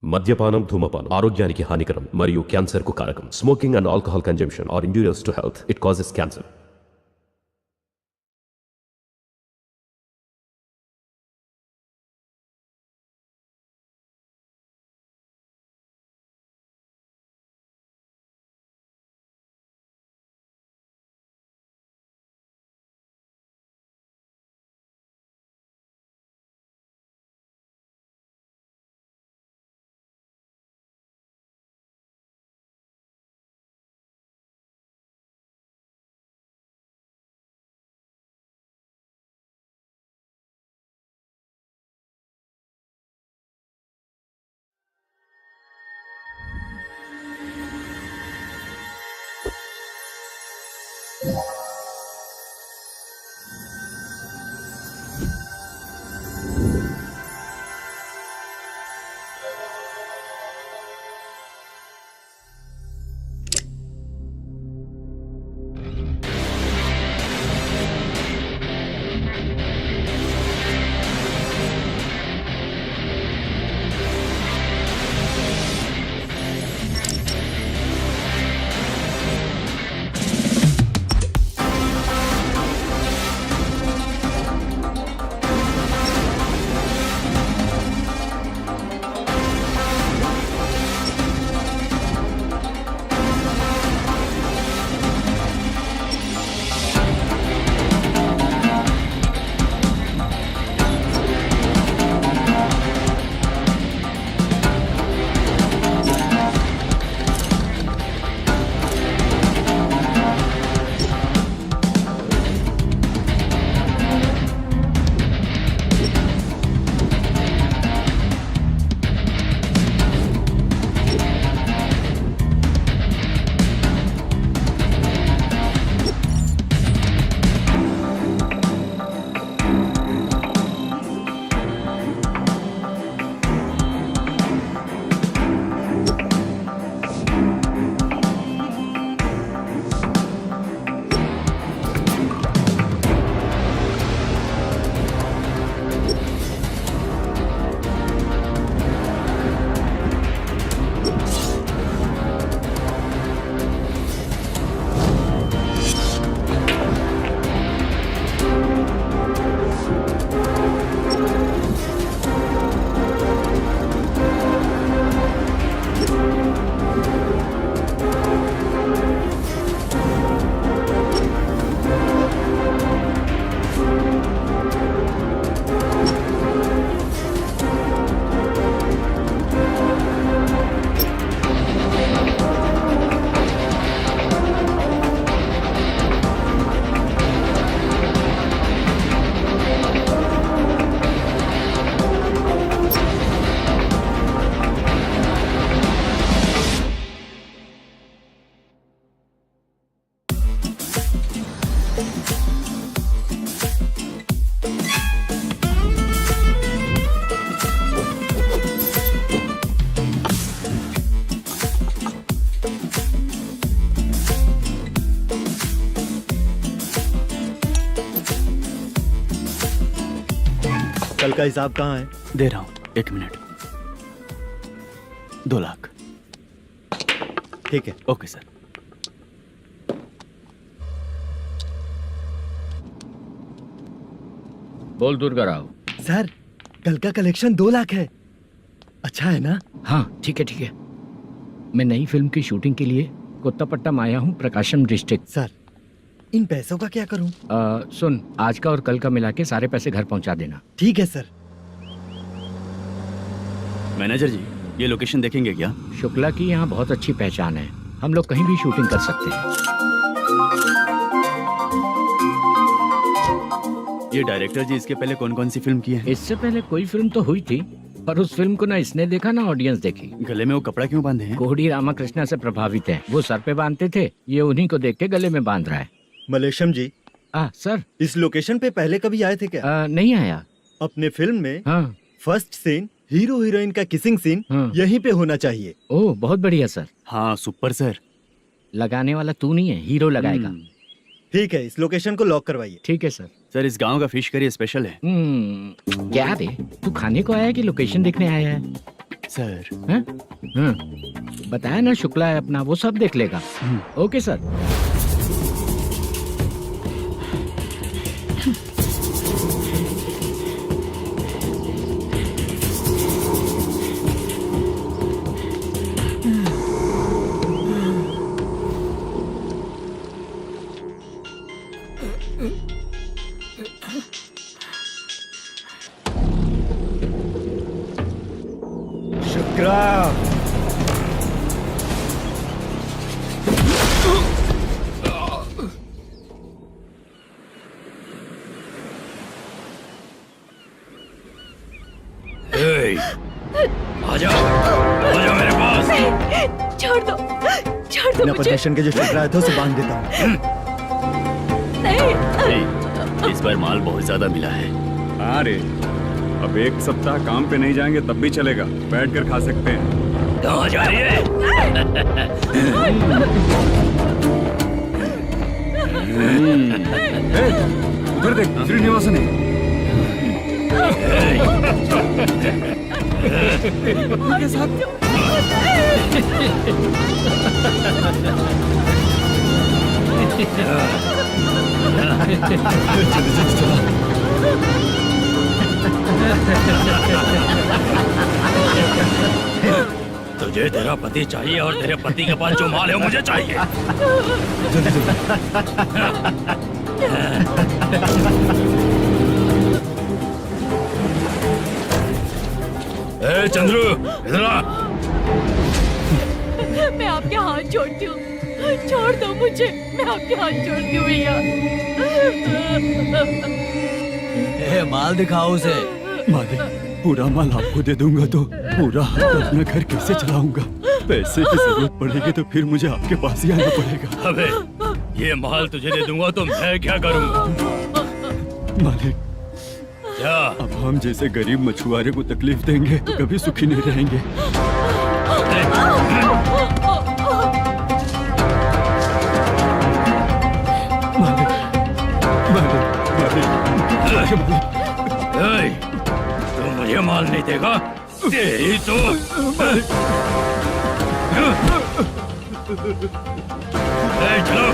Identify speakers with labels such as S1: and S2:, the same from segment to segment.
S1: మద్యపానం ధూమపానం ఆరోగ్యానికి హానికరం మరియు క్యాన్సర్కు కారకం. Smoking and alcohol consumption are injurious to health. It causes cancer.
S2: कल का हिसाब कहाँ है?
S3: दे रहा हूँ, 1 मिनट. 2 लाख.
S2: ठीक है.
S3: Okay sir.
S4: बोल दुर्गा राव.
S2: सर कल का कलेक्शन 2 लाख है. अच्छा है ना?
S4: हाँ ठीक है ठीक है. मैं नई फिल्म की शूटिंग के लिए कोत्तापट्टम आया हूँ, प्रकाशम डिस्ट्रिक्ट.
S2: सर इन पैसों का क्या करूं?
S4: सुन, आज का और कल का मिला के सारे पैसे घर पहुँचा देना.
S2: ठीक है सर.
S3: मैनेजर जी, ये लोकेशन देखेंगे क्या?
S4: शुक्ला की यहाँ बहुत अच्छी पहचान है, हम लोग कहीं भी शूटिंग कर सकते हैं.
S3: ये डायरेक्टर जी इसके पहले कौन कौन सी फिल्म की है?
S4: इससे पहले कोई फिल्म तो हुई थी, पर उस फिल्म को ना इसने देखा ना ऑडियंस देखी.
S3: गले में वो कपड़ा क्यों बांधे हैं?
S4: कोहड़ी रामाकृष्णा से प्रभावित है. वो सर पे बांधते थे, ये उन्हीं को देख के गले में बांध रहा है.
S2: मलेशम जी,
S4: सर
S2: इस लोकेशन पे पहले कभी आए थे क्या?
S4: नहीं आया.
S2: अपने फिल्म में
S4: हाँ.
S2: फर्स्ट सीन हीरो हीरोइन का किसिंग सीन
S4: हाँ.
S2: यहीं पे होना चाहिए.
S4: ओह बहुत बढ़िया सर.
S3: हाँ सुपर सर.
S4: लगाने वाला तू नहीं है, हीरो लगाएगा.
S2: ठीक है, इस लोकेशन को लॉक करवाइए.
S4: ठीक है सर.
S3: सर इस गांव का फिश करी स्पेशल है.
S4: क्या रे, तू खाने को आया है कि लोकेशन देखने आया है?
S3: सर
S4: हैं? हाँ, बताया ना शुक्ला है अपना, वो सब देख लेगा। Okay sir.
S2: शुक्रा,
S3: आजा मेरे पास।
S5: छोड़ दो
S2: बिना
S5: मुझे।
S2: परमिशन के जो शुक्रा है तो उसे बांध देता हूँ।
S5: नहीं,
S3: इस बार माल बहुत ज्यादा मिला है।
S6: अरे अब एक सप्ताह काम पे नहीं जाएंगे तब भी चलेगा, बैठ कर खा सकते हैं।
S3: कहाँ जा रही है?
S6: उधर देख, श्रीनिवासन है। उनके साथ
S3: तुझे तेरा पति चाहिए और तेरे पति के पास जो माल है वो मुझे चाहिए। ए चंद्रू, इधर आ।
S5: मैं आपके हाथ जोड़ती हूँ, छोड़ दो मुझे, मैं आपके हाथ जोड़ती हूँ भैया।
S7: माल दिखाओ उसे।
S3: मालिक, पूरा माल आपको दे दूंगा तो पूरा अपना घर कैसे चलाऊंगा? पैसे की जरूरत पड़ेगी तो फिर मुझे आपके पास ही आना पड़ेगा। अबे, ये माल तुझे दे दूंगा तो मैं क्या करूंगा? मालिक, क्या अब हम जैसे गरीब मछुआरे को तकलीफ देंगे तो कभी सुखी नहीं रहेंगे। तू मुझे माल नहीं देगा? तेरी तो चलो।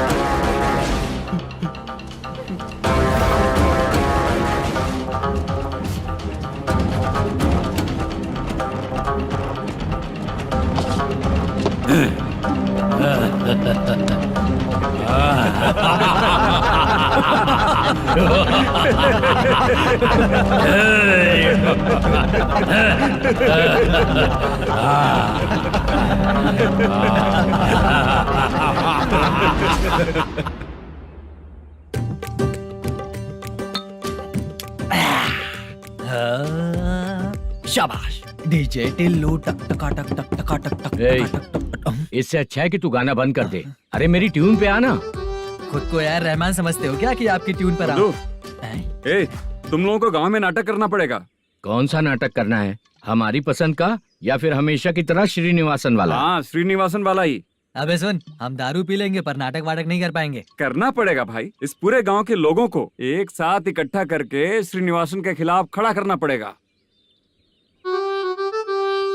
S7: शाबाश डीजे टिल्लू टक टका टक टक टका टक टक
S4: ए,
S7: टका टक टक टक।
S4: इससे अच्छा है कि तू गाना बंद कर दे। अरे मेरी ट्यून पे आना।
S7: खुद को यार रहमान समझते हो क्या कि आपकी ट्यून पर
S6: दो।
S7: हैं?
S6: ए, तुम लोगों को गांव में नाटक करना पड़ेगा।
S4: कौन सा नाटक करना है, हमारी पसंद का या फिर हमेशा की तरह श्रीनिवासन वाला?
S6: हाँ, श्रीनिवासन वाला ही
S7: अबे सुन, हम दारू पी लेंगे पर नाटक वाटक नहीं कर पाएंगे।
S6: करना पड़ेगा भाई। इस पूरे गांव के लोगों को एक साथ इकट्ठा करके श्रीनिवासन के खिलाफ खड़ा करना पड़ेगा।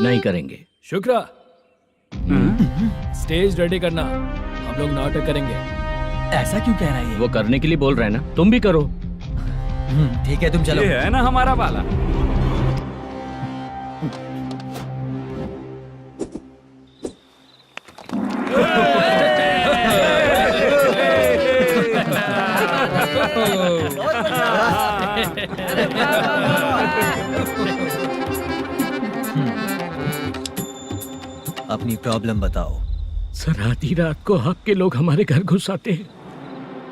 S4: नहीं करेंगे।
S8: शुक्रा, स्टेज रेडी करना, हम लोग नाटक करेंगे।
S7: ऐसा क्यों कह रहा है ये?
S4: वो करने के लिए बोल रहे हैं ना, तुम भी करो।
S7: ठीक है तुम चलो।
S6: ये है ना हमारा वाला।
S7: अपनी प्रॉब्लम बताओ।
S4: सर, आधी रात को आपके लोग हमारे घर घुस आते हैं।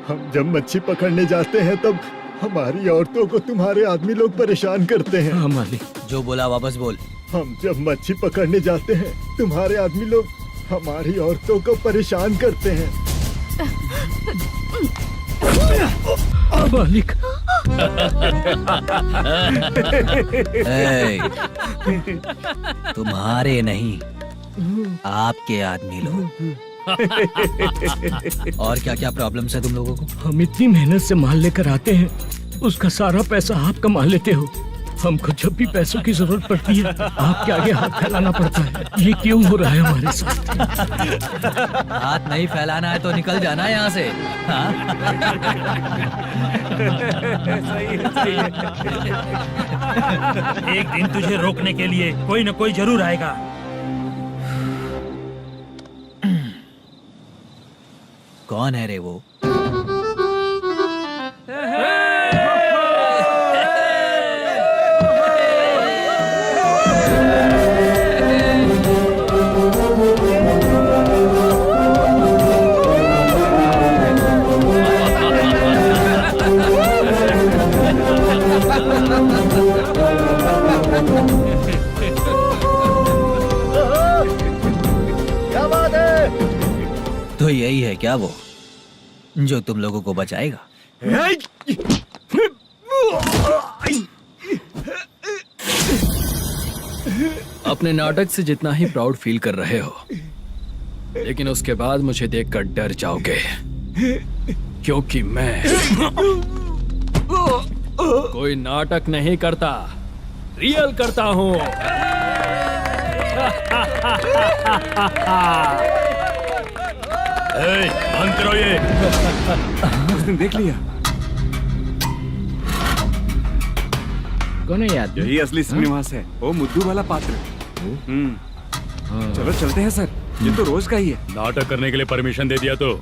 S2: हम जब मच्छी पकड़ने जाते हैं तब हमारी औरतों को तुम्हारे आदमी लोग परेशान करते हैं।
S4: हाँ मालिक।
S7: जो बोला वापस बोल।
S2: हम जब मच्छी पकड़ने जाते हैं तुम्हारे आदमी लोग हमारी औरतों को परेशान करते हैं।
S4: मालिक।
S7: तुम्हारे नहीं, आपके आदमी लोग। और क्या क्या प्रॉब्लम्स है तुम लोगों को?
S4: हम इतनी मेहनत से माल लेकर आते हैं, उसका सारा पैसा आप कमा लेते हो। हमको जब भी पैसों की जरूरत पड़ती है आपके आगे हाथ फैलाना पड़ता है। ये क्यों हो रहा है हमारे साथ?
S7: हाथ नहीं फैलाना है तो निकल जाना यहाँ से। हाँ?
S9: एक दिन तुझे रोकने के लिए कोई न कोई जरूर आएगा।
S7: कौन है रे वो?
S2: क्या बात है?
S7: तो यही है क्या वो जो तुम लोगों को बचाएगा?
S8: अपने नाटक से जितना ही प्राउड फील कर रहे हो, लेकिन उसके बाद मुझे देखकर डर जाओगे, क्योंकि मैं कोई नाटक नहीं करता, रियल करता हूँ।
S3: बंद करो ये।
S6: उसने देख लिया।
S4: कौन है याद?
S6: यही असली श्रीनिवास है, वो मुद्दू वाला पात्र। चलो चलते हैं सर, ये तो रोज का ही है।
S3: नाटक करने के लिए परमिशन दे दिया तो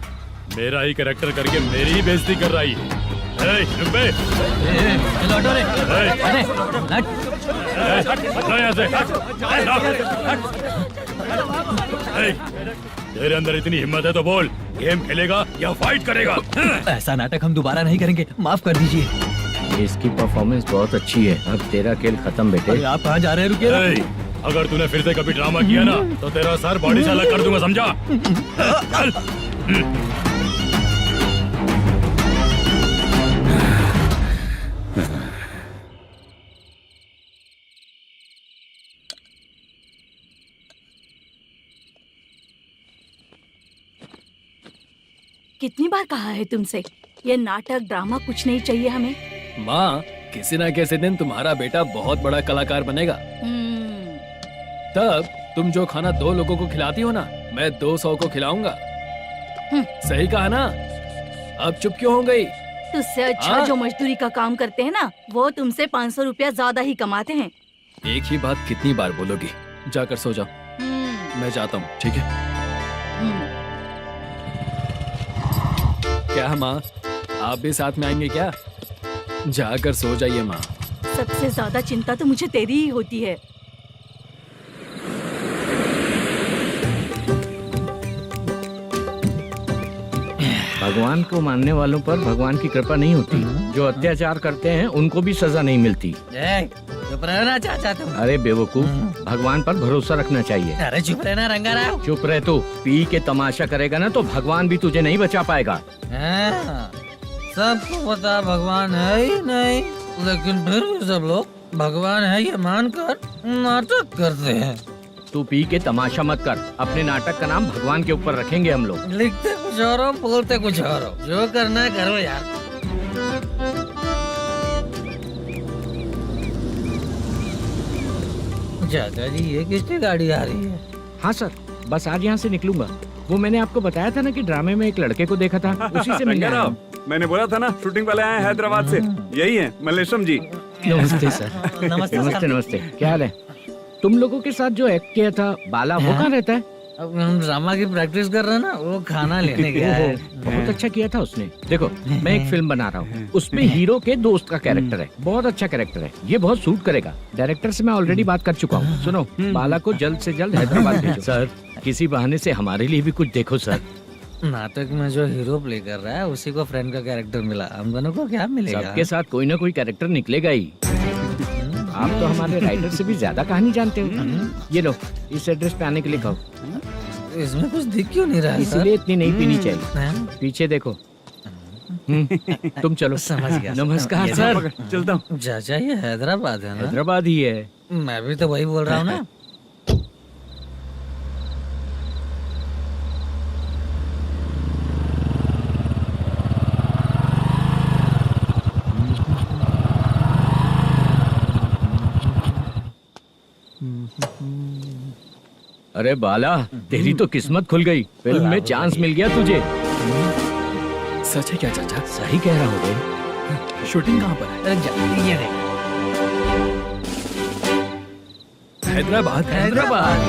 S3: मेरा ही कैरेक्टर करके मेरी ही बेइज्जती कर रही है। चुप बे।
S7: लौटो रे। अरे,
S3: यहाँ से। तेरे अंदर इतनी हिम्मत है तो बोल, गेम खेलेगा या फाइट करेगा?
S7: ऐसा नाटक हम दोबारा नहीं करेंगे, माफ कर दीजिए।
S4: इसकी परफॉर्मेंस बहुत अच्छी है। अब तेरा खेल खत्म बेटे।
S7: अरे आप कहाँ जा रहे हैं? रुकिए ना।
S3: अगर तूने फिर से कभी ड्रामा किया ना तो तेरा सर बॉडी से अलग कर दूंगा, समझा? चल।
S5: कितनी बार कहा है तुमसे, ये नाटक ड्रामा कुछ नहीं चाहिए हमें।
S8: माँ, किसी ना किसी दिन तुम्हारा बेटा बहुत बड़ा कलाकार बनेगा। तब तुम जो खाना 2 लोगों को खिलाती हो ना, मैं 200 को खिलाऊंगा। सही कहा ना? अब चुप क्यों हो गई?
S5: तुझसे अच्छा जो मजदूरी का काम करते हैं ना, वो तुमसे 500 रुपया ज्यादा ही कमाते हैं।
S8: एक ही बात कितनी बार बोलोगी? जाकर सो जाओ, मैं जाता हूँ, ठीक है? क्या माँ, आप भी साथ में आएंगे क्या? जाकर सो जाइए माँ।
S5: सबसे ज्यादा चिंता तो मुझे तेरी ही होती है।
S4: भगवान को मानने वालों पर भगवान की कृपा नहीं होती। जो अत्याचार करते हैं उनको भी सजा नहीं मिलती।
S7: चुप रहना चाचा तुम।
S4: अरे बेवकूफ, भगवान पर भरोसा रखना चाहिए।
S7: अरे चुप रहना रंगाराव।
S4: चुप रह तू। पी के तमाशा करेगा ना तो भगवान भी तुझे नहीं बचा पाएगा।
S7: सबको पता भगवान है ही नहीं, लेकिन फिर भी सब लोग भगवान है ये मानकर नाटक करते हैं।
S4: तू पी के तमाशा मत कर। अपने नाटक का नाम भगवान के ऊपर रखेंगे हम लोग।
S7: लिखते कुछ और हो, बोलते कुछ और हो। जो करना है करो यार। चाचा जी, ये किसकी गाड़ी आ रही है?
S4: हाँ सर, बस आज यहाँ से निकलूंगा। वो मैंने आपको बताया था ना कि ड्रामे में एक लड़के को देखा था, उसी से मिलने आया हूँ।
S6: मैंने बोला था ना, शूटिंग वाले आए हैं हैदराबाद से। यही है मल्लेशम जी।
S4: नमस्ते सर। नमस्ते नमस्ते। क्या हाल है? तुम लोगों के साथ जो एक्ट किया था बाला, वो कहाँ रहता है?
S7: अब हम ड्रामा की प्रैक्टिस कर रहे हैं ना, वो खाना लेने गया है।
S4: बहुत अच्छा किया था उसने। देखो, मैं एक फिल्म बना रहा हूँ, उसमें हीरो के दोस्त का कैरेक्टर है। बहुत अच्छा कैरेक्टर है, ये बहुत सूट करेगा। डायरेक्टर से मैं ऑलरेडी बात कर चुका हूँ। सुनो, बाला को जल्द से जल्द हैदराबाद भेजो। सर, किसी बहाने से हमारे लिए भी कुछ देखो सर।
S7: नाटक में जो हीरो प्ले कर रहा है उसी को फ्रेंड का कैरेक्टर मिला, हम दोनों को क्या मिलेगा?
S4: सबके साथ कोई ना कोई कैरेक्टर निकलेगा ही। आप तो हमारे राइटर से भी ज्यादा कहानी जानते हो। ये लो, इस एड्रेस पे आने के लिए कहो।
S7: इसमें कुछ दिख क्यों नहीं रहा?
S4: इसलिए इतनी नहीं पीनी चाहिए। पीछे देखो। तुम चलो।
S7: समझ गया।
S4: नमस्कार सर।
S6: चलता हूँ।
S7: चाचा, ये हैदराबाद है ना?
S4: हैदराबाद ही है।
S7: मैं भी तो वही बोल रहा हूँ ना।
S4: अरे बाला, तेरी तो किस्मत खुल गई, फिल्म में चांस मिल गया तुझे।
S8: सच है क्या चाचा?
S4: सही कह रहा हूँ बे।
S8: शूटिंग कहाँ पर है?
S7: अरे जा, ये देख।
S8: हैदराबाद।
S7: हैदराबाद।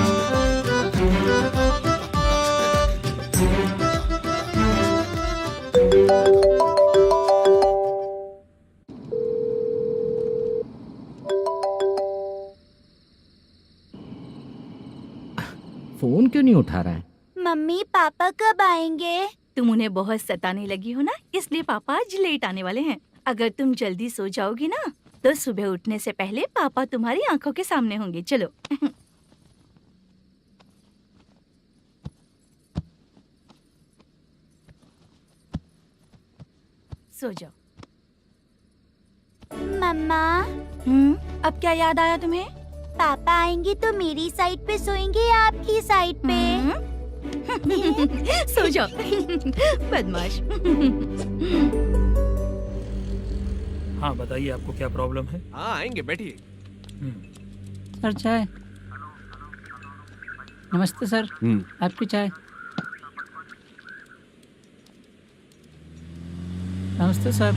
S4: फोन क्यों नहीं उठा रहा है?
S5: मम्मी पापा कब आएंगे? तुम उन्हें बहुत सताने लगी हो ना, इसलिए पापा आज लेट आने वाले हैं। अगर तुम जल्दी सो जाओगी ना तो सुबह उठने से पहले पापा तुम्हारी आंखों के सामने होंगे। चलो। सो जाओ।
S10: मम्मा,
S5: अब क्या याद आया तुम्हें?
S10: पापा आएंगे तो मेरी साइड पे सोएंगे या आपकी साइड पे?
S5: सो जाओ। बदमाश।
S9: हाँ बताइए, आपको क्या प्रॉब्लम है?
S3: हाँ आएंगे, बैठिए।
S7: सर चाय। नमस्ते सर, आपकी चाय। नमस्ते सर।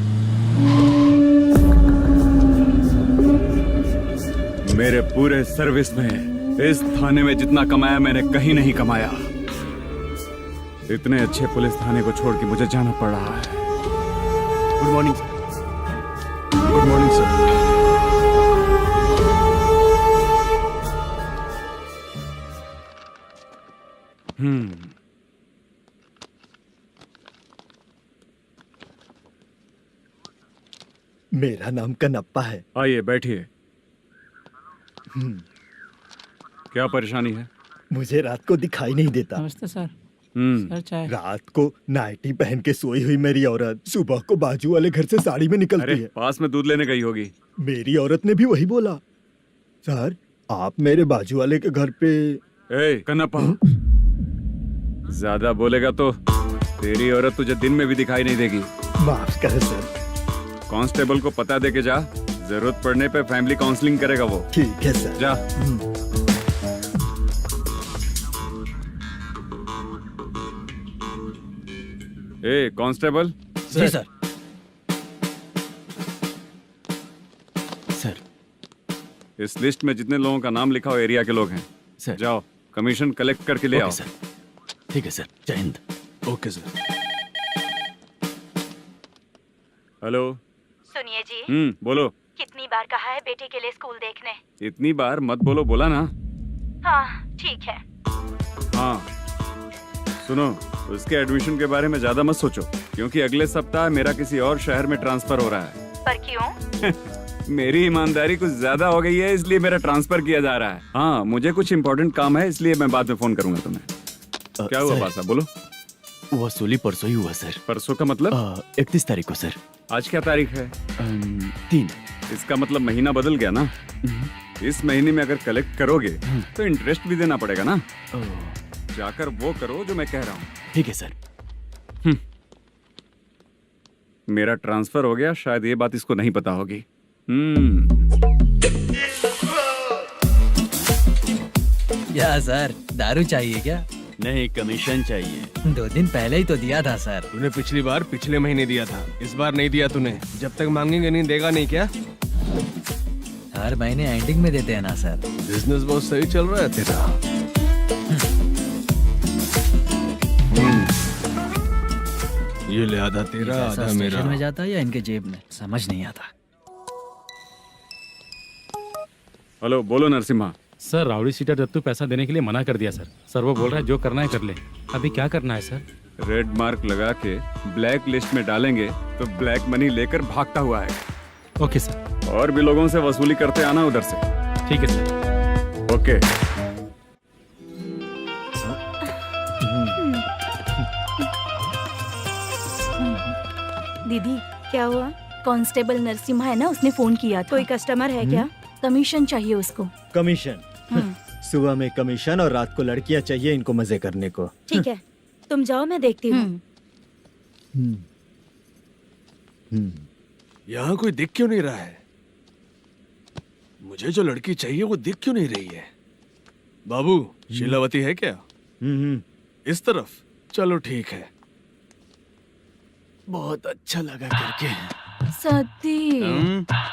S6: मेरे पूरे सर्विस में इस थाने में जितना कमाया मैंने कहीं नहीं कमाया। इतने अच्छे पुलिस थाने को छोड़ के मुझे जाना पड़ रहा है।
S3: Good morning sir. Good morning sir.
S2: मेरा नाम कनप्पा है।
S6: आइए बैठिए। क्या परेशानी है?
S2: मुझे रात को दिखाई नहीं देता।
S7: नमस्ते सर। सर चाय।
S2: रात को नाइटी पहन के सोई हुई मेरी औरत सुबह को बाजू वाले घर से साड़ी में निकलती
S6: अरे
S2: है।
S6: पास में दूध लेने गई होगी।
S2: मेरी औरत ने भी वही बोला। सर, आप मेरे बाजू वाले के घर पे।
S6: ए कन्नप्पा, ज्यादा बोलेगा तो तेरी औरत तुझे दिन में भी दिखाई नहीं देगी।
S2: माफ करें सर।
S6: कांस्टेबल को पता दे के जा, जरूरत पड़ने पे फैमिली काउंसलिंग करेगा वो।
S2: ठीक है सर।
S6: जा। ए कांस्टेबल।
S7: जी सर।
S3: सर,
S6: इस लिस्ट में जितने लोगों का नाम लिखा हो एरिया के लोग हैं,
S3: सर।
S6: जाओ कमीशन कलेक्ट करके ले आओ।
S3: सर। ठीक है सर, जय हिंद। Okay sir.
S6: हेलो।
S5: सुनिए जी।
S6: बोलो।
S5: कितनी बार कहा है बेटे के लिए स्कूल देखने?
S6: इतनी बार मत बोलो, बोला ना।
S5: हाँ ठीक है।
S6: हाँ सुनो, उसके एडमिशन के बारे में ज्यादा मत सोचो, क्योंकि अगले सप्ताह मेरा किसी और शहर में ट्रांसफर हो रहा है।
S5: पर क्यों?
S6: मेरी ईमानदारी कुछ ज्यादा हो गई है, इसलिए मेरा ट्रांसफर किया जा रहा है। हाँ मुझे कुछ इम्पोर्टेंट काम है, इसलिए मैं बाद में फोन करूंगा तुम्हें। क्या हुआ बासा, बोलो।
S3: वसूली परसों ही हुआ सर।
S6: परसों का मतलब?
S3: 31 तारीख को सर।
S6: आज क्या तारीख है?
S3: 3।
S6: इसका मतलब महीना बदल गया ना। इस महीने में अगर कलेक्ट करोगे तो इंटरेस्ट भी देना पड़ेगा ना। जाकर वो करो जो मैं कह रहा हूँ।
S3: ठीक है सर।
S6: मेरा ट्रांसफर हो गया, शायद ये बात इसको नहीं पता होगी।
S7: क्या सर, दारू चाहिए क्या?
S3: नहीं, कमीशन चाहिए।
S7: 2 दिन पहले ही तो दिया था सर।
S11: तूने पिछली बार पिछले महीने दिया था, इस बार नहीं दिया तूने। जब तक मांगेंगे नहीं देगा नहीं क्या?
S7: हर महीने एंडिंग में देते हैं ना सर।
S11: बिजनेस बहुत सही चल रहा है तेरा। ये ले आधा तेरा, आधा मेरा।
S7: स्टेशन में जाता है या इनके जेब में, समझ नहीं आता।
S6: हेलो, बोलो Narasimha.
S9: Sir rowdy seater Dattu पैसा देने के लिए मना कर दिया सर। सर वो बोल रहा है जो करना है कर ले। अभी क्या करना है सर?
S6: रेड मार्क लगा के ब्लैक लिस्ट में डालेंगे तो ब्लैक मनी लेकर भागता हुआ आएगा।
S9: Okay sir.
S6: और भी लोगों से वसूली करते आना उधर से।
S9: ठीक है सर।
S6: ओके।
S5: दीदी क्या हुआ? कांस्टेबल नरसिम्हा है ना, उसने फोन किया था। कोई कस्टमर है क्या? कमीशन चाहिए उसको।
S2: कमीशन? सुबह में कमीशन और रात को लड़कियां चाहिए इनको मजे करने को।
S5: ठीक है, तुम जाओ, मैं देखती हूँ।
S11: यहाँ कोई दिख क्यों नहीं रहा है? मुझे जो लड़की चाहिए वो दिख क्यों नहीं रही है? बाबू शीलावती है क्या? इस तरफ चलो ठीक है।
S3: बहुत अच्छा लगा करके।
S5: सती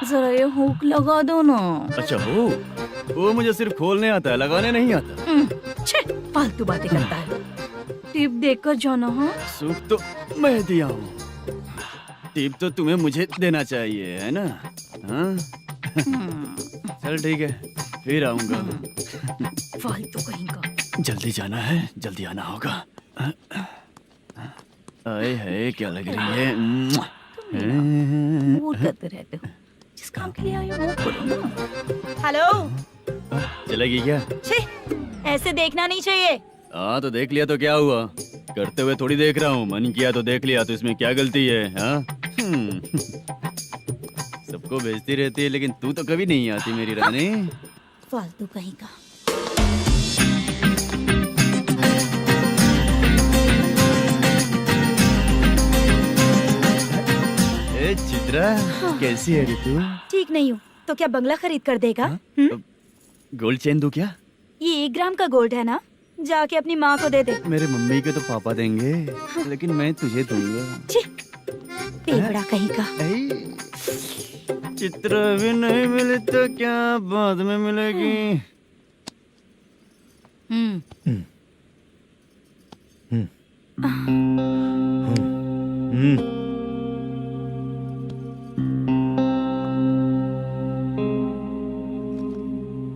S5: जरा ये हुक लगा दो ना।
S3: अच्छा वो मुझे सिर्फ खोलने आता है, लगाने नहीं आता।
S5: छे, फालतू बातें करता है। टिप देकर जाना। हाँ
S3: सुख तो मैं दिया हूँ, टिप तो तुम्हें मुझे देना चाहिए, है ना? हाँ? चल ठीक है, फिर आऊंगा।
S5: फालतू कहीं का।
S3: जल्दी जाना है, जल्दी आना होगा। आए है क्या लग रही है।
S5: मूड करते रहते हो। जिस काम के लिए आए हो वो करो ना।
S10: हेलो,
S3: चलेगी क्या?
S10: छी, ऐसे देखना नहीं चाहिए।
S3: हाँ तो देख लिया तो क्या हुआ, करते हुए थोड़ी देख रहा हूँ। मन किया तो देख लिया, तो इसमें क्या गलती है? हाँ? सबको भेजती रहती है, लेकिन तू तो कभी नहीं आती मेरी रानी।
S5: फालतू कहीं का।
S3: ए चित्रा, कैसी है रे तू?
S10: ठीक नहीं हूँ तो क्या बंगला खरीद कर देगा?
S3: गोल्ड चेन दूं क्या?
S10: ये 1 ग्राम का गोल्ड है ना, जाके अपनी माँ को दे दे।
S3: मेरे मम्मी के तो पापा देंगे, लेकिन मैं तुझे दूंगा।
S10: छी, पेवड़ा कहीं का।
S3: चित्रा भी नहीं मिली तो क्या बाद में मिलेगी?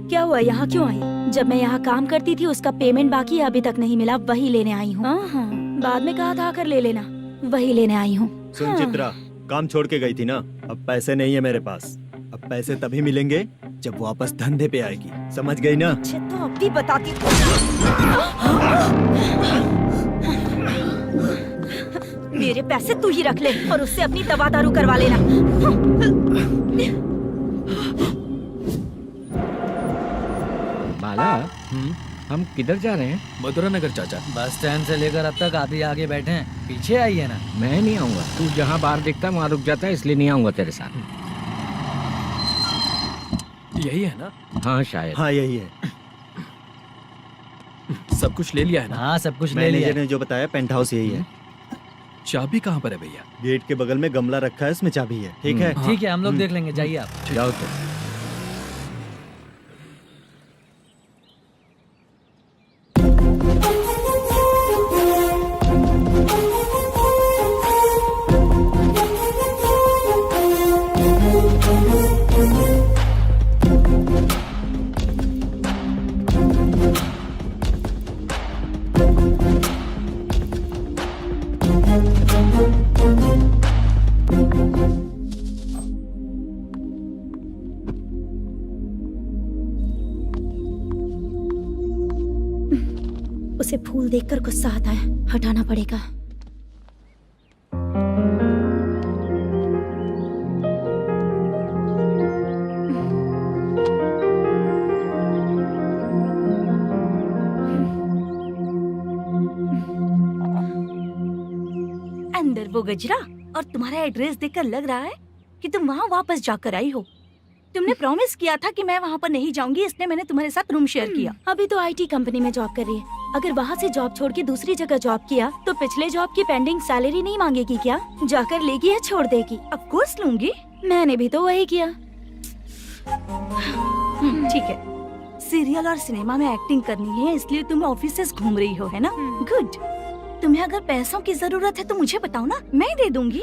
S10: क्या हुआ, यहाँ क्यों आई? जब मैं यहाँ काम करती थी उसका पेमेंट बाकी अभी तक नहीं मिला, वही लेने आई हूँ। बाद में कहा था आकर ले लेना, वही लेने आई हूँ।
S2: सुन चित्रा, काम छोड़ के गई थी ना, अब पैसे नहीं है मेरे पास। अब पैसे तभी मिलेंगे जब वापस धंधे पे आएगी, समझ गई ना?
S10: अच्छा तो अब भी बताती। मेरे पैसे तू ही रख ले और उससे अपनी दवा दारू करवा लेना।
S4: बाला, हम किधर जा रहे हैं?
S8: मथुरा नगर चाचा।
S7: बस स्टैंड से लेकर अब तक आप ही आगे बैठे हैं, पीछे आइए ना।
S4: मैं नहीं आऊंगा, तू जहाँ बाहर दिखता है वहाँ रुक जाता है, इसलिए नहीं आऊंगा तेरे साथ।
S8: यही है ना?
S4: हाँ शायद।
S2: हाँ यही है।
S8: सब कुछ ले लिया है ना?
S7: हाँ सब कुछ ले लिया।
S2: मैनेजर ने जो बताया पेंट हाउस यही है।
S8: चाबी कहाँ पर है भैया?
S2: गेट के बगल में गमला रखा है, उसमें चाबी है। ठीक है?
S7: ठीक है, हम लोग देख लेंगे, जाइए आप।
S4: जाओ तो।
S10: उसे फूल देखकर गुस्सा आता है, हटाना पड़ेगा।
S5: अंदर वो गजरा और तुम्हारा एड्रेस देखकर लग रहा है कि तुम वहाँ वापस जाकर आई हो। तुमने प्रॉमिस किया था कि मैं वहाँ पर नहीं जाऊंगी, इसलिए मैंने तुम्हारे साथ रूम शेयर किया।
S10: अभी तो आईटी कंपनी में जॉब कर रही है। अगर वहाँ से जॉब छोड़ के दूसरी जगह जॉब किया तो पिछले जॉब की पेंडिंग सैलरी नहीं मांगेगी क्या? जाकर लेगी या छोड़ देगी?
S5: ऑफ कोर्स लूंगी।
S10: मैंने भी तो वही किया।
S5: ठीक है, सीरियल और सिनेमा में एक्टिंग करनी है, इसलिए तुम ऑफिसेस घूम रही हो, है ना? गुड। तुम्हें अगर पैसों की जरूरत है तो मुझे बताओ ना, मैं दे दूंगी।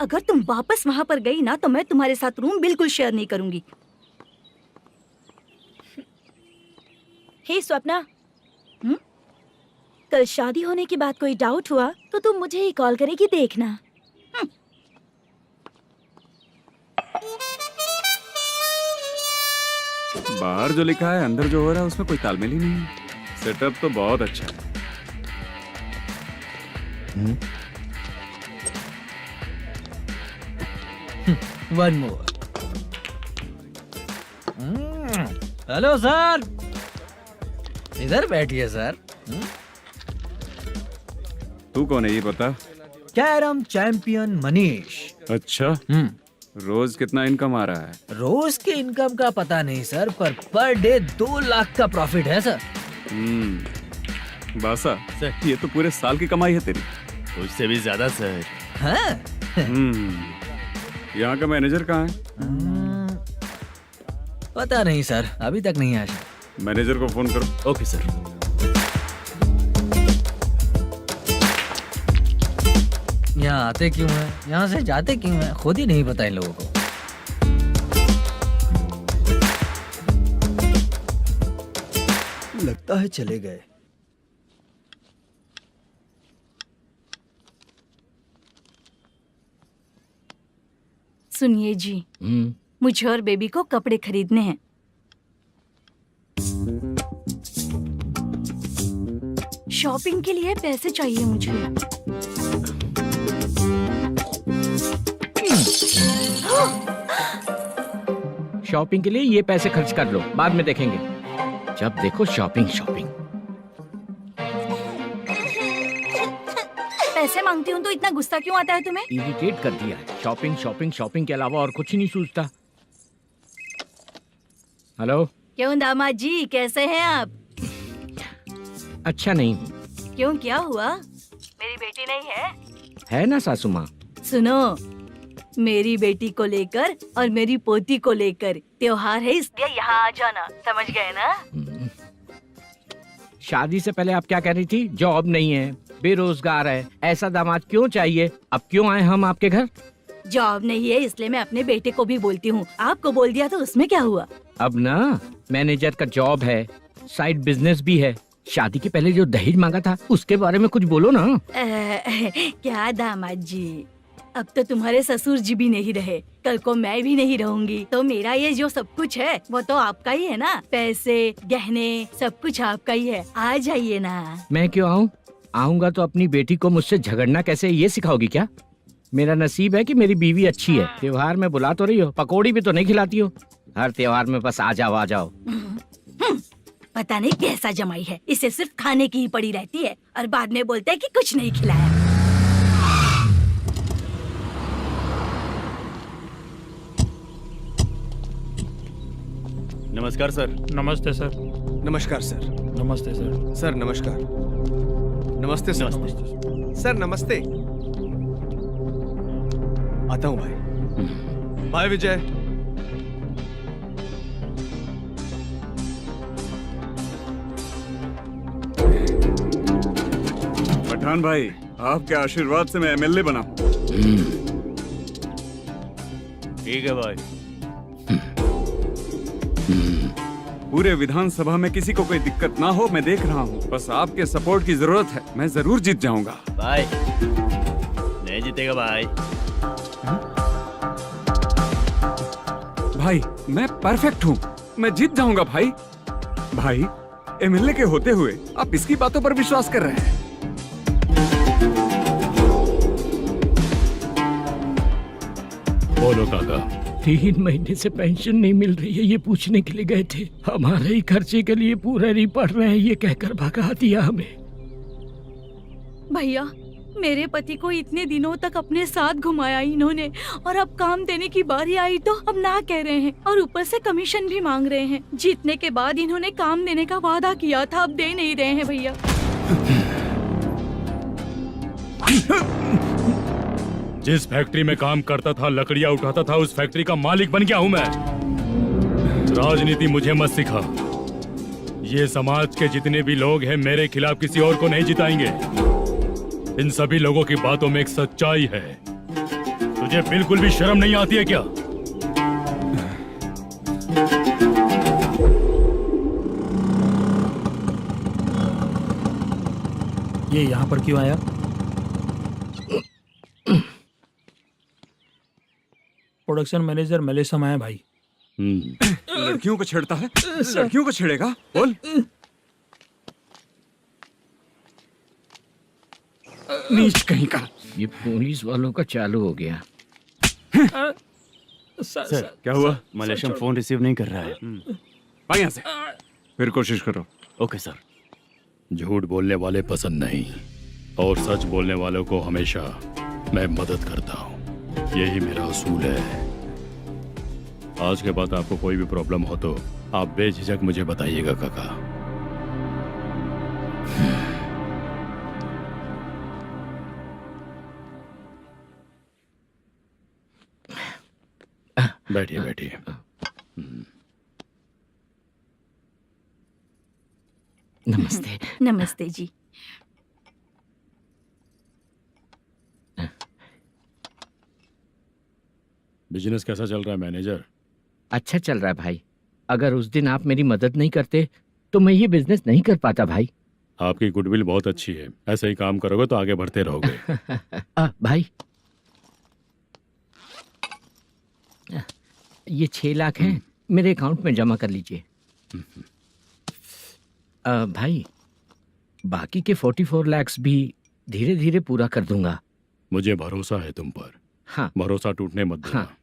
S5: अगर तुम वापस वहाँ पर गई ना तो मैं तुम्हारे साथ रूम बिल्कुल शेयर नहीं करूंगी।
S10: हे स्वप्ना, कल शादी होने की बात कोई डाउट हुआ तो तुम मुझे ही कॉल करेगी, देखना।
S6: बाहर जो लिखा है अंदर जो हो रहा है उसमें कोई तालमेल ही नहीं है। सेटअप तो बहुत अच्छा है।
S7: One more. हेलो सर, इधर बैठिए सर।
S6: तू कौन है ये बता?
S7: Carrom champion Manish.
S6: अच्छा, रोज कितना इनकम आ रहा है?
S7: रोज के इनकम का पता नहीं सर, पर डे 2 लाख का प्रॉफिट है सर।
S6: बासा सर, ये तो पूरे साल की कमाई है तेरी।
S3: उससे भी ज्यादा सर।
S7: हाँ?
S6: यहाँ का मैनेजर कहाँ है?
S7: पता नहीं सर, अभी तक नहीं आया।
S6: मैनेजर को फोन करो।
S3: Okay sir.
S7: यहाँ आते क्यों हैं, यहाँ से जाते क्यों हैं, खुद ही नहीं पता इन लोगों को।
S2: लगता है चले गए।
S5: सुनिए जी, मुझे और बेबी को कपड़े खरीदने हैं। शॉपिंग के लिए पैसे चाहिए मुझे।
S4: शॉपिंग के लिए ये पैसे खर्च कर लो, बाद में देखेंगे। जब देखो शॉपिंग शॉपिंग।
S5: पैसे मांगती हूँ तो इतना गुस्सा क्यों आता है तुम्हें?
S4: इरिटेट कर दिया है। शॉपिंग शॉपिंग शॉपिंग के अलावा और कुछ नहीं सूझता। हेलो।
S5: क्यों दामाद जी, कैसे हैं आप?
S4: अच्छा नहीं हूँ।
S5: क्यों, क्या हुआ? मेरी बेटी नहीं है?
S4: है ना सासू माँ।
S5: सुनो, मेरी बेटी को लेकर और मेरी पोती को लेकर त्योहार है, इसलिए यहाँ आ जाना, समझ गए ना?
S4: शादी से पहले आप क्या कह रही थी? जॉब नहीं है, बेरोजगार है, ऐसा दामाद क्यों चाहिए? अब क्यों आए हम आपके घर?
S5: जॉब नहीं है इसलिए मैं अपने बेटे को भी बोलती हूँ। आपको बोल दिया तो उसमें क्या हुआ?
S4: अब ना मैनेजर का जॉब है, साइड बिजनेस भी है। शादी के पहले जो दहेज मांगा था उसके बारे में कुछ बोलो ना।
S5: क्या दामाद जी, अब तो तुम्हारे ससुर जी भी नहीं रहे, कल को मैं भी नहीं रहूंगी, तो मेरा ये जो सब कुछ है वो तो आपका ही है ना। पैसे, गहने, सब कुछ आपका ही है। आ जाइए ना।
S4: मैं क्यों आऊँ? आऊंगा तो अपनी बेटी को मुझसे झगड़ना कैसे ये सिखाओगी क्या? मेरा नसीब है कि मेरी बीवी अच्छी है। त्योहार में बुला तो रही हो, पकौड़ी भी तो नहीं खिलाती हो। हर त्योहार में बस आ जाओ आ जाओ।
S5: पता नहीं कैसा जमाई है, इसे सिर्फ खाने की ही पड़ी रहती है और बाद में बोलते है कि कुछ नहीं खिलाया।
S3: नमस्कार सर।
S9: नमस्ते सर।
S11: नमस्कार सर।
S9: नमस्ते सर।
S11: सर नमस्कार। नमस्ते सर। सर नमस्ते। आता हूँ भाई। बाय विजय।
S6: पठान भाई, आपके आशीर्वाद से मैं एमएलए बना।
S3: ठीक है भाई।
S6: पूरे विधानसभा में किसी को कोई दिक्कत ना हो, मैं देख रहा हूँ। बस आपके सपोर्ट की जरूरत है, मैं जरूर जीत जाऊंगा।
S3: भाई नहीं जीतेगा भाई।
S6: भाई मैं परफेक्ट हूँ, मैं जीत जाऊंगा भाई। भाई एमएलए के होते हुए आप इसकी बातों पर विश्वास कर रहे हैं?
S9: बोलो काका।
S4: 3 महीने से पेंशन नहीं मिल रही है, ये पूछने के लिए गए थे। हमारे ही खर्चे के लिए पूरा नहीं पड़ रहे हैं, ये कहकर भगा दिया हमें।
S5: भैया, मेरे पति को इतने दिनों तक अपने साथ घुमाया इन्होंने, और अब काम देने की बारी आई तो अब ना कह रहे हैं, और ऊपर से कमीशन भी मांग रहे हैं। जीतने के बाद इन्होंने काम देने का वादा किया था, अब दे नहीं रहे हैं भैया।
S9: जिस फैक्ट्री में काम करता था, लकड़ियां उठाता था, उस फैक्ट्री का मालिक बन गया हूं मैं। राजनीति मुझे मत सिखा। ये समाज के जितने भी लोग हैं मेरे खिलाफ किसी और को नहीं जिताएंगे। इन सभी लोगों की बातों में एक सच्चाई है। तुझे बिल्कुल भी शर्म नहीं आती है क्या?
S12: ये यहाँ पर क्यों आया? प्रोडक्शन मैनेजर मलेशम आया भाई।
S6: लड़कियों को छेड़ता है? लड़कियों को छेड़ेगा? बोल।
S4: नीच कहीं का। ये पुलिस वालों का चालू हो गया।
S6: सर क्या हुआ?
S3: मलेशियन फोन रिसीव नहीं कर रहा है।
S6: भाई यहाँ से फिर कोशिश करो।
S3: Okay sir.
S9: झूठ बोलने वाले पसंद नहीं, और सच बोलने वालों को हमेशा मैं मदद करता हूँ। यही मेरा असूल है। आज के बाद आपको कोई भी प्रॉब्लम हो तो आप बेझिझक मुझे बताइएगा काका। बैठिए बैठिए।
S5: नमस्ते। नमस्ते जी।
S9: बिजनेस कैसा चल रहा है मैनेजर?
S4: अच्छा चल रहा है भाई। अगर उस दिन आप मेरी मदद नहीं करते तो मैं ये बिजनेस नहीं कर पाता भाई।
S9: आपकी गुडविल बहुत अच्छी है, ऐसे ही काम करोगे तो आगे बढ़ते रहोगे।
S4: भाई ये 6 लाख हैं, मेरे अकाउंट में जमा कर लीजिए। भाई बाकी के 44 लाख भी धीरे धीरे पूरा कर दूंगा।
S9: मुझे भरोसा है तुम पर।
S4: हाँ
S9: भरोसा टूटने मत देना।
S4: हाँ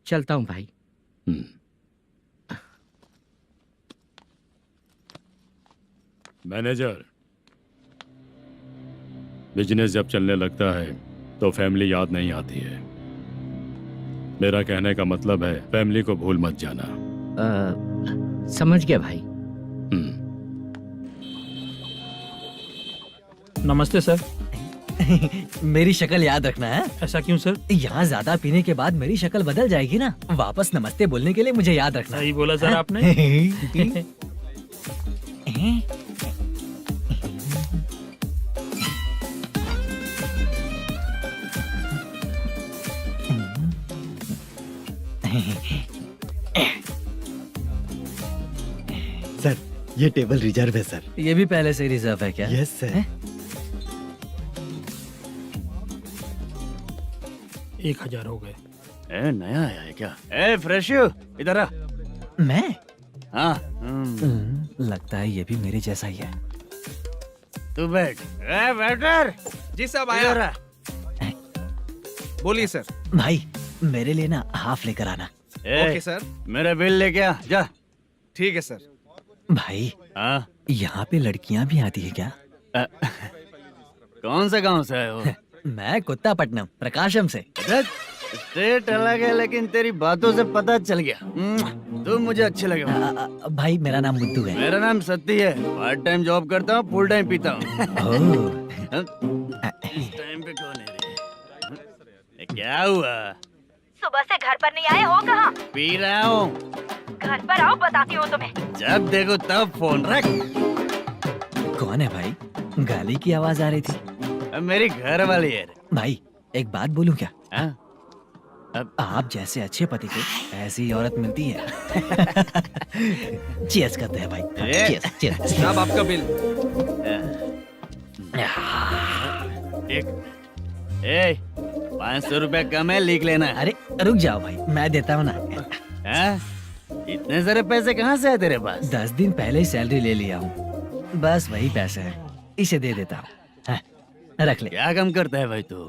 S4: चलता हूँ भाई।
S9: मैनेजर, बिजनेस जब चलने लगता है तो फैमिली याद नहीं आती है। मेरा कहने का मतलब है फैमिली को भूल मत जाना।
S4: समझ गया भाई।
S12: नमस्ते सर।
S7: मेरी शक्ल याद रखना है।
S12: ऐसा क्यों सर?
S7: यहाँ ज्यादा पीने के बाद मेरी शक्ल बदल जाएगी ना, वापस नमस्ते बोलने के लिए मुझे याद रखना।
S12: सही बोला सर आपने।
S2: सर ये टेबल रिजर्व है सर।
S7: ये भी पहले से रिजर्व है क्या?
S2: Yes sir.
S12: 1000 हो गए।
S11: नया आया है क्या? फ्रेश इधर आ।
S7: मैं?
S11: हाँ
S7: लगता है ये भी मेरे जैसा ही है।
S11: तू बैठ। वेटर।
S13: जी साहब आया। बोलिए सर।
S7: भाई मेरे लिए ना हाफ लेकर आना।
S13: Okay sir.
S11: मेरा बिल लेके आ जा।
S13: ठीक है सर।
S7: भाई
S11: हाँ
S7: यहाँ पे लड़कियाँ भी आती है क्या?
S11: कौन सा गांव से है वो?
S7: मैं कुत्तापट्टनम प्रकाशम से।
S11: स्टेट अलग है लेकिन तेरी बातों से पता चल गया तुम मुझे अच्छे लगे।
S7: भाई मेरा नाम मुद्दू है।
S11: मेरा नाम सत्ती है। पार्ट टाइम जॉब करता हूँ, फुल टाइम पीता हूँ। इस टाइम पे कौन है रे? क्या हुआ?
S10: सुबह से घर पर नहीं आए हो कहाँ?
S11: पी रहा हूँ।
S10: घर पर आओ बताती हूँ तुम्हें।
S11: जब देखो तब फोन रख।
S7: कौन है भाई? गाली की आवाज आ रही थी।
S11: मेरी घर वाली है।
S7: भाई एक बात बोलूं क्या?
S11: अब
S7: आप जैसे अच्छे पति को ऐसी औरत मिलती है। चीयर्स करते हैं भाई। Cheers cheers.
S13: साहब आपका बिल।
S11: एक 500 रुपया कम है, लिख लेना।
S7: अरे रुक जाओ भाई, मैं देता हूँ ना।
S11: इतने सारे पैसे कहाँ से है तेरे पास?
S7: 10 दिन पहले ही सैलरी ले लिया हूँ, बस वही पैसे हैं, इसे दे देता हूँ। रख ले।
S11: क्या काम करता है भाई तू?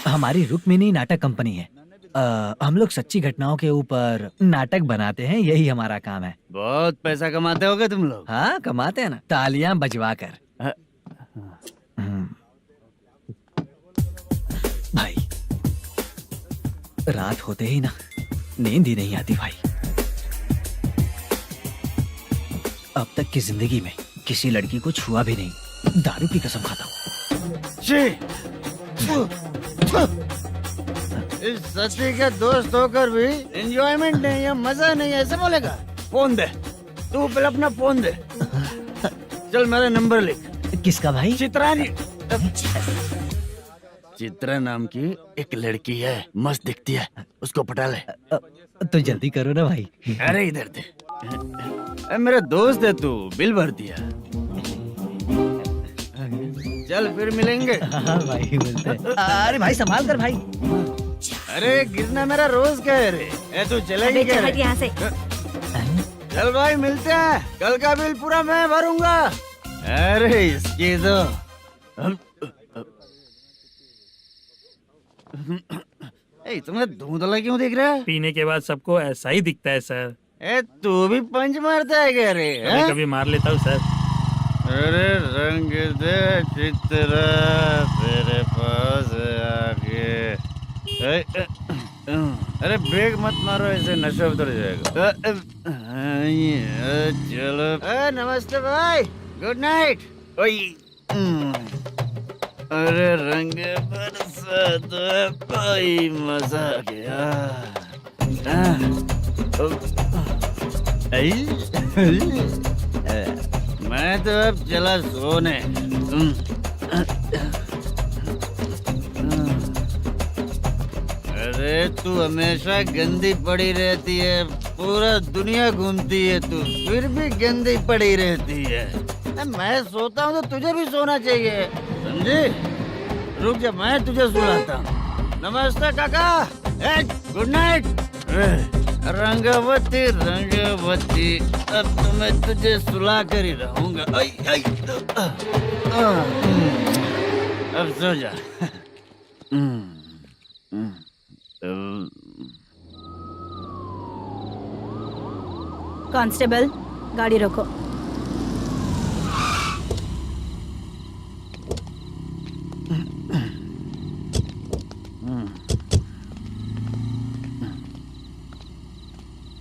S7: हमारी रुक्मिनी नाटक कंपनी है। हम लोग सच्ची घटनाओं के ऊपर नाटक बनाते हैं, यही हमारा काम है।
S11: बहुत पैसा कमाते होगे तुम लोग।
S7: हाँ कमाते हैं ना, तालियां बजवा कर। भाई रात होते ही ना नींद ही नहीं आती भाई। अब तक की जिंदगी में किसी लड़की को छुआ भी नहीं, दारू की कसम खाता हूँ।
S11: इस सच्ची के दोस्त होकर भी एंजॉयमेंट नहीं है, मजा नहीं है, ऐसे बोलेगा? फोन दे, तू पहले अपना फोन दे। चल मेरा नंबर लिख।
S7: किसका भाई?
S11: चित्रानी। चित्रा नाम की एक लड़की है, मस्त दिखती है, उसको पटा ले।
S7: तो जल्दी करो ना भाई।
S11: अरे इधर दे। मेरा दोस्त है तू, बिल भर दिया। चल फिर मिलेंगे।
S7: हाँ भाई मिलते हैं। अरे भाई संभाल कर भाई।
S11: अरे गिरना मेरा रोज का है रे। तू चलेगी क्या?
S10: यहाँ से।
S11: चल भाई मिलते हैं, कल का बिल पूरा मैं भरूंगा। अरे इसकी तो तुम्हें धुंधला क्यों दिख रहा है?
S12: पीने के बाद सबको ऐसा ही दिखता है सर।
S11: तू भी पंच मारता है क्या रे?
S12: कभी कभी मार लेता हूँ सर।
S11: अरे रंग दे चित्रा तेरे पास आके। अरे ब्रेक मत मारो, ऐसे नशा उतर जाएगा। चलो। नमस्ते भाई, गुड नाइट। अरे रंग बरसात भाई, मजा आ गया। मैं तो अब चला सोने। अरे तू हमेशा गंदी पड़ी रहती है, पूरा दुनिया घूमती है तू, फिर भी गंदी पड़ी रहती है। मैं सोता हूँ तो तुझे भी सोना चाहिए, समझी? रुक जा, मैं तुझे सुलाता हूँ। नमस्ते काका, गुड नाइट। रंगवती रंगवती, अब तो मैं तुझे सुला कर ही रहूंगा। अब सो जा।
S10: कांस्टेबल, गाड़ी रोको।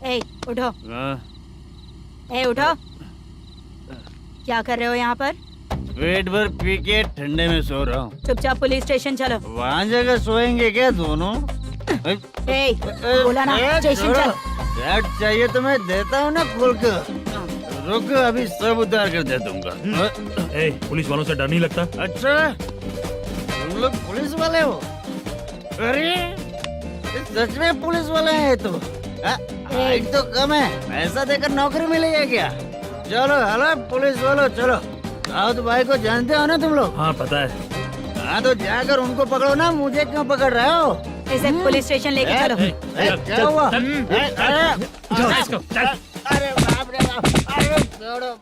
S10: ए, उठो। ए, उठो। क्या कर रहे हो यहाँ पर?
S11: पेट भर पी के ठंडे में सो रहा हूँ।
S10: चुपचाप पुलिस स्टेशन चलो।
S11: वहाँ जगह सोएंगे क्या दोनों?
S10: ए, बोला ना, स्टेशन चल।
S11: शर्ट चाहिए तो मैं देता हूँ ना खोल कर। रुक, अभी सब उतार कर दे दूंगा।
S12: ए, पुलिस वालों से डर नहीं लगता?
S11: अच्छा, तुम लोग पुलिस वाले हो? अरे सच में पुलिस वाले हैं तो? हाइट तो कम है, पैसा देकर नौकरी मिलेगी क्या? चलो हेलो पुलिस वालों, चलो। दाऊद भाई को जानते हो ना तुम लोग?
S12: हाँ पता है।
S11: हाँ तो जाकर उनको पकड़ो ना, मुझे क्यों पकड़ रहे हो?
S10: इसे पुलिस स्टेशन लेके चलो।
S11: क्या हुआ? अरे बाप रे बाप, अरे छोड़ो।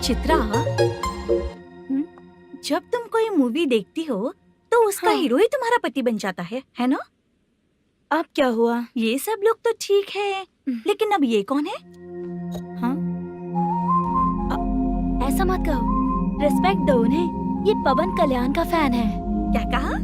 S5: चित्रा, जब तुम कोई मूवी देखती हो तो उसका हीरो ही तुम्हारा पति बन जाता है ना?
S10: अब क्या हुआ?
S5: ये सब लोग तो ठीक है, लेकिन अब ये कौन है?
S10: हाँ? ऐसा मत कहो, रिस्पेक्ट दो उन्हें। ये पवन कल्याण का फैन है।
S5: क्या कहा?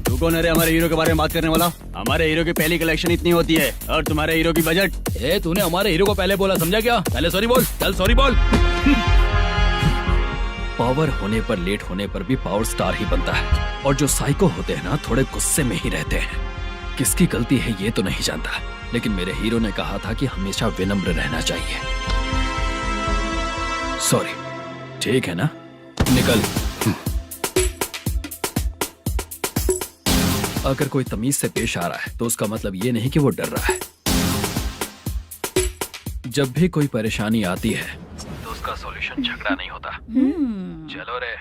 S6: तू कौन है रे हमारे हीरो के बारे में बात करने वाला? हमारे हीरो की पहली कलेक्शन इतनी होती है और तुम्हारे हीरो की बजट।
S8: तूने हमारे हीरो को पहले बोला, समझा क्या? पहले सॉरी बोल, चल सॉरी बोल। पावर होने पर, लेट होने पर भी पावर स्टार ही बनता है। और जो साइको होते हैं ना, थोड़े गुस्से में ही रहते हैं। किसकी गलती है ये तो नहीं जानता, लेकिन मेरे हीरो ने कहा था कि हमेशा विनम्र रहना चाहिए। सॉरी, ठीक है ना? निकल। अगर कोई तमीज से पेश आ रहा है तो उसका मतलब ये नहीं कि वो डर रहा है। जब भी कोई परेशानी आती है तो उसका सॉल्यूशन झगड़ा नहीं होता। चलो रे।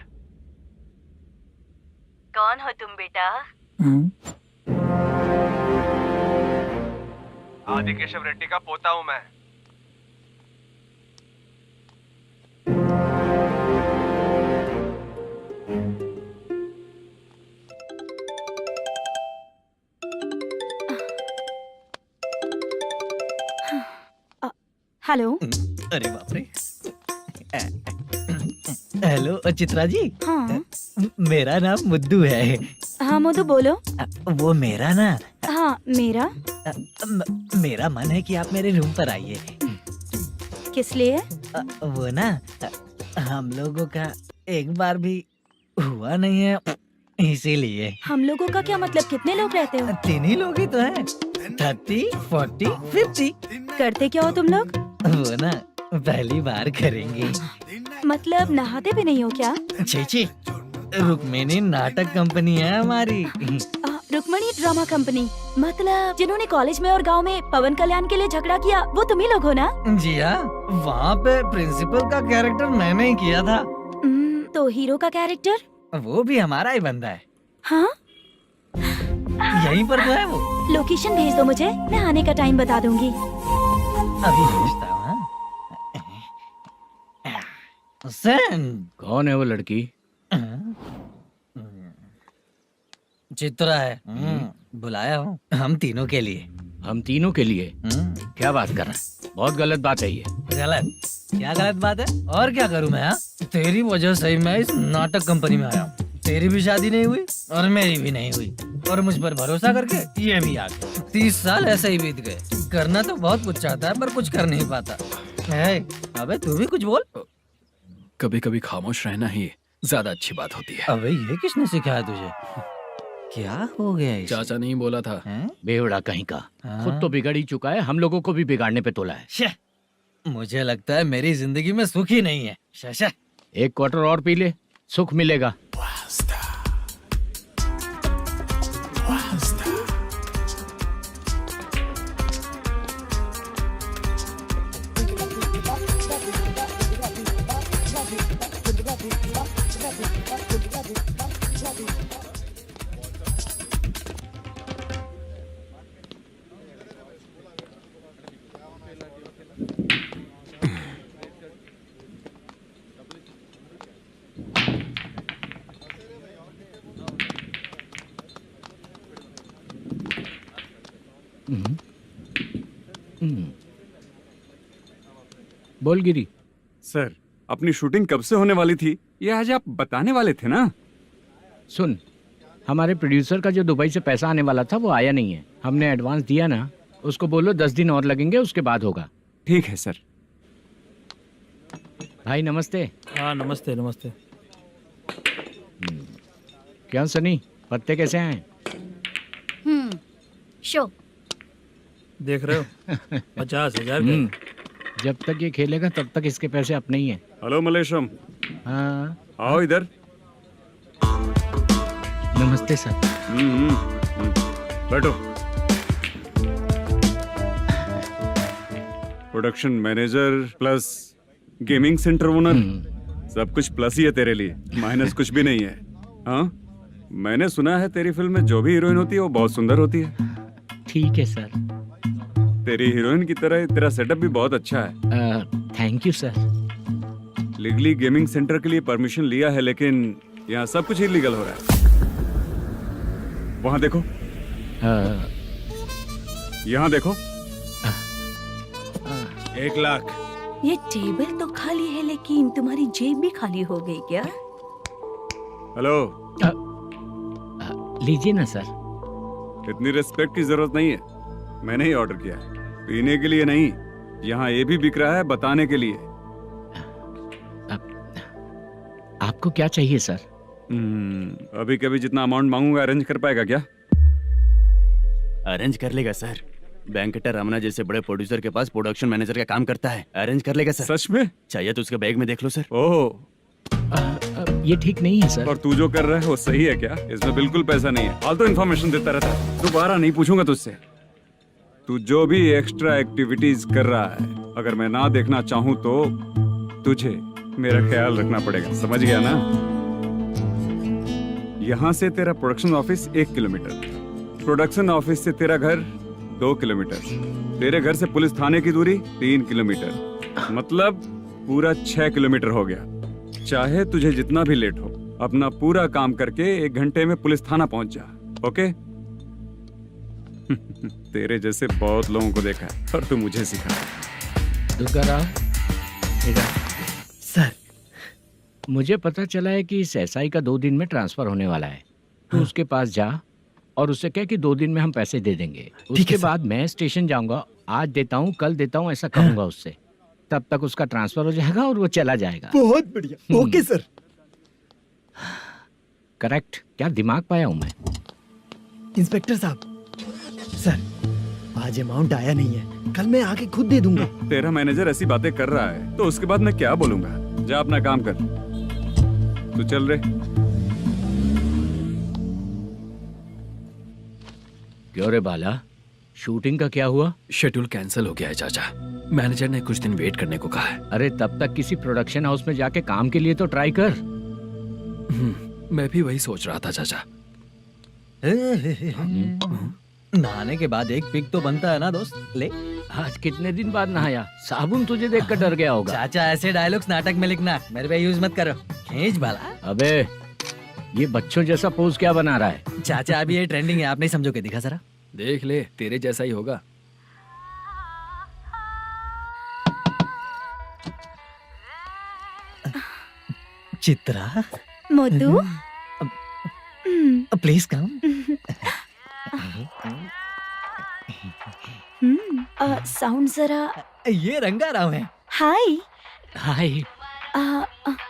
S5: कौन हो तुम बेटा?
S13: आदि केशव रेड्डी का पोता हूँ मैं।
S10: हेलो।
S7: अरे बाप रे। हेलो चित्रा जी।
S10: हाँ।
S7: मेरा नाम मुद्दू है।
S10: हाँ मुद्दू बोलो।
S7: वो मेरा ना।
S10: हाँ मेरा।
S7: मेरा मन है कि आप मेरे रूम पर आइए।
S10: किस लिए?
S7: वो ना, हम लोगों का एक बार भी हुआ नहीं है, इसीलिए।
S10: हम लोगों का क्या मतलब? कितने लोग रहते हो?
S7: 3 ही लोग ही तो हैं। 30, 40, 50।
S10: करते क्या हो तुम लोग?
S7: वो ना पहली बार करेंगे।
S10: मतलब नहाते भी नहीं हो क्या?
S7: छी छी, रुक्मिणी नाटक कंपनी है हमारी।
S10: Rukmani drama company. मतलब जिन्होंने कॉलेज में और गांव में पवन कल्याण के लिए झगड़ा किया वो तुम ही लोग हो ना?
S7: जी हाँ, वहाँ पे प्रिंसिपल का कैरेक्टर मैंने ही किया था।
S10: तो हीरो का कैरेक्टर?
S7: वो भी हमारा ही बंदा है।
S10: हाँ,
S7: यहीं पर तो है वो।
S10: लोकेशन भेज दो मुझे, मैं आने का टाइम बता दूंगी।
S7: अभी भेजता हूँ।
S4: कौन है वो लड़की?
S7: चित्रा है। बुलाया हूँ हम तीनों के लिए।
S4: हम तीनों के लिए? क्या बात कर रहा है? बहुत गलत बात है ये।
S7: गलत? क्या गलत बात है? और क्या करूँ मैं? तेरी वजह से मैं इस नाटक कंपनी में आया हूँ। तेरी भी शादी नहीं हुई और मेरी भी नहीं हुई, और मुझ पर भरोसा करके ये भी आ गया। 30 साल ऐसे ही बीत गए। करना तो बहुत कुछ चाहता है पर कुछ कर नहीं पाता। अबे तू भी कुछ बोल।
S8: कभी कभी खामोश रहना ही ज्यादा अच्छी बात होती है।
S7: अबे ये किसने सिखाया तुझे? क्या हो गया इसे?
S8: चाचा नहीं बोला था।
S4: बेवड़ा कहीं का। खुद तो बिगड़ ही चुका है, हम लोगों को भी बिगाड़ने पे तोला है।
S7: मुझे लगता है मेरी जिंदगी में सुख ही नहीं है। शशा,
S4: एक क्वार्टर और पी ले, सुख मिलेगा। बोल गिरी।
S6: सर, अपनी शूटिंग कब से होने वाली थी ये आज आप बताने वाले थे ना?
S4: सुन, हमारे प्रोड्यूसर का जो दुबई से पैसा आने वाला था वो आया नहीं है। हमने एडवांस दिया ना, उसको बोलो 10 दिन और लगेंगे, उसके बाद होगा।
S6: ठीक है सर।
S4: भाई नमस्ते।
S12: हाँ नमस्ते नमस्ते।
S4: क्या सनी, पत्ते कैसे हैं?
S5: शो
S12: देख रहे हो 50,000 के।
S4: जब तक ये खेलेगा तब तक इसके पैसे अपने ही हैं।
S6: हेलो मलेशम।
S4: हाँ
S6: आओ इधर।
S4: नमस्ते सर।
S6: बैठो। Production manager plus gaming centre owner, सब कुछ प्लस ही है तेरे लिए, माइनस कुछ भी नहीं है। हाँ, मैंने सुना है तेरी फिल्म में जो भी हीरोइन होती है वो बहुत सुंदर होती है।
S4: ठीक है सर।
S6: तेरी हीरोइन की तरह तेरा सेटअप भी बहुत अच्छा है।
S4: Thank you sir.
S6: Legally gaming centre के लिए परमिशन लिया है, लेकिन यहाँ सब कुछ इलीगल हो रहा है। वहाँ देखो, यहाँ देखो।
S2: 1 लाख।
S5: ये टेबल तो खाली है लेकिन तुम्हारी जेब भी खाली हो गई क्या?
S6: हेलो।
S4: लीजिए ना सर।
S6: इतनी रिस्पेक्ट की जरूरत नहीं है, मैंने ही ऑर्डर किया है। पीने के लिए नहीं, यहाँ ये भी बिक रहा है बताने के लिए।
S4: आपको क्या चाहिए सर?
S6: अभी कभी जितना अमाउंट मांगूंगा अरेंज कर पाएगा क्या?
S14: अरेंज कर लेगा सर। वेंकटर रमना जैसे बड़े प्रोड्यूसर के पास प्रोडक्शन मैनेजर का काम करता है, अरेंज कर लेगा सर।
S6: सच में?
S14: चाहिए तो उसके बैग में देख लो सर।
S6: ओह,
S4: ये ठीक नहीं है सर।
S6: और तू जो कर रहा है वो सही है क्या? इसमें बिल्कुल पैसा नहीं है, फालतू इन्फॉर्मेशन देता रहता है। दोबारा नहीं पूछूंगा तुझसे। तू जो भी एक्स्ट्रा एक्टिविटीज कर रहा है, अगर मैं ना देखना चाहूँ तो तुझे मेरा ख्याल रखना पड़ेगा, समझ गया ना? यहाँ से तेरा production office 1 kilometre, production office से तेरा घर 2 किलोमीटर, तेरे घर से पुलिस थाने की दूरी 3 किलोमीटर, मतलब पूरा 6 किलोमीटर हो गया। चाहे तुझे जितना भी लेट हो, अपना पूरा काम करके 1 घंटे में पुलिस थाना पहुंच जा, ओके? तेरे जैसे बहुत लोगों को देखा है और तू मुझे सिखा।
S4: सर, मुझे पता चला है कि इस एसआई का 2 दिन में ट्रांसफर होने वाला है। तो उसके पास जा और उससे कह कि 2 दिन में हम पैसे दे देंगे। उसके बाद मैं स्टेशन जाऊंगा, आज देता हूँ कल देता हूँ ऐसा कहूंगा उससे। तब तक उसका ट्रांसफर हो जाएगा और वो चला जाएगा।
S2: बहुत बढ़िया। Okay sir.
S4: करेक्ट। क्या दिमाग पाया हूँ मैं।
S2: इंस्पेक्टर साहब, सर आज अमाउंट आया नहीं है, कल मैं आके खुद दे दूंगा।
S6: तेरा मैनेजर ऐसी बातें कर रहा है तो उसके बाद मैं क्या बोलूंगा? जा अपना काम कर। तू चल रे।
S4: क्यों रे बाला, शूटिंग का क्या हुआ?
S8: शेड्यूल कैंसिल हो गया है चाचा। मैनेजर ने कुछ दिन वेट करने को कहा है।
S4: अरे तब तक किसी प्रोडक्शन हाउस में जाके काम के लिए तो ट्राई कर।
S8: मैं भी वही सोच रहा था चाचा।
S7: नहाने के बाद एक पिक तो बनता है ना दोस्त। ले
S4: आज कितने दिन बाद नहाया? साबुन तुझे देखकर डर गया होगा।
S7: चाचा ऐसे डायलॉग्स नाटक में लिखना, मेरे पे यूज मत करो। खींच बाला।
S4: अबे ये बच्चों जैसा पोज क्या बना रहा है?
S7: चाचा अभी ये ट्रेंडिंग है, आप नहीं समझोगे, दिखा जरा।
S8: देख ले, तेरे जैसा ही होगा।
S7: Chitra,
S10: Modu,
S7: please come.
S10: Sound जरा।
S7: ये रंगा राव है।
S10: हाय।
S4: हाय।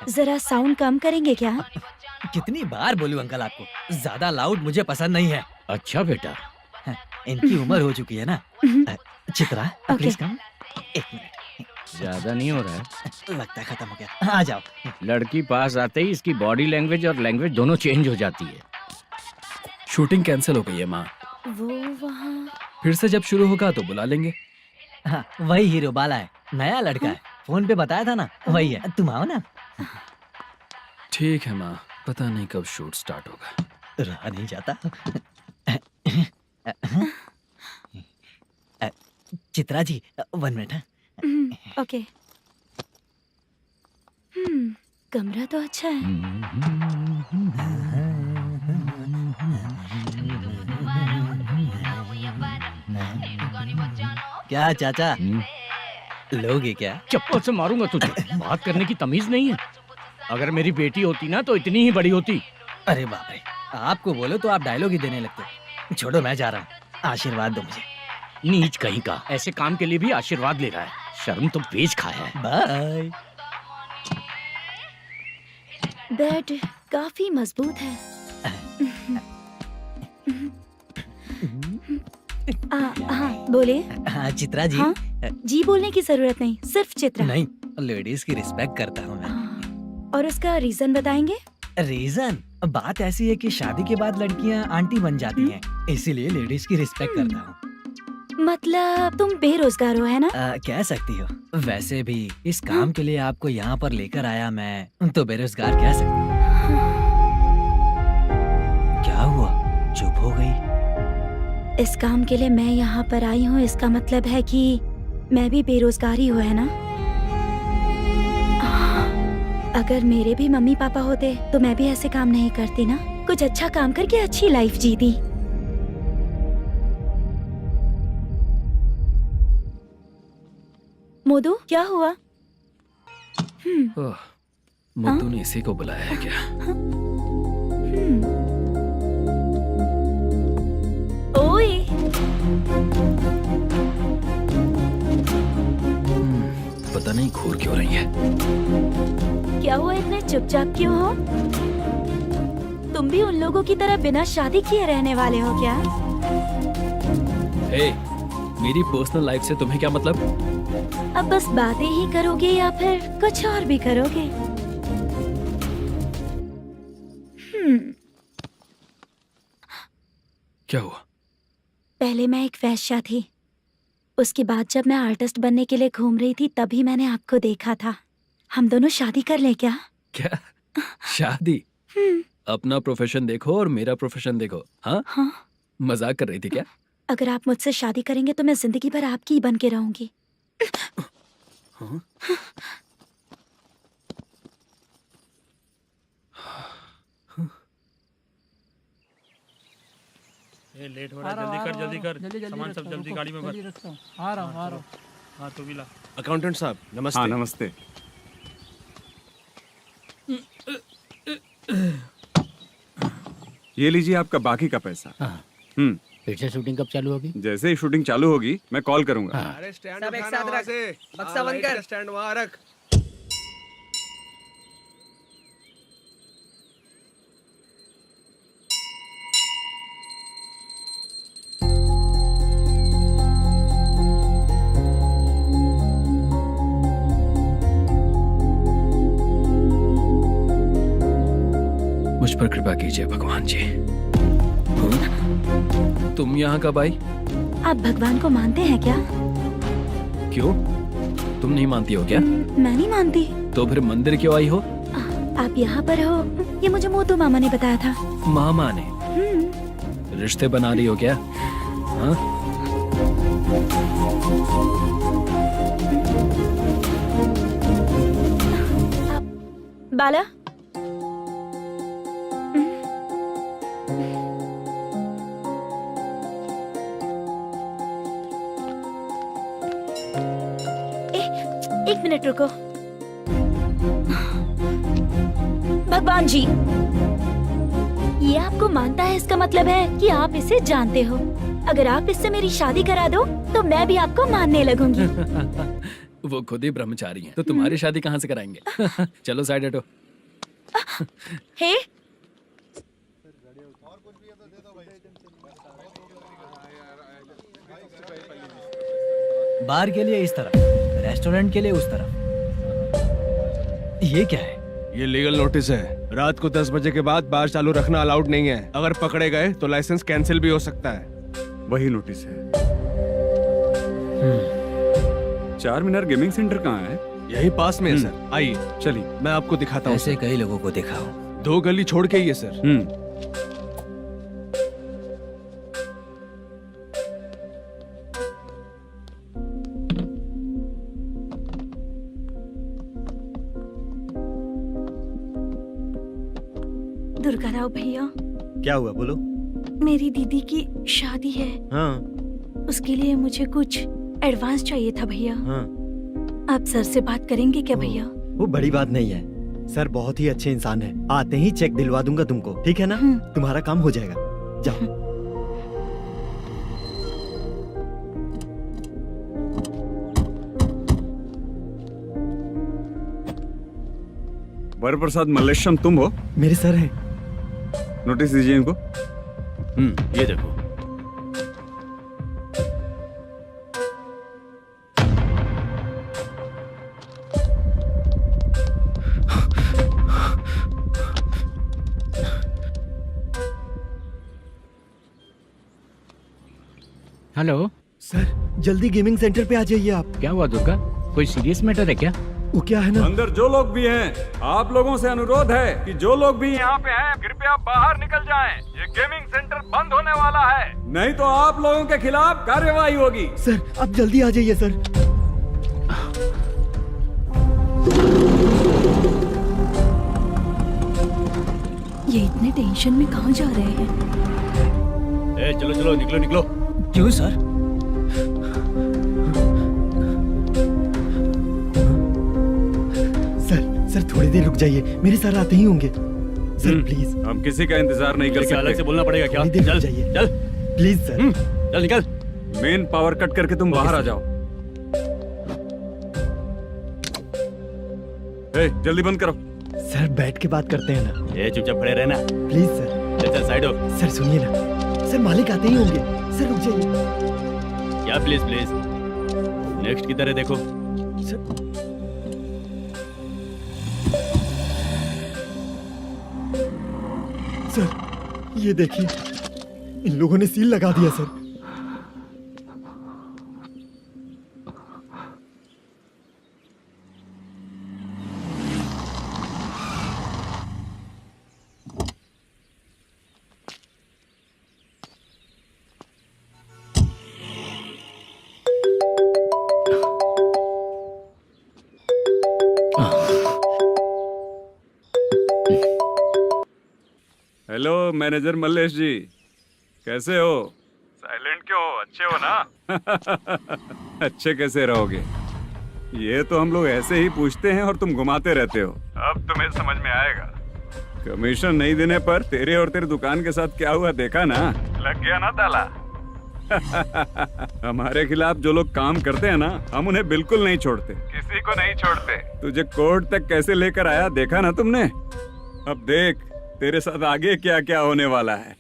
S10: जरा साउंड कम करेंगे क्या?
S7: कितनी बार बोलूं अंकल आपको, ज्यादा लाउड मुझे पसंद नहीं है।
S4: अच्छा बेटा,
S7: इनकी उम्र हो चुकी है ना। Chitra, please come. एक मिनट,
S4: ज्यादा नहीं हो रहा है?
S7: लगता है खत्म हो गया। आ जाओ।
S4: लड़की पास आते ही इसकी बॉडी लैंग्वेज और लैंग्वेज दोनों चेंज हो जाती है।
S8: शूटिंग कैंसिल हो गई है माँ।
S10: वो वहाँ।
S8: फिर से जब शुरू होगा तो बुला लेंगे।
S7: हाँ, वही हीरो बाला है, नया लड़का है। फोन पे बताया था ना, वही है। तुम आओ ना।
S8: ठीक है माँ, पता नहीं कब शूट स्टार्ट होगा।
S7: रहा नहीं जाता। चित्रा जी, 1 मिनट।
S10: ओके। कमरा तो अच्छा है।
S7: क्या चाचा, लोगे क्या?
S4: चप्पल से मारूंगा तुझे। बात करने की तमीज नहीं है। अगर मेरी बेटी होती ना तो इतनी ही बड़ी होती।
S7: अरे बाप रे, आपको बोलो तो आप डायलॉग ही देने लगते। छोड़ो, मैं जा रहा हूँ, आशीर्वाद दो मुझे।
S4: नीच कहीं का, ऐसे काम के लिए भी आशीर्वाद ले रहा है। शर्म तो बेच खाया है।
S7: बाय।
S10: बेड काफी मजबूत है। हाँ बोलिए।
S7: हाँ चित्रा जी।
S10: हाँ? जी बोलने की जरूरत नहीं, सिर्फ चित्रा।
S7: नहीं, लेडीज की रिस्पेक्ट करता हूँ मैं।
S10: और उसका रीजन बताएंगे?
S7: रीजन बात ऐसी है कि शादी के बाद लड़कियाँ आंटी बन जाती हैं, इसीलिए लेडीज की रिस्पेक्ट करता हूँ।
S10: मतलब तुम बेरोजगार हो, है ना?
S7: कह सकती हो। वैसे भी इस काम के लिए आपको यहाँ पर लेकर आया मैं, तो बेरोजगार कह सकती हूँ। क्या हुआ, चुप हो गई?
S10: इस काम के लिए मैं यहाँ पर आई हूँ, इसका मतलब है कि मैं भी बेरोजगार ही हूँ, है ना? अगर मेरे भी मम्मी पापा होते तो मैं भी ऐसे काम नहीं करती ना। कुछ अच्छा काम करके अच्छी लाइफ जीती। मोदू, क्या हुआ?
S8: मुद्दू ने इसी को बुलाया है क्या?
S10: ओए।
S8: पता नहीं घूर क्यों रही है।
S10: क्या हुआ, इतने चुपचाप क्यों हो? तुम भी उन लोगों की तरह बिना शादी किए रहने वाले हो क्या?
S8: हे, मेरी पर्सनल लाइफ से तुम्हें क्या मतलब?
S10: अब बस बातें ही करोगे या फिर कुछ और भी करोगे?
S8: क्या हुआ?
S10: पहले मैं एक वेश्या थी, उसके बाद जब मैं आर्टिस्ट बनने के लिए घूम रही थी तभी मैंने आपको देखा था। हम दोनों शादी कर ले क्या?
S8: क्या शादी? अपना प्रोफेशन देखो और मेरा प्रोफेशन देखो। हाँ?
S10: हाँ?
S8: मजाक कर रही थी क्या?
S10: अगर आप मुझसे शादी करेंगे तो मैं जिंदगी भर आपकी ही बन के रहूंगी।
S8: हाँ?
S12: ये लेट हो रहा है, जल्दी कर। सामान सब जल्दी गाड़ी में भर।
S7: आ रहा हूँ।
S12: हाँ तू भी ला।
S14: अकाउंटेंट साहब नमस्ते।
S6: हाँ नमस्ते। ये लीजिए आपका बाकी का पैसा।
S4: फिर से शूटिंग कब चालू होगी?
S6: जैसे ही शूटिंग चालू होगी मैं कॉल करूंगा।
S13: अरे स्टैंड
S7: सब एक साथ रख। बक्सा बंद कर।
S13: स्टैंड वहाँ रख।
S8: मुझ पर कृपा कीजिए भगवान जी। तुम यहाँ कब आई?
S10: आप भगवान को मानते हैं क्या?
S8: क्यों? तुम नहीं मानती हो क्या?
S10: मैं नहीं मानती।
S8: तो फिर मंदिर क्यों आई हो?
S10: आप यहाँ पर हो ये मुझे मोटू मामा ने बताया था।
S8: मामा ने? रिश्ते बना रही हो क्या? हाँ?
S10: बाला, एक मिनट रुको। भगवान जी, ये आपको मानता है, इसका मतलब है कि आप इसे जानते हो। अगर आप इससे मेरी शादी करा दो तो मैं भी आपको मानने लगूंगी।
S8: वो खुद ही ब्रह्मचारी हैं, तो तुम्हारी शादी कहाँ से कराएंगे? चलो साइड हटो।
S10: हे,
S7: बार के लिए इस तरफ, रेस्टोरेंट के लिए उस तरफ। ये क्या है?
S13: ये लीगल नोटिस है। रात को 10 बजे के बाद बार चालू रखना अलाउड नहीं है। अगर पकड़े गए तो लाइसेंस कैंसिल भी हो सकता है।
S6: वही नोटिस है। चार मीनार गेमिंग सेंटर कहाँ है?
S13: यही पास में है सर, आइए
S6: चलिए
S13: मैं आपको दिखाता हूँ।
S7: ऐसे कई लोगों को देखा हो।
S13: 2 गली छोड़ के ही है सर।
S5: दुर्गा राव भैया,
S2: क्या हुआ बोलो।
S5: मेरी दीदी की शादी है।
S2: हाँ
S5: उसके लिए मुझे कुछ एडवांस चाहिए था भैया।
S2: हाँ
S5: आप सर से बात करेंगे क्या भैया?
S2: वो बड़ी बात नहीं है, सर बहुत ही अच्छे इंसान है। आते ही चेक दिलवा दूंगा तुमको, ठीक है ना? तुम्हारा काम हो जाएगा। जाओ।
S6: वरप्रसाद मल्लेश्वरम तुम हो?
S2: मेरे सर हैं।
S6: नोटिस दीजिए इनको।
S14: ये देखो।
S4: हेलो
S2: सर, जल्दी गेमिंग सेंटर पे आ जाइए आप।
S4: क्या हुआ दुर्गा? कोई सीरियस मैटर है क्या?
S2: वो क्या है ना,
S6: अंदर जो लोग भी हैं, आप लोगों से अनुरोध है कि जो लोग भी यहाँ पे हैं, कृपया बाहर निकल जाएं। ये गेमिंग सेंटर बंद होने वाला है, नहीं तो आप लोगों के खिलाफ कार्यवाही होगी।
S2: सर आप जल्दी आ जाइए सर।
S5: ये इतने टेंशन में कहाँ जा रहे हैं?
S14: चलो चलो निकलो निकलो।
S7: क्यों सर?
S2: सर थोड़ी देर रुक जाइए, मेरे सर आते ही होंगे। Sir please.
S6: हम किसी का इंतजार नहीं कर सकते।
S14: अलग से बोलना पड़ेगा क्या?
S2: थोड़ी देर रुक
S14: चल
S2: जाइए
S14: चल
S2: प्लीज सर।
S14: चल निकल।
S6: मेन पावर कट करके तुम बाहर आ जाओ। जल्दी बंद करो।
S2: सर बैठ के बात करते हैं ना।
S14: ये चुपचाप खड़े रहना।
S2: Please sir.
S14: चल साइड हो।
S2: सर सुनिए ना, सर मालिक आते ही होंगे। सर रुक जाइए।
S14: क्या प्लीज प्लीज? नेक्स्ट की तरह देखो।
S2: सर ये देखिए, इन लोगों ने सील लगा दिया सर।
S6: हेलो मैनेजर मल्लेश जी, कैसे हो? साइलेंट क्यों हो? अच्छे हो ना? अच्छे कैसे रहोगे? ये तो हम लोग ऐसे ही पूछते हैं और तुम घुमाते रहते हो। अब तुम्हें समझ में आएगा। कमीशन नहीं देने पर तेरे और तेरी दुकान के साथ क्या हुआ देखा ना? लग गया ना ताला। हमारे खिलाफ जो लोग काम करते हैं ना, हम उन्हें बिल्कुल नहीं छोड़ते, किसी को नहीं छोड़ते। तुझे कोर्ट तक कैसे लेकर आया देखा ना तुमने? अब देख तेरे साथ आगे क्या क्या होने वाला है।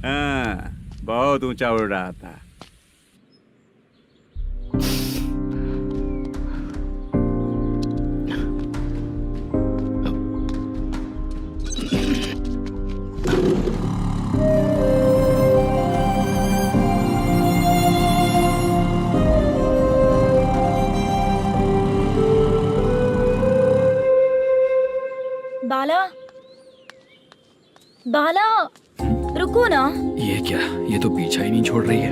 S6: हाँ, बहुत ऊंचा उड़ रहा था।
S10: बाला रुको ना।
S8: ये क्या, ये तो पीछा ही नहीं छोड़ रही है।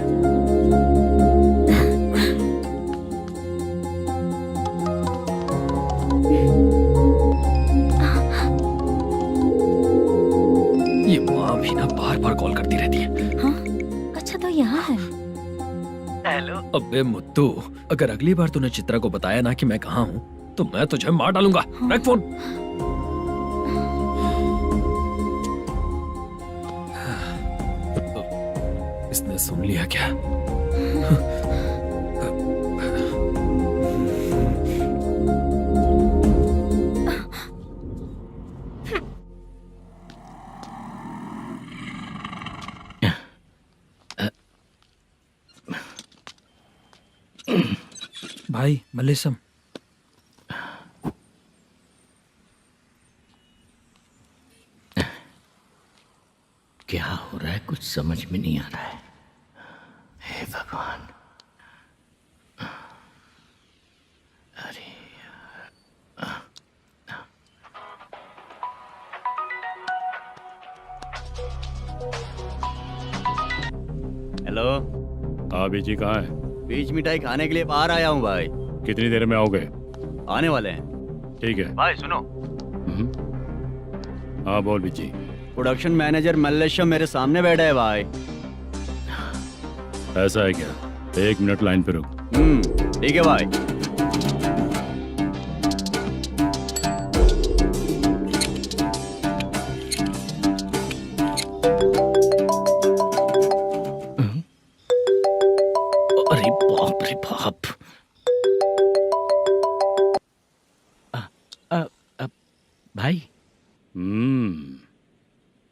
S8: ये माँ भी ना बार बार कॉल करती रहती है।
S10: हाँ? अच्छा तो यहाँ है।
S7: हेलो।
S8: अबे मुत्तू, अगर अगली बार तूने चित्रा को बताया ना कि मैं कहाँ हूँ तो मैं तुझे मार डालूंगा। रख फोन। इसने सुन लिया क्या?
S12: भाई मल्लेशम,
S4: क्या हो रहा है, कुछ समझ में नहीं आ रहा है। हे भगवान। अरे
S14: हेलो।
S9: हाँ बीजी कहाँ है?
S14: बीच मिठाई खाने के लिए बाहर आया हूँ भाई।
S9: कितनी देर में आओगे?
S14: आने वाले हैं।
S9: ठीक है
S14: भाई सुनो,
S9: हाँ बोल बीजी।
S14: प्रोडक्शन मैनेजर मल्लेशम मेरे सामने बैठा है भाई।
S9: ऐसा है क्या? 1 मिनट लाइन पे रुक।
S14: ठीक है भाई।
S4: अरे बाप रे बाप। भाई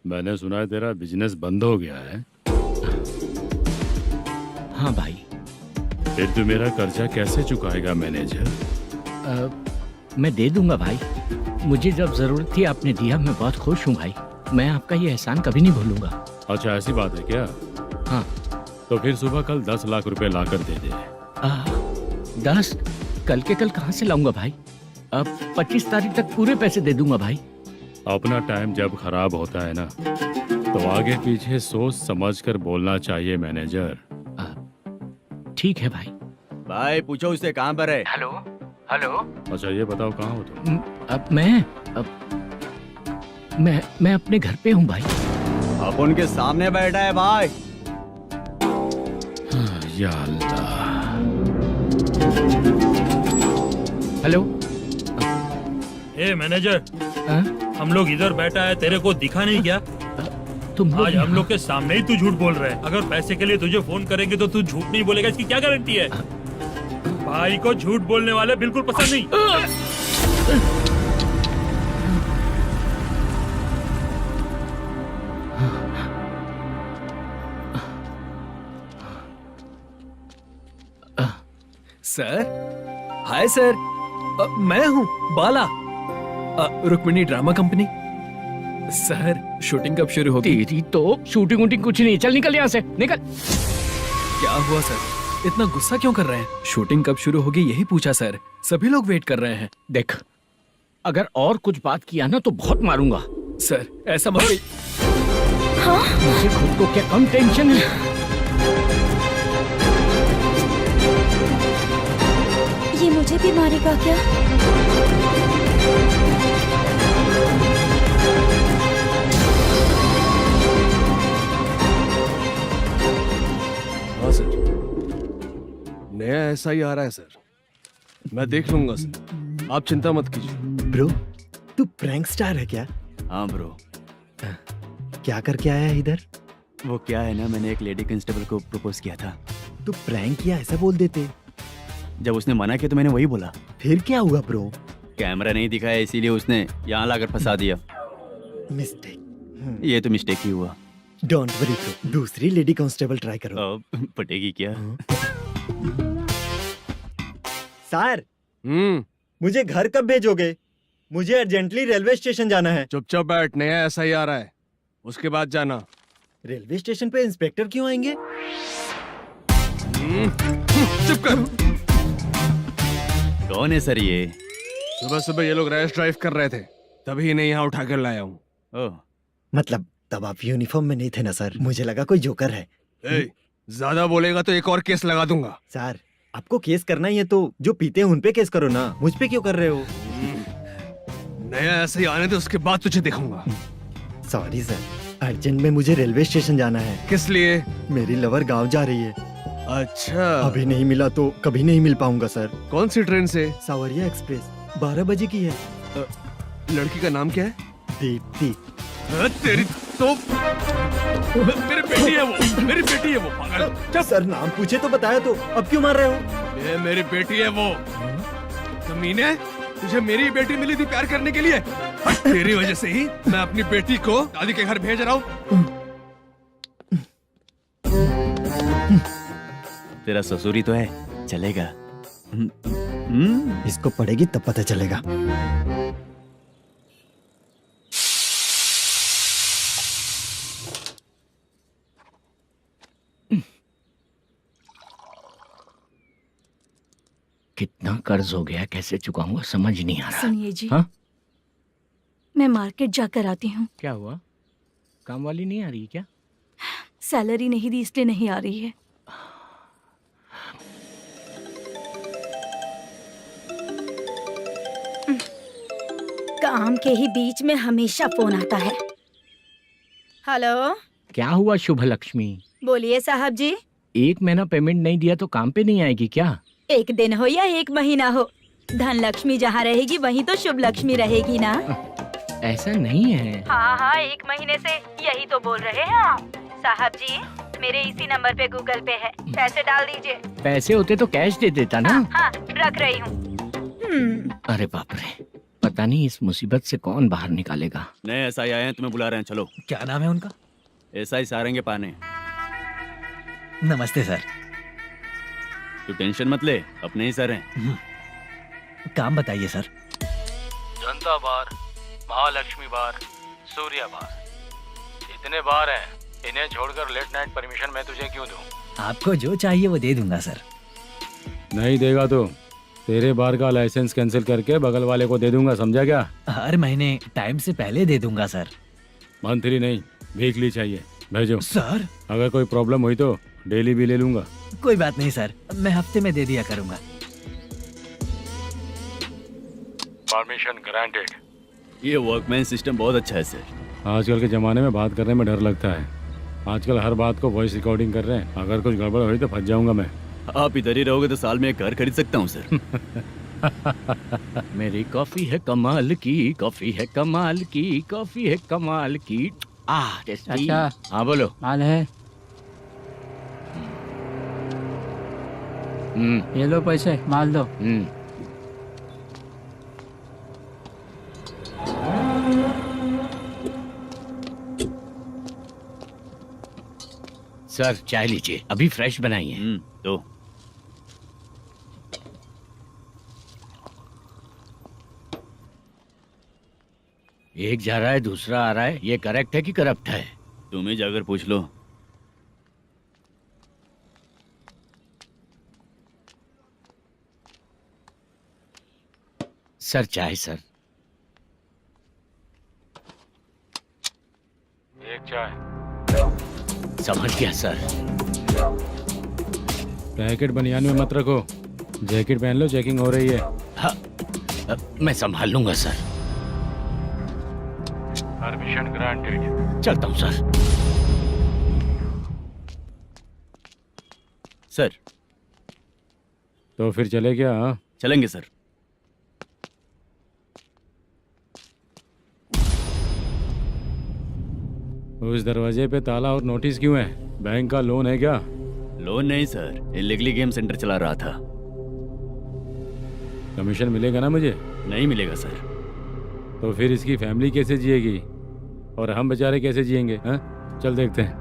S9: मैंने सुना है तेरा बिजनेस बंद हो गया है।
S4: हाँ भाई।
S9: फिर तू मेरा कर्जा कैसे चुकाएगा मैनेजर?
S4: मैं दे दूंगा भाई, मुझे जब जरूरत थी आपने दिया, मैं बहुत खुश हूँ भाई। मैं आपका ये एहसान कभी नहीं भूलूंगा।
S9: अच्छा ऐसी बात है क्या?
S4: हाँ।
S9: तो फिर सुबह कल 10 लाख रुपए लाकर दे दे।
S4: 10? कल के कल कहाँ से लाऊंगा भाई? अब 25 तारीख तक पूरे पैसे दे दूंगा भाई।
S9: अपना टाइम जब खराब होता है ना तो आगे पीछे सोच समझ कर बोलना चाहिए मैनेजर।
S4: ठीक है भाई।
S14: भाई पूछो उससे कहाँ पर है।
S4: Hello hello.
S9: अच्छा ये बताओ कहाँ हो तुम?
S4: अब मैं अपने घर पे हूँ भाई।
S14: अब उनके सामने बैठा है भाई।
S9: या अल्लाह।
S4: हेलो।
S12: ए मैनेजर, हम लोग इधर बैठा है, तेरे को दिखा नहीं क्या?
S4: तुम
S12: आज हम लोग के सामने ही तू झूठ बोल रहा है। अगर पैसे के लिए तुझे फोन करेंगे तो तू झूठ नहीं बोलेगा, इसकी क्या गारंटी है? भाई को झूठ बोलने वाले बिल्कुल पसंद नहीं।
S8: सर, हाय सर, मैं हूँ Bala, Rukmini drama company. Sir shooting कब शुरू होगी?
S4: तेरी तो शूटिंग वूटिंग कुछ नहीं, चल निकल यहाँ से, निकल।
S8: क्या हुआ सर, इतना गुस्सा क्यों कर रहे हैं? शूटिंग कब शुरू होगी यही पूछा सर, सभी लोग वेट कर रहे हैं।
S4: देख, अगर और कुछ बात किया ना तो बहुत मारूंगा।
S8: सर ऐसा मत कहिए।
S4: मुझे खुद को क्या कम टेंशन है?
S10: ये मुझे भी मारेगा क्या?
S13: हाँ सर, नया ऐसा ही आ रहा है सर, मैं देख लूंगा सर, आप चिंता मत कीजिए।
S2: ब्रो, तू प्रैंक स्टार है क्या?
S14: हाँ ब्रो।
S2: क्या करके आया है इधर?
S14: वो क्या है ना, मैंने एक लेडी कांस्टेबल को प्रपोज किया था।
S2: तू प्रैंक किया ऐसा बोल देते।
S14: जब उसने मना किया तो मैंने वही बोला।
S2: फिर क्या हुआ ब्रो?
S14: कैमरा नहीं दिखाया इसीलिए उसने यहाँ लाकर फंसा दिया।
S2: मिस्टेक।
S14: ये तो मिस्टेक ही हुआ।
S2: डोंट वरी ब्रो, दूसरी लेडी कांस्टेबल ट्राई करो।
S14: पटेगी क्या?
S2: सर, मुझे घर कब भेजोगे? मुझे अर्जेंटली रेलवे स्टेशन जाना है।
S13: चुपचाप बैठ, नया ऐसा ही आ रहा है, उसके बाद जाना।
S2: रेलवे स्टेशन पे इंस्पेक्टर क्यों आएंगे?
S13: चुप कर।
S14: कौन है सर ये?
S13: सुबह सुबह ये लोग रैश ड्राइव कर रहे थे, तभी इन्हें यहाँ उठा कर लाया हूँ।
S2: मतलब तब आप यूनिफॉर्म में नहीं थे ना सर, मुझे लगा कोई जोकर है।
S13: ज्यादा बोलेगा तो एक और केस लगा दूंगा।
S2: सर आपको केस करना ही है तो जो पीते हैं उन पे केस करो ना, मुझ पे क्यों कर रहे हो?
S13: नया ऐसे ही आने दो, उसके बाद तुझे देखूंगा।
S2: सॉरी सर, अर्जेंट में मुझे रेलवे स्टेशन जाना है।
S13: किस लिए?
S2: मेरी लवर गांव जा रही है।
S13: अच्छा,
S2: अभी नहीं मिला तो कभी नहीं मिल पाऊंगा सर।
S13: कौन सी ट्रेन से?
S2: सावरिया एक्सप्रेस, 12 बजे की है।
S13: लड़की का नाम क्या है?
S2: दीप्ति।
S13: तेरी तो मेरी बेटी है वो, मेरी बेटी है वो, पागल।
S2: सर नाम पूछे तो बताया, तो अब क्यों मार रहे हो?
S13: ये मेरी बेटी है वो। कमीने, तुझे मेरी बेटी मिली थी प्यार करने के लिए। तेरी वजह से ही मैं अपनी बेटी को दादी के घर भेज रहा हूँ।
S14: तेरा ससुरी तो है, चलेगा।
S2: इसको पढ़ेगी तब पता चलेगा।
S4: कितना कर्ज हो गया, कैसे चुकाऊंगा समझ नहीं आ रहा।
S5: सुनिए जी,
S4: हाँ?
S5: मैं मार्केट जाकर आती हूँ।
S4: क्या हुआ? काम वाली नहीं आ रही क्या?
S5: सैलरी नहीं दी इसलिए नहीं आ रही है।
S10: काम के ही बीच में हमेशा फोन आता है। हेलो,
S4: क्या हुआ शुभ लक्ष्मी?
S10: बोलिए साहब जी।
S4: 1 महीना पेमेंट नहीं दिया तो काम पे नहीं आएगी क्या?
S10: 1 दिन हो या 1 महीना हो, धन लक्ष्मी जहाँ रहेगी वहीं तो शुभ लक्ष्मी रहेगी ना।
S4: ऐसा नहीं है।
S10: हाँ हाँ, 1 महीने से यही तो बोल रहे हैं आप। साहब जी, मेरे इसी नंबर पे गूगल पे है, पैसे डाल दीजिए।
S4: पैसे होते तो कैश दे देता ना।
S10: हाँ, रख रही हूँ।
S4: अरे बाप रे, पता नहीं इस मुसीबत से कौन बाहर निकालेगा।
S14: नए एसआई आए हैं, तुम्हें बुला रहे हैं, चलो।
S7: क्या नाम है उनका?
S14: एसआई सारंगे पाने।
S7: नमस्ते सर।
S14: तू टेंशन मत ले, अपने ही सर हैं।
S7: काम बताइए सर।
S12: जनता बार, महालक्ष्मी बार, सूर्या बार, इतने बार हैं। इन्हें छोड़कर लेट नाइट परमिशन मैं तुझे क्यों दूं?
S7: आपको जो चाहिए वो दे दूंगा सर।
S9: नहीं देगा तो तेरे बार का लाइसेंस कैंसिल करके बगल वाले को दे दूंगा, समझा क्या?
S7: हर महीने टाइम से पहले दे दूंगा सर।
S9: मंथली नहीं, वीकली चाहिए, भेजो।
S7: सर
S9: अगर कोई प्रॉब्लम हुई तो डेली भी ले लूंगा।
S7: कोई बात नहीं सर, मैं हफ्ते में दे दिया करूंगा।
S12: Permission granted.
S14: ये वर्कमैन सिस्टम बहुत अच्छा है सर।
S9: आजकल के ज़माने में बात करने में डर लगता है। आजकल हर बात को वॉइस रिकॉर्डिंग कर रहे हैं। अगर कुछ गड़बड़ हुई तो फंस जाऊंगा मैं।
S14: आप इधर ही रहोगे तो साल में एक घर खरीद सकता हूँ सर।
S4: मेरी कॉफी है कमाल की, कॉफी है कमाल की, कॉफी है कमाल की। टेस्टी।
S15: अच्छा।
S4: हाँ बोलो।
S15: माल है, ये लो पैसे, माल दो।
S4: सर चाय लीजिए, अभी फ्रेश बनाई है।
S14: तो
S4: एक जा रहा है दूसरा आ रहा है, ये करेक्ट है कि करप्ट है?
S14: तुम ही जाकर पूछ लो।
S4: सर चाय सर।
S12: एक चाय।
S4: समझ गया सर।
S9: पैकेट बनियान में मत रखो, जैकेट पहन लो, चेकिंग हो रही है।
S4: हाँ, मैं संभाल लूंगा सर।
S12: Permission granted.
S4: चलता हूँ सर।
S14: सर
S9: तो फिर चले क्या? हाँ?
S14: चलेंगे सर।
S9: उस दरवाजे पे ताला और नोटिस क्यों है? बैंक का लोन है क्या?
S14: लोन नहीं सर, इलीगली गेम सेंटर चला रहा था।
S9: कमीशन मिलेगा ना मुझे?
S14: नहीं मिलेगा सर।
S9: तो फिर इसकी फैमिली कैसे जिएगी और हम बेचारे कैसे जिएंगे? हाँ, चल देखते हैं।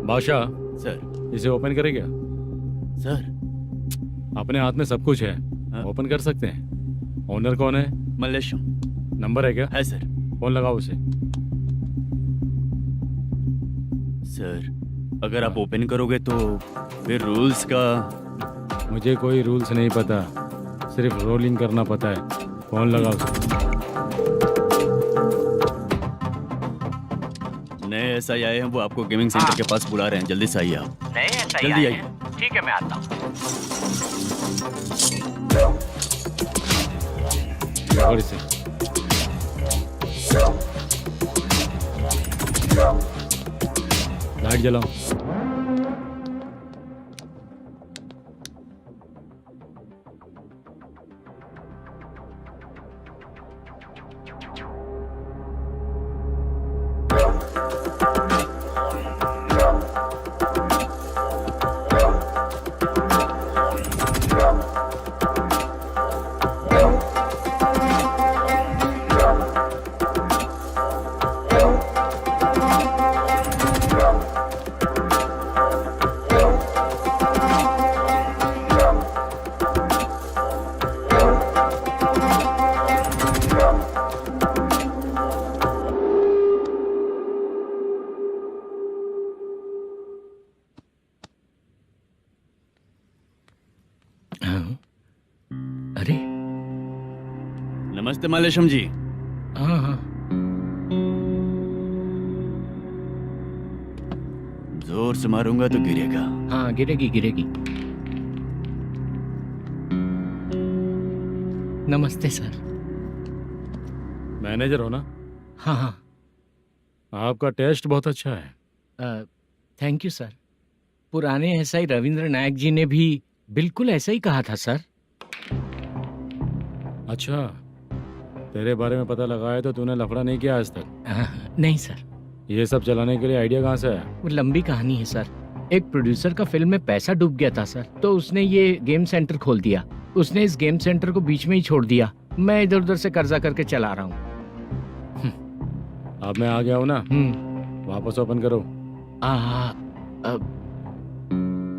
S9: बादशाह
S14: सर।
S9: इसे ओपन करे क्या?
S14: सर
S9: अपने हाथ में सब कुछ है, ओपन कर सकते हैं। ओनर कौन है?
S14: मल्लेशम।
S9: नंबर है क्या?
S14: है सर।
S9: फोन लगाओ उसे।
S14: सर अगर आप ओपन करोगे तो फिर रूल्स का
S9: मुझे कोई रूल्स नहीं पता, सिर्फ रोलिंग करना पता है। फोन लगाओ।
S14: नए एसआई आए हैं, वो आपको गेमिंग सेंटर के पास बुला रहे हैं, जल्दी से आइए आप।
S4: नए ऐसा
S14: जल्दी आइए।
S4: ठीक है, मैं आता हूँ।
S9: और इसे लाइट जलाओ।
S4: अरे
S14: नमस्ते मालेशम जी।
S4: हाँ हाँ,
S14: जोर से मारूंगा तो गिरेगा।
S4: हाँ गिरेगी गिरेगी। नमस्ते सर।
S9: मैनेजर हो ना?
S4: हाँ हाँ।
S9: आपका टेस्ट बहुत अच्छा है।
S4: Thank you sir. पुराने एसआई रविंद्र नायक जी ने भी बिल्कुल ऐसा ही कहा था सर।
S9: अच्छा, तेरे बारे में पता लगा है तो तूने लफड़ा नहीं किया आज तक?
S4: नहीं सर।
S9: ये सब चलाने के लिए आइडिया कहाँ से है?
S4: वो लंबी कहानी है सर। एक प्रोड्यूसर का फिल्म में पैसा डूब गया था सर, तो उसने ये गेम सेंटर खोल दिया। उसने इस गेम सेंटर को बीच में ही छोड़ दिया। मैं इधर उधर से कर्जा करके चला रहा हूँ।
S9: अब मैं आ गया हूँ ना, वापस ओपन करो।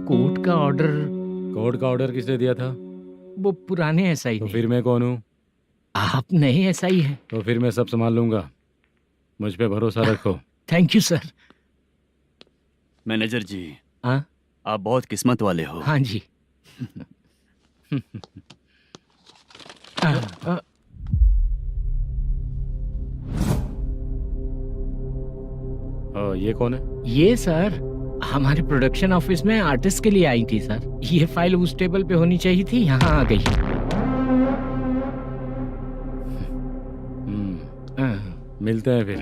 S4: कोर्ट का ऑर्डर।
S9: कोर्ट का ऑर्डर किसने दिया था?
S4: वो पुराने एसआई
S9: तो फिर मैं कौन हूँ?
S4: आप नए एसआई हैं।
S9: तो फिर मैं सब संभाल लूंगा, मुझ पे भरोसा रखो।
S4: Thank you sir.
S14: मैनेजर जी,
S4: हाँ
S14: आप बहुत किस्मत वाले हो।
S4: हाँ जी।
S9: ये कौन है?
S4: ये सर हमारे प्रोडक्शन ऑफिस में आर्टिस्ट के लिए आई थी सर। ये फाइल उस टेबल पे होनी चाहिए थी, यहाँ आ गई।
S9: मिलते हैं फिर।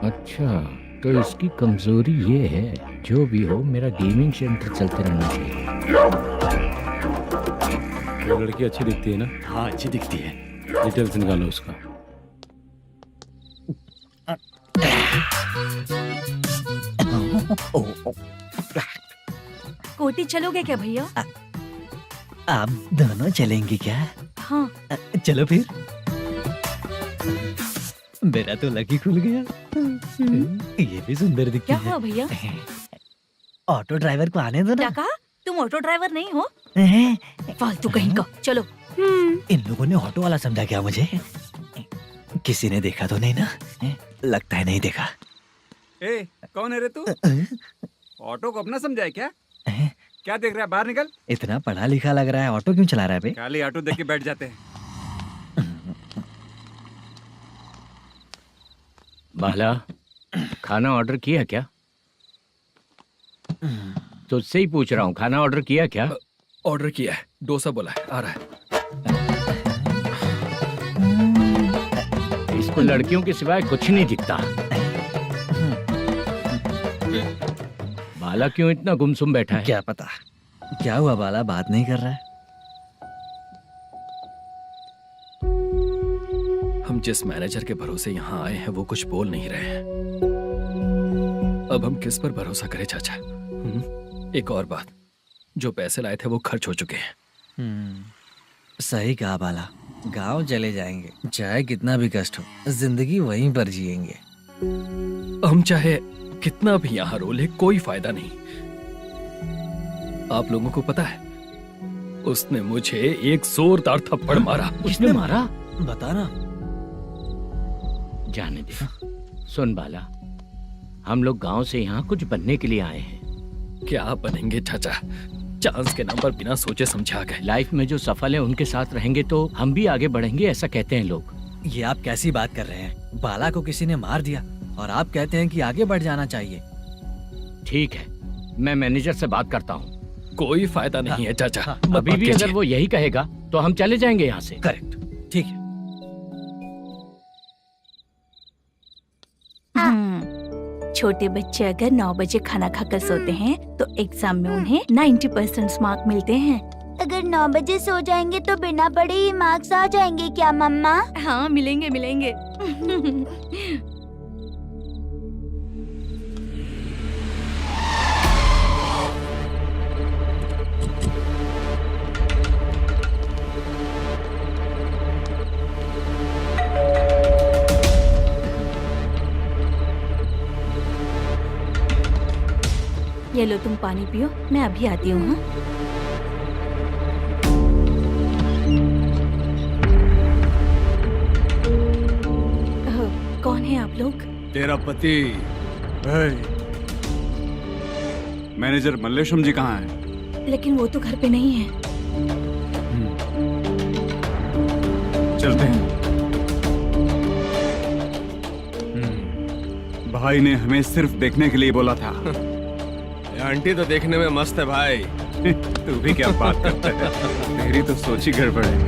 S4: अच्छा, तो इसकी कमजोरी ये है, जो भी हो मेरा गेमिंग सेंटर चलते रहना चाहिए।
S9: वो लड़की अच्छी दिखती है ना?
S14: हाँ अच्छी दिखती है।
S9: डिटेल्स निकालो उसका।
S5: कोटी चलोगे क्या भैया?
S7: आप दोनों चलेंगे क्या?
S5: हाँ।
S7: चलो फिर। मेरा तो लकी खुल गया। ये भी सुंदर दिखती
S5: क्या
S7: है।
S5: हुआ भैया?
S7: ऑटो ड्राइवर को आने दो
S5: क्या
S7: ना।
S5: कहा? तुम ऑटो ड्राइवर नहीं हो? फालतू कहीं का। चलो।
S7: इन लोगों ने ऑटो वाला समझा क्या मुझे? किसी ने देखा तो नहीं ना? लगता है नहीं देखा।
S6: ए, कौन है रे तू? ऑटो को अपना समझा है क्या? क्या देख रहा है? बाहर निकल।
S7: इतना पढ़ा लिखा लग रहा है, ऑटो क्यों चला रहा है बे?
S6: खाली ऑटो देख के बैठ जाते हैं।
S4: बाला, खाना ऑर्डर किया क्या? तुझसे ही पूछ रहा हूँ, खाना ऑर्डर किया क्या?
S8: ऑर्डर किया है, डोसा बोला है, आ रहा है।
S4: इसको लड़कियों के सिवाय कुछ नहीं दिखता। बाला क्यों इतना गुमसुम बैठा है?
S7: क्या पता क्या हुआ, बाला बात नहीं कर रहा है।
S8: हम जिस मैनेजर के भरोसे यहाँ आए हैं वो कुछ बोल नहीं रहे हैं। अब हम किस पर भरोसा करें चाचा? एक और बात, जो पैसे लाए थे वो खर्च हो चुके हैं।
S7: सही कहा बाला, गांव चले जाएंगे, चाहे कितना भी कष्ट हो, जिंदगी वहीं पर जिएंगे।
S8: हम चाहे कितना भी यहाँ रोले, कोई फायदा नहीं। आप लोगों को पता है, उसने मुझे एक जोरदार थप्पड़ मारा।
S4: किसने मारा?
S7: बता ना।
S4: जाने दे। सुन बाला, हम लोग गांव से यहाँ कुछ बनने के लिए आए हैं।
S8: क्या बनेंगे चाचा? चांस के नाम पर बिना सोचे समझे आ गए।
S4: लाइफ में जो सफल है उनके साथ रहेंगे तो हम भी आगे बढ़ेंगे, ऐसा कहते हैं लोग।
S7: ये आप कैसी बात कर रहे हैं? बाला को किसी ने मार दिया और आप कहते हैं कि आगे बढ़ जाना चाहिए।
S4: ठीक है, मैं मैनेजर से बात करता हूँ।
S8: कोई फायदा नहीं है चाचा।
S4: अभी भी अगर वो यही कहेगा तो हम चले जाएंगे यहाँ से।
S7: करेक्ट, ठीक है।
S5: छोटे बच्चे अगर 9 बजे खाना खाकर सोते हैं तो एग्जाम में उन्हें 90% मार्क मिलते हैं।
S10: अगर 9 बजे सो जाएंगे तो बिना पढ़े ही मार्क्स आ जाएंगे क्या मम्मा?
S5: हाँ, मिलेंगे मिलेंगे। ये लो, तुम पानी पियो, मैं अभी आती हूँ। हाँ, कौन है आप लोग?
S6: तेरा पति। मैनेजर मल्लेशम जी कहाँ हैं?
S5: लेकिन वो तो घर पे नहीं है।
S6: चलते हैं। भाई ने हमें सिर्फ देखने के लिए बोला था।
S13: आंटी तो देखने में मस्त है भाई।
S6: तू भी क्या बात करता है? मेरी तो सोच ही गड़बड़ है।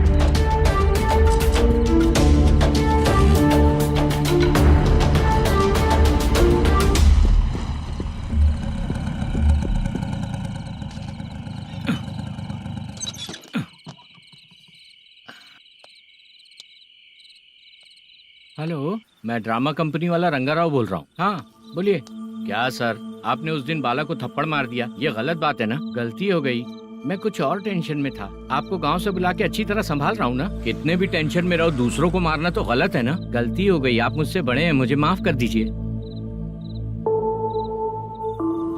S4: हेलो, मैं ड्रामा कंपनी वाला रंगाराव बोल रहा हूँ। हाँ बोलिए। क्या सर, आपने उस दिन बाला को थप्पड़ मार दिया, ये गलत बात है ना? गलती हो गई, मैं कुछ और टेंशन में था। आपको गांव से बुला के अच्छी तरह संभाल रहा हूँ ना। कितने भी टेंशन में रहो, दूसरों को मारना तो गलत है ना। गलती हो गई, आप मुझसे बड़े हैं, मुझे माफ कर दीजिए।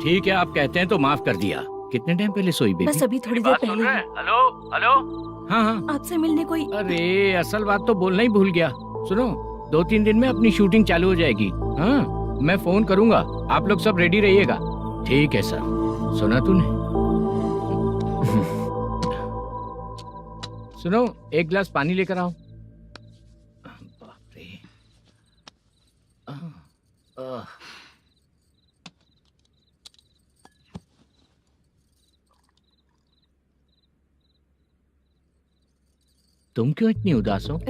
S4: ठीक है, आप कहते हैं तो माफ कर दिया। कितने टाइम पहले सोई बेबी?
S5: बस अभी थोड़ी देर पहले।
S4: Hello hello. हाँ हाँ,
S5: आपसे मिलने कोई।
S4: अरे असल बात तो बोलना ही भूल गया। सुनो, 2-3 दिन में अपनी शूटिंग चालू हो जाएगी। हाँ, मैं फोन करूंगा, आप लोग सब रेडी रहिएगा। ठीक है सर। सुना तूने? सुनो, एक गिलास पानी लेकर आओ। बाप रे। तुम क्यों इतनी उदास हो?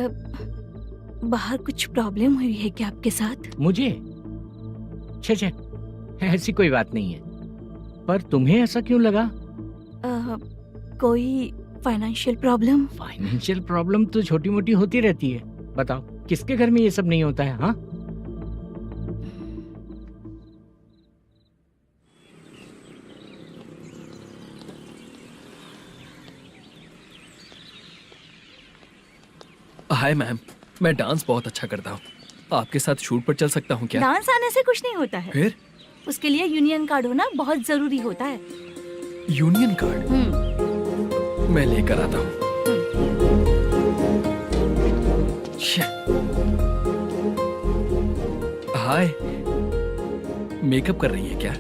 S5: बाहर कुछ प्रॉब्लम हुई है क्या आपके साथ?
S4: मुझे? छे, ऐसी कोई बात नहीं है। पर तुम्हें ऐसा क्यों लगा?
S5: कोई फाइनेंशियल प्रॉब्लम?
S4: फाइनेंशियल प्रॉब्लम तो छोटी मोटी होती रहती है। बताओ, किसके घर में ये सब नहीं होता है? हाँ,
S8: हाय मैम, मैं डांस बहुत अच्छा करता हूँ। आपके साथ शूट पर चल सकता हूँ क्या?
S5: डांस आने से कुछ नहीं होता है।
S8: फिर?
S5: उसके लिए यूनियन कार्ड होना बहुत जरूरी होता है।
S8: Union card? मैं लेकर आता हूँ। हाय, मेकअप कर रही है क्या?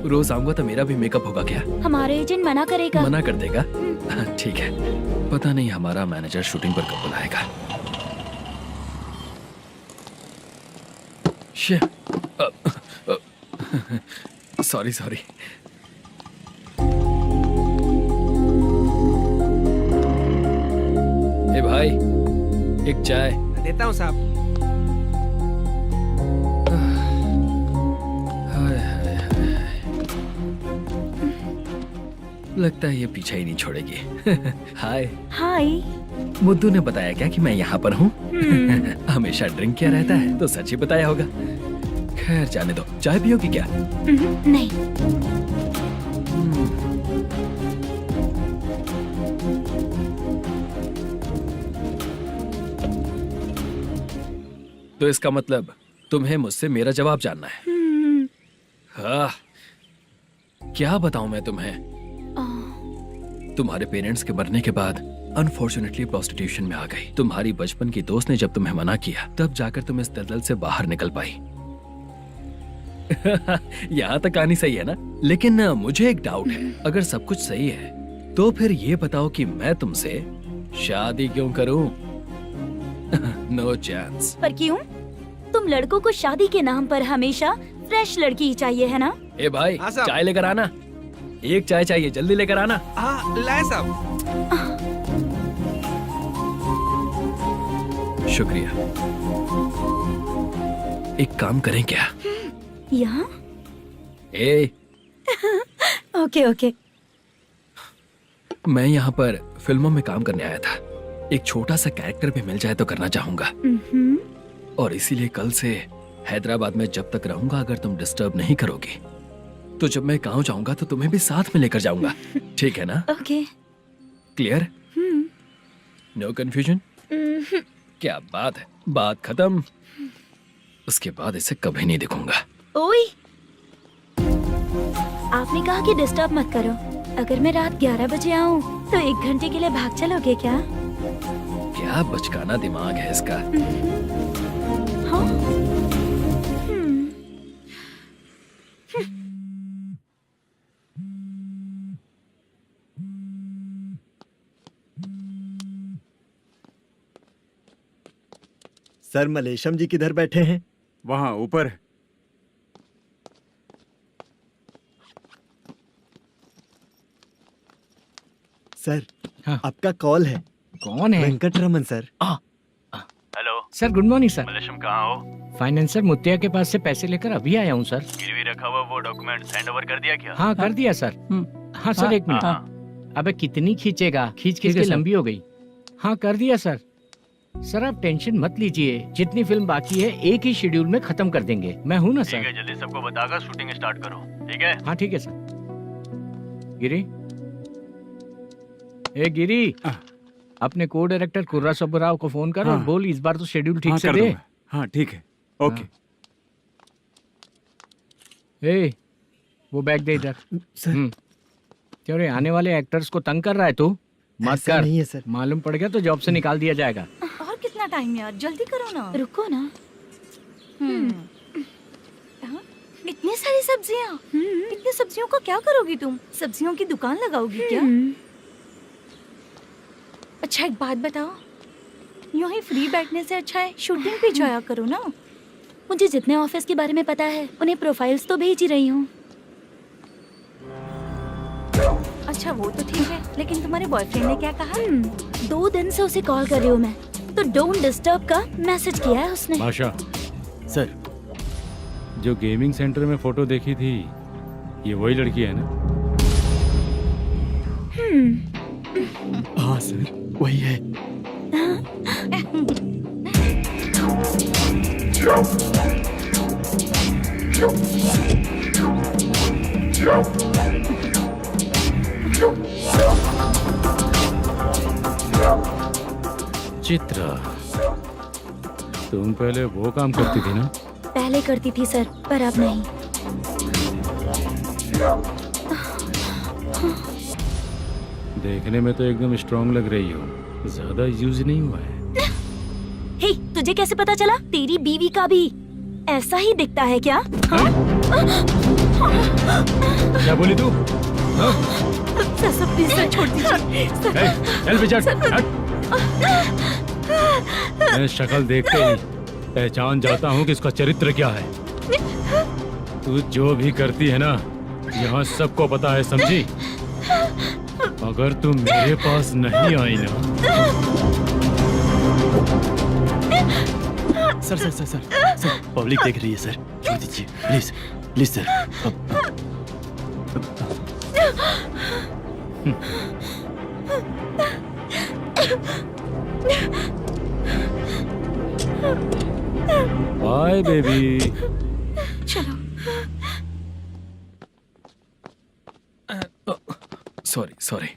S8: रोज आऊंगा तो मेरा भी मेकअप होगा क्या?
S10: हमारे एजेंट मना करेगा।
S8: मना कर देगा? ठीक है, पता नहीं हमारा मैनेजर शूटिंग पर कब बुलाएगा। सॉरी। ए भाई, एक चाय।
S13: देता हूँ साहब।
S8: लगता है ये पीछा ही नहीं छोड़ेगी। हाय।
S10: हाय।
S8: मुद्दू ने बताया क्या कि मैं यहाँ पर हूँ? हमेशा ड्रिंक किया रहता है तो सच ही बताया होगा। खैर जाने दो, चाय पियोगी क्या?
S10: नहीं।
S8: तो इसका मतलब तुम्हें मुझसे मेरा जवाब जानना है? हाँ, क्या बताऊं मैं तुम्हें? तुम्हारे पेरेंट्स के मरने के बाद अनफॉर्चुनेटली प्रोस्टिट्यूशन में आ गई। तुम्हारी बचपन की दोस्त ने जब तुम्हें मना किया, तब जाकर तुम इस दलदल से बाहर निकल पाई। यहाँ तक कहानी सही है ना, लेकिन मुझे एक डाउट है। अगर सब कुछ सही है तो फिर ये बताओ कि मैं तुमसे शादी क्यों करूं? No chance.
S10: पर क्यों? तुम लड़कों को शादी के नाम पर हमेशा फ्रेश लड़की ही चाहिए, है ना?
S8: ए भाई,
S13: हाँ साहब।
S8: चाय लेकर आना। एक चाय चाहिए, जल्दी लेकर आना।
S13: हाँ लाए साहब।
S8: शुक्रिया। एक काम करें क्या?
S10: यहाँ?
S8: ए,
S10: ओके ओके।
S8: मैं यहाँ पर फिल्मों में काम करने आया था। एक छोटा सा कैरेक्टर भी मिल जाए तो करना चाहूंगा, और इसीलिए कल से हैदराबाद में जब तक रहूंगा, अगर तुम डिस्टर्ब नहीं करोगी तो जब मैं गाँव जाऊंगा तो तुम्हें भी साथ में लेकर जाऊंगा। ठीक है ना?
S10: ओके।
S8: क्लियर? No confusion? क्या बात है, बात खत्म। उसके बाद इसे कभी नहीं दिखूंगा।
S10: ओए, आपने कहा कि डिस्टर्ब मत करो। अगर मैं रात 11 बजे आऊँ तो 1 घंटे के लिए भाग चलोगे क्या?
S8: क्या बचकाना दिमाग है इसका।
S10: हाँ?
S2: सर, मलेशम जी किधर बैठे हैं?
S6: वहाँ ऊपर।
S2: सर,
S4: हाँ।
S2: आपका कॉल है।
S4: कौन है?
S2: Venkataraman sir.
S12: Hello
S4: sir good morning sir.
S12: Malesham कहाँ हो?
S4: फाइनेंसर मुत्तिया के पास से पैसे लेकर अभी आया हूँ सर।
S12: गिरवी रखा हुआ वो डॉक्यूमेंट हैंड ओवर कर दिया क्या?
S4: हाँ कर दिया सर। हाँ सर, एक मिनट। अबे कितनी खींचेगा, खींच खींच के लंबी हो गई। हाँ कर दिया सर। सर आप टेंशन मत लीजिए, जितनी फिल्म बाकी है एक ही शेड्यूल में खत्म कर देंगे। मैं हूँ ना
S12: ठीक
S4: सर।
S12: है, जल्दी सबको बताकर शूटिंग स्टार्ट करो। ठीक है?
S4: हाँ ठीक है सर। गिरी, ए गिरी, अपने को डायरेक्टर कुर्रा सुब्बराव को फोन कर और
S6: हाँ।
S4: बोल इस बार तो शेड्यूल ठीक
S6: हाँ,
S4: से
S6: कर
S4: दे।
S6: दूंगा। हाँ ठीक है, ओके।
S4: ए, वो बैग दे इधर।
S2: सर।
S4: क्यों रे, आने वाले एक्टर्स को तंग कर रहा है तू? मत
S2: ऐसा
S4: कर।
S2: नहीं है सर।
S4: मालूम पड़ गया तो जॉब से निकाल दिया जाएगा।
S5: और कितना टाइम यार, जल्दी करो ना।
S10: रुको ना।
S5: हाँ? इतनी सारी सब्जियाँ, इतनी सब्जियों को क्या करोगी तुम? सब्जियों की दुकान लगाओगी क्या? अच्छा एक बात बताओ, यूं ही फ्री बैठने से अच्छा है शूटिंग भी जाया करो ना।
S10: मुझे जितने ऑफिस के बारे में पता है उन्हें प्रोफाइल्स तो भेज ही रही हूँ।
S5: अच्छा वो तो ठीक है, लेकिन तुम्हारे बॉयफ्रेंड ने क्या कहा?
S10: 2 दिन से उसे कॉल कर रही हूँ मैं, तो डोंट डिस्टर्ब का मैसेज किया है उसने।
S9: बादशाह,
S14: सर,
S9: जो गेमिंग सेंटर में फोटो देखी थी, ये वही लड़की है ना?
S2: हाँ सर, वही है।
S9: चित्रा, तुम पहले वो काम करती थी ना?
S10: पहले करती थी सर, पर अब नहीं।
S9: देखने में तो एकदम स्ट्रांग लग रही हो, ज्यादा यूज नहीं हुआ है।
S10: हे, तुझे कैसे पता चला? तेरी बीवी का भी ऐसा ही दिखता है क्या? हाँ?
S9: क्या बोली तू?
S5: सर प्लीज सर, छोड़ दीजिए।
S9: चल विजट, हट। मैं शक्ल देखते ही पहचान जाता हूँ कि इसका चरित्र क्या है। तू जो भी करती है ना, यहाँ सबको पता है, समझी? अगर तू मेरे पास नहीं आई ना।
S14: Sir sir sir sir sir, public देख रही है सर, छोड़ दीजिए please please sir.
S9: Bye baby.
S5: चलो।
S8: Sorry sorry.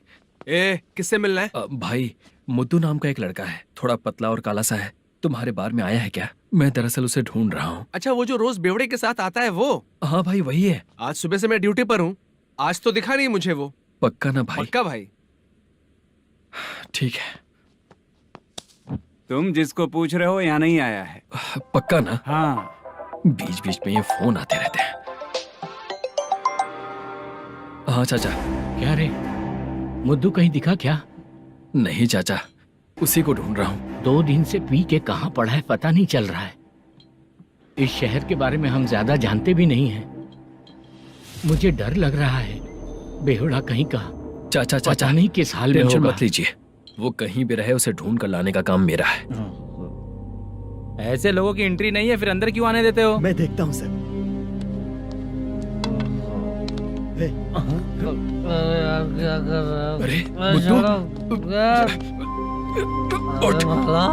S13: ए, किससे मिलना है?
S8: भाई, मुद्दू नाम का एक लड़का है, थोड़ा पतला और काला सा है। तुम्हारे बार में आया है क्या? मैं दरअसल उसे ढूंढ रहा हूँ।
S13: अच्छा, वो जो रोज बेवड़े के साथ आता है वो?
S8: हाँ भाई, वही है।
S13: आज सुबह से मैं ड्यूटी पर हूँ, आज तो दिखा नहीं मुझे वो।
S8: पक्का ना भाई?
S13: पक्का भाई।
S8: ठीक है।
S6: तुम जिसको पूछ रहे हो यहाँ नहीं आया है।
S8: पक्का ना?
S6: हाँ।
S8: बीच बीच में ये फोन आते रहते हैं। हाँ चाचा।
S4: क्या रे, मुद्दू कहीं दिखा क्या?
S8: नहीं चाचा, उसी को ढूंढ रहा हूँ।
S4: 2 दिन से पी के कहाँ पड़ा है पता नहीं चल रहा है। इस शहर के बारे में हम ज्यादा जानते भी नहीं हैं। मुझे डर लग रहा है, बेहुड़ा कहीं का।
S8: चाचा चाचा
S4: पता नहीं किस हाल में
S8: टेंशन
S4: होगा।
S8: मत लीजिए, वो कहीं भी रहे उसे ढूंढ कर लाने का काम मेरा है।
S15: ऐसे लोगों की एंट्री नहीं है, फिर अंदर क्यों आने देते हो?
S2: मैं देखता हूँ सर।
S8: अरे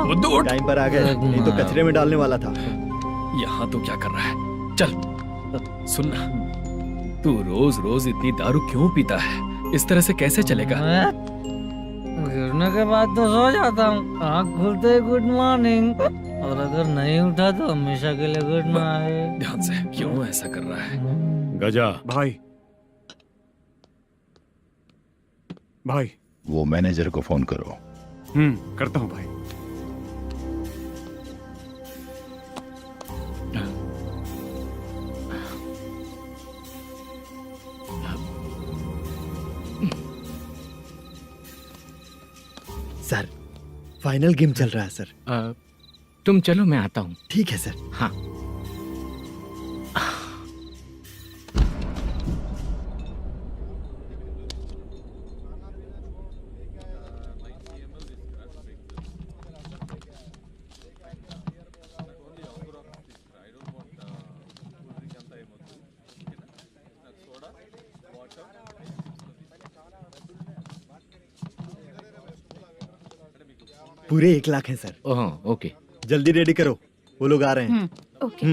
S2: मुद्दू टाइम पर आ गए, नहीं तो कचरे में डालने वाला था।
S8: यहाँ तो क्या कर रहा है? चल सुनना, तू रोज रोज इतनी दारू क्यों पीता है? इस तरह से कैसे चलेगा?
S7: गिरने के बाद तो सो जाता हूँ, आँख खुलते ही गुड मॉर्निंग, और अगर नहीं उठा तो हमेशा के लिए गुड नाइट।
S8: ध्यान से, क्यों ऐसा कर रहा है?
S6: गजा भाई, भाई
S16: वो मैनेजर को फोन करो।
S6: करता हूँ भाई।
S2: सर फाइनल गेम चल रहा है सर।
S4: तुम चलो, मैं आता हूँ।
S2: ठीक है सर।
S4: हाँ।
S2: पूरे 1 लाख हैं सर।
S4: ओह ओके,
S2: जल्दी रेडी करो, वो लोग आ रहे हैं।
S5: ओके।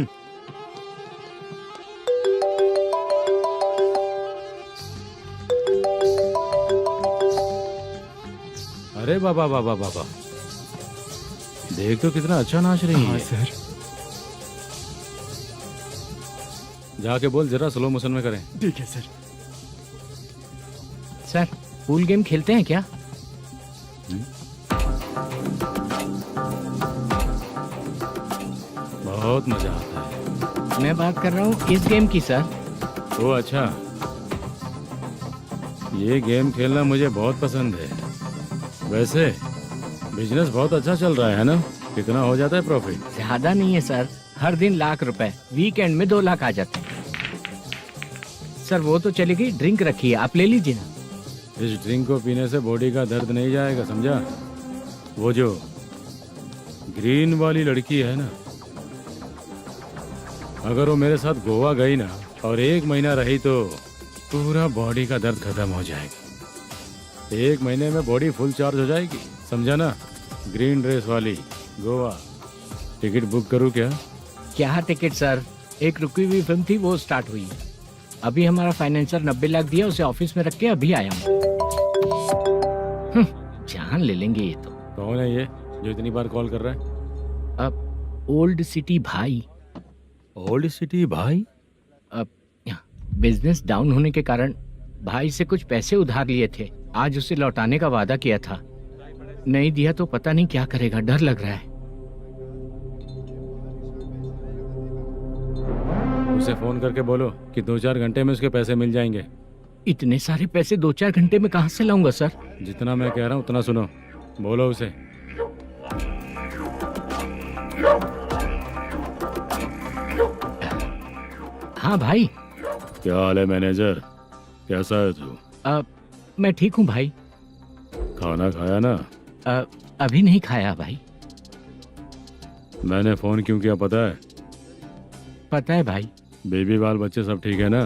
S9: अरे बाबा बाबा बाबा, देख तो कितना अच्छा नाच रही है।
S2: सर
S9: जाके बोल जरा स्लो मोशन में करें।
S2: ठीक है सर।
S4: सर पूल गेम खेलते हैं क्या?
S9: बहुत मजा आता है।
S4: मैं बात कर रहा हूँ इस गेम की सर।
S9: ओ अच्छा, ये गेम खेलना मुझे बहुत पसंद है। वैसे बिजनेस बहुत अच्छा चल रहा है ना? कितना हो जाता है प्रॉफिट?
S4: ज्यादा नहीं है सर, हर दिन लाख रुपए, वीकेंड में 2 लाख आ जाते हैं। सर वो तो चली गई, ड्रिंक रखी है, आप ले लीजिए ना।
S9: इस ड्रिंक को पीने से बॉडी का दर्द नहीं जाएगा, समझा? वो जो ग्रीन वाली लड़की है ना, अगर वो मेरे साथ गोवा गई ना और 1 महीना रही तो पूरा बॉडी का दर्द खत्म हो जाएगा। 1 महीने में बॉडी फुल चार्ज हो जाएगी, समझा ना? ग्रीन ड्रेस वाली, गोवा। टिकट बुक करूँ क्या?
S4: क्या टिकट सर, एक रुकी हुई फिल्म थी वो स्टार्ट हुई है। अभी हमारा फाइनेंसर 90 लाख दिया, उसे ऑफिस में रख के अभी आया हूँ। जान ले लेंगे ये तो।
S9: कौन है ये जो इतनी बार कॉल कर रहा है?
S4: अब ओल्ड सिटी भाई।
S9: ओल्ड सिटी भाई?
S4: अब बिजनेस डाउन होने के कारण भाई से कुछ पैसे उधार लिए थे, आज उसे लौटाने का वादा किया था। नहीं दिया तो पता नहीं क्या करेगा, डर लग रहा है।
S9: उसे फोन करके बोलो कि 2-4 घंटे में उसके पैसे मिल जाएंगे।
S4: इतने सारे पैसे 2-4 घंटे में कहाँ से लाऊंगा सर?
S9: जितना मैं कह रहा हूँ उतना सुनो, बोलो उसे।
S4: हाँ भाई।
S9: क्या हाल है मैनेजर, कैसा है तू?
S4: मैं ठीक हूँ भाई।
S9: खाना खाया ना?
S4: अभी नहीं खाया भाई।
S9: मैंने फोन क्यों किया पता है?
S4: पता है भाई।
S9: बेबी बाल बच्चे सब ठीक है ना?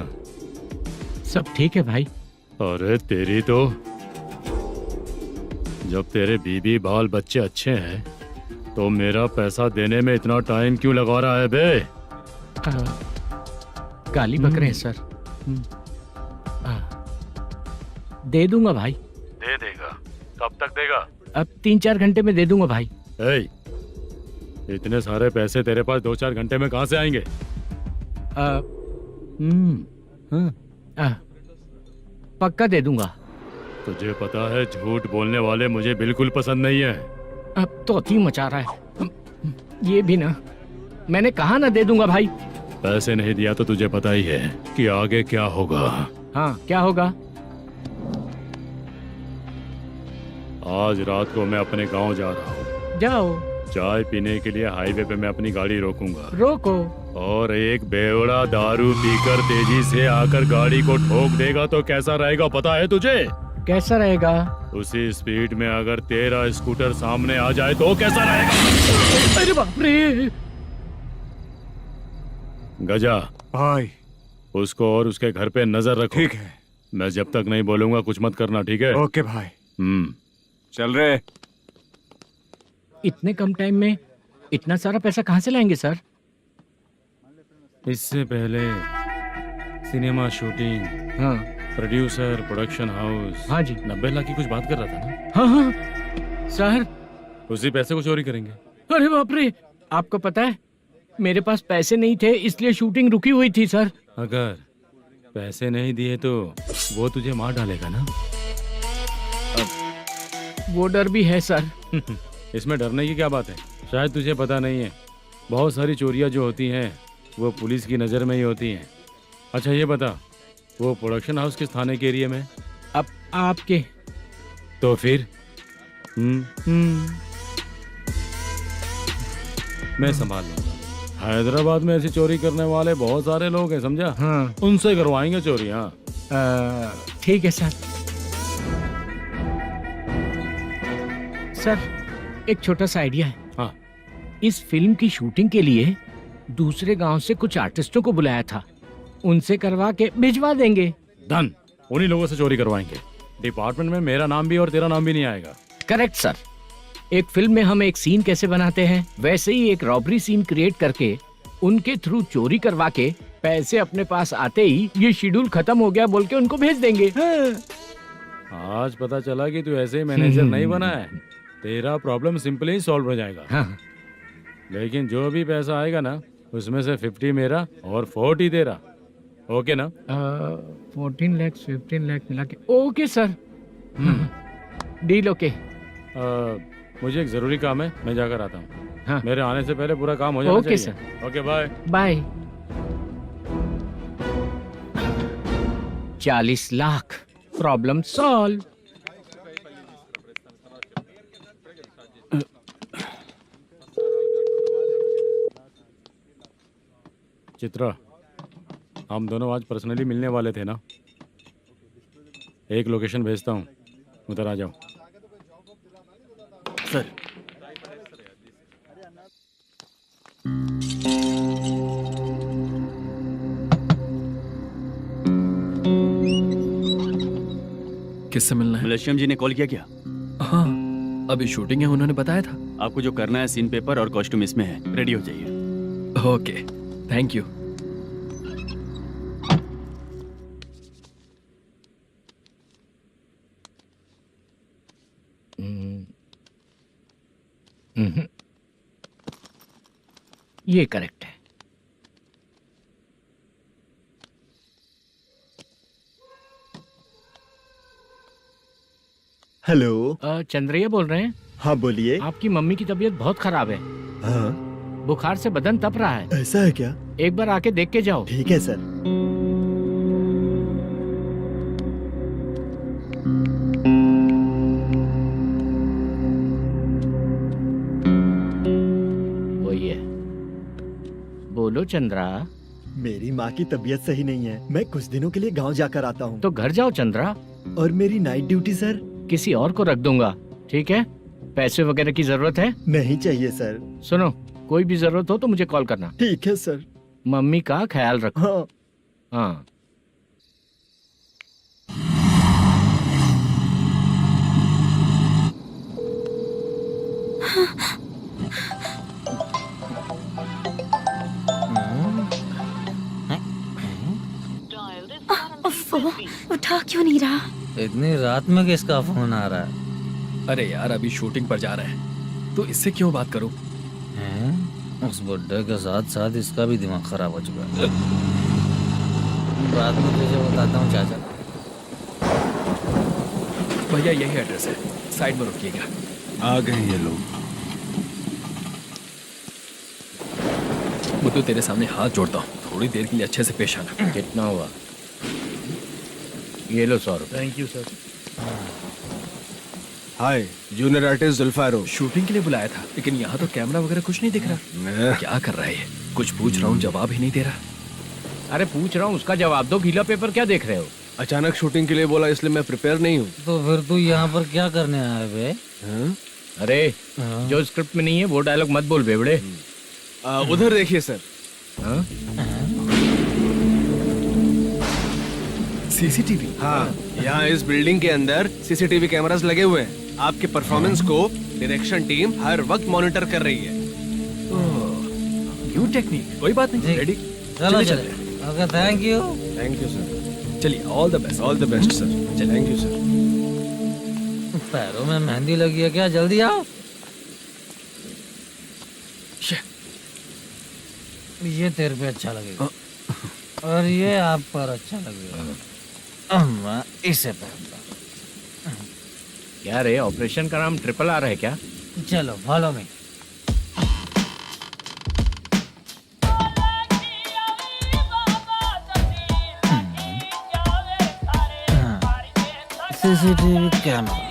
S4: सब ठीक है भाई।
S9: अरे तेरी तो, जब तेरे बीबी बाल बच्चे अच्छे हैं तो मेरा पैसा देने में इतना टाइम क्यों लगा रहा है बे?
S4: गाली बक रहे हैं सर। दे दूंगा भाई।
S9: दे देगा? कब तक देगा?
S4: अब 3-4 घंटे में दे दूंगा भाई।
S9: इतने सारे पैसे तेरे पास 2-4 घंटे में कहाँ से आएंगे?
S4: पक्का दे दूंगा।
S9: तुझे पता है झूठ बोलने वाले मुझे बिल्कुल पसंद नहीं है।
S4: अब तोती मचा रहा है ये भी ना। मैंने कहा ना दे दूंगा भाई।
S9: पैसे नहीं दिया तो तुझे पता ही है कि आगे क्या होगा।
S4: हाँ क्या होगा?
S9: आज रात को मैं अपने गांव जा रहा हूँ।
S4: जाओ।
S9: चाय पीने के लिए हाईवे पे मैं अपनी गाड़ी रोकूंगा।
S4: रोको।
S9: और एक बेवड़ा दारू पीकर तेजी से आकर गाड़ी को ठोक देगा तो कैसा रहेगा पता है तुझे?
S4: कैसा रहेगा?
S9: उसी स्पीड में अगर तेरा स्कूटर सामने आ जाए तो कैसा रहेगा?
S4: अरे बाप रे।
S9: गजा
S6: भाई,
S9: उसको और उसके घर पे नजर रखो।
S6: ठीक है।
S9: मैं जब तक नहीं बोलूंगा कुछ मत करना, ठीक है?
S6: ओके भाई। चल रहे।
S4: इतने कम टाइम में इतना सारा पैसा कहाँ से लाएंगे सर?
S9: इससे पहले सिनेमा शूटिंग,
S4: हाँ,
S9: प्रोड्यूसर, प्रोडक्शन हाउस,
S4: हाँ जी,
S9: 90 लाख की कुछ बात कर रहा था ना?
S4: हाँ हाँ सर।
S9: उसी पैसे को चोरी करेंगे।
S4: अरे बाप रे, आपको पता है मेरे पास पैसे नहीं थे इसलिए शूटिंग रुकी हुई थी सर।
S9: अगर पैसे नहीं दिए तो वो तुझे मार डालेगा ना?
S4: वो डर भी है सर।
S9: इसमें डरने की क्या बात है? शायद तुझे पता नहीं है, बहुत सारी चोरियां जो होती हैं वो पुलिस की नज़र में ही होती हैं। अच्छा ये बता, वो प्रोडक्शन हाउस किस थाने के एरिया में?
S4: अब आपके।
S9: तो फिर मैं संभाल लूंगा। हैदराबाद में ऐसी चोरी करने वाले बहुत सारे लोग हैं, समझा?
S4: हाँ।
S9: उनसे करवाएंगे चोरी। हाँ
S4: ठीक है सर। सर एक छोटा सा आइडिया है।
S9: हाँ।
S4: इस फिल्म की शूटिंग के लिए दूसरे गांव से कुछ आर्टिस्टों को बुलाया था, उनसे करवा के भिजवा देंगे।
S9: डन, उन्हीं लोगों से चोरी करवाएंगे। डिपार्टमेंट में मेरा नाम भी और तेरा नाम भी नहीं आएगा।
S4: Correct sir. एक फिल्म में हम एक सीन कैसे बनाते हैं वैसे ही एक रॉबरी सीन क्रिएट करके उनके थ्रू चोरी करवा के पैसे अपने पास आते ही ये शेड्यूल खत्म हो गया बोल के उनको भेज देंगे।
S9: आज पता चला कि तू ऐसे ही मैनेजर नहीं बना है। तेरा प्रॉब्लम सिंपली ही सॉल्व हो जाएगा।
S4: हाँ।
S9: लेकिन जो भी पैसा आएगा ना उसमें से 50 मेरा और 40 तेरा। ओके ना?
S4: 14 लाख 15 लाख मिला के। Okay sir. Deal okay.
S9: मुझे एक जरूरी काम है, मैं जाकर आता हूँ।
S4: हाँ।
S9: मेरे आने से पहले पूरा काम हो जाना
S4: ओके
S9: चाहिए।
S4: Sir.
S9: Okay bye.
S4: Bye. 40 lakh, problem solve.
S9: Chitra, हम दोनों आज पर्सनली मिलने वाले थे ना? एक लोकेशन भेजता हूँ, उधर आ जाओ।
S14: सर।
S8: किससे मिलना है?
S14: मलेशियम जी ने कॉल किया क्या?
S8: हाँ, अभी शूटिंग है, उन्होंने बताया था।
S14: आपको जो करना है सीन पेपर और कॉस्ट्यूम इसमें है, रेडी हो जाइए।
S8: Okay, thank you.
S4: ये करेक्ट है।
S2: हेलो।
S4: चंद्रैया बोल रहे हैं?
S2: हाँ बोलिए।
S4: आपकी मम्मी की तबीयत बहुत खराब है।
S2: हाँ।
S4: बुखार से बदन तप रहा है।
S2: ऐसा है क्या?
S4: एक बार आके देख के जाओ।
S2: ठीक है सर।
S4: वही है। बोलो चंद्रा।
S2: मेरी माँ की तबीयत सही नहीं है, मैं कुछ दिनों के लिए गांव जाकर आता हूँ।
S4: तो घर जाओ चंद्रा।
S2: और मेरी नाइट ड्यूटी सर?
S4: किसी और को रख दूंगा, ठीक है? पैसे वगैरह की जरूरत है?
S2: नहीं चाहिए सर।
S4: सुनो, कोई भी जरूरत हो तो मुझे कॉल करना।
S2: ठीक है सर।
S4: मम्मी का ख्याल रखो।
S2: हाँ।
S4: हाँ।
S10: उठा क्यों नहीं रहा?
S7: इतनी रात में किसका फोन आ रहा है?
S8: अरे यार, अभी शूटिंग पर जा रहे हैं तो इससे क्यों बात करूं?
S7: उस बुड्ढे के साथ साथ इसका भी दिमाग खराब हो चुका है। बाद में तुझे बताता हूँ चाचा।
S8: भैया यही एड्रेस है, साइड में रुकिएगा।
S6: आ गए ये लोग।
S8: मुझे तेरे सामने हाथ जोड़ता हूँ, थोड़ी देर के लिए अच्छे से पेश आना।
S4: कितना हुआ? ये लो 100 रुपए।
S2: Thank you sir.
S13: Hi, junior artist जुल्फारो।
S8: शूटिंग के लिए बुलाया था, लेकिन यहाँ तो कैमरा वगैरह कुछ नहीं दिख रहा। क्या कर रहा है ये? कुछ पूछ रहा हूँ, जवाब ही नहीं दे रहा।
S4: अरे पूछ रहा हूँ, उसका जवाब दो। गीला पेपर क्या देख रहे हो?
S13: अचानक शूटिंग के लिए बोला, इसलिए मैं प्रिपेयर नहीं हूँ।
S7: तो फिर तू यहाँ पर क्या करने आया बे?
S4: अरे जो स्क्रिप्ट में नहीं है वो डायलॉग मत बोल बेवड़े।
S13: उधर देखिए सर।
S8: सीसीटीवी?
S13: हाँ, यहाँ इस बिल्डिंग के अंदर सीसीटीवी कैमरास लगे हुए हैं। आपके परफॉर्मेंस को डायरेक्शन टीम हर वक्त मॉनिटर कर रही है।
S8: न्यू टेक्निक, कोई बात नहीं, रेडी।
S7: चलो चले। Okay, thank you
S13: sir.
S8: चलिए, all the best.
S13: All the best sir. Thank you sir.
S7: पैरों में मेहंदी लगी है क्या? जल्दी आओ। ये तेरे पे अच्छा लगेगा और ये आप पर अच्छा लगेगा। मैं इसे पहनता।
S4: क्या रे, ऑपरेशन का नाम ट्रिपल आर है क्या?
S7: चलो फॉलो मी। CCTV camera.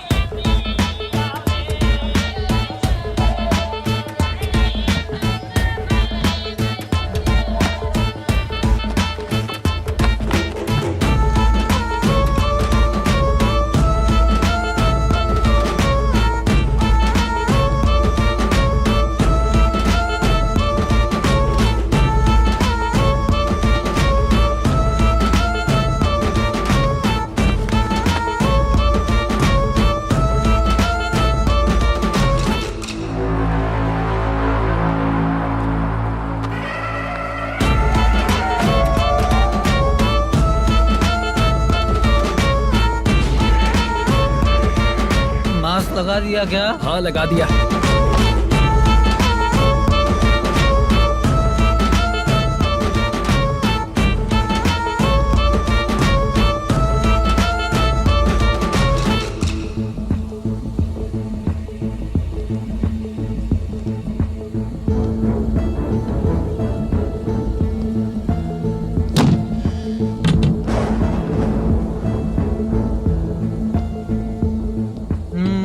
S7: लगा दिया क्या?
S8: हाँ, लगा दिया।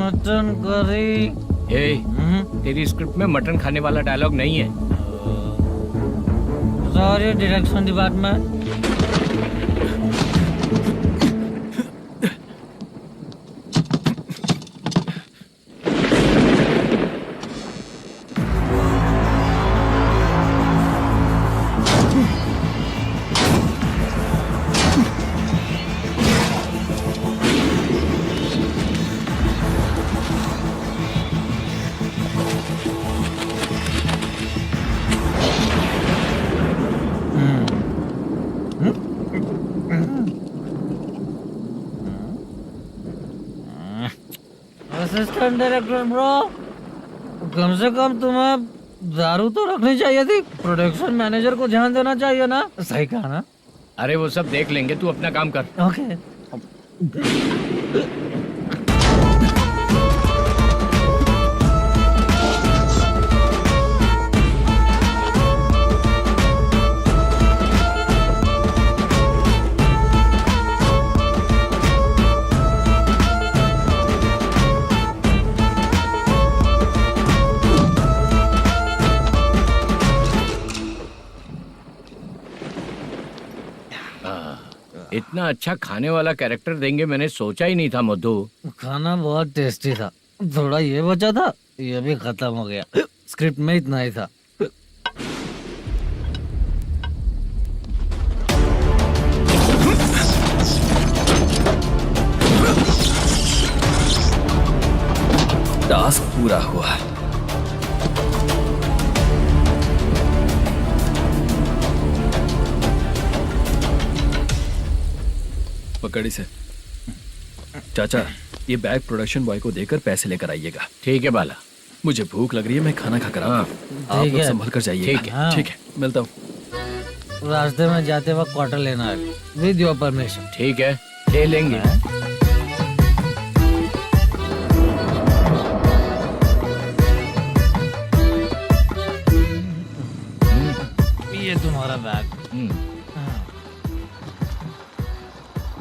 S7: Mutton curry.
S4: तेरी स्क्रिप्ट में मटन खाने वाला डायलॉग नहीं है।
S7: Sorry direction department. Assistant director bro, कम से कम तुम्हें दारू तो रखनी चाहिए थी। प्रोडक्शन मैनेजर को ध्यान देना चाहिए ना। सही कहा ना?
S4: अरे वो सब देख लेंगे, तू अपना काम कर।
S7: ओके।
S4: इतना अच्छा खाने वाला कैरेक्टर देंगे मैंने सोचा ही नहीं था मधु।
S7: खाना बहुत टेस्टी था। थोड़ा ये बचा था, ये भी खत्म हो गया। स्क्रिप्ट में इतना ही था।
S8: टास्क पूरा हुआ। पकड़ी से। चाचा, ये बैग प्रोडक्शन बॉय को देकर पैसे लेकर आइएगा।
S4: ठीक है बाला।
S8: मुझे भूख लग रही है, मैं खाना खाकर आता हूँ। आप लोग संभल कर जाइएगा।
S4: ठीक है।
S8: ठीक है, मिलता हूँ।
S7: रास्ते में जाते वक्त क्वार्टर लेना है, विद योर परमिशन।
S4: ठीक है, ले लेंगे।
S7: ये तुम्हारा बैग।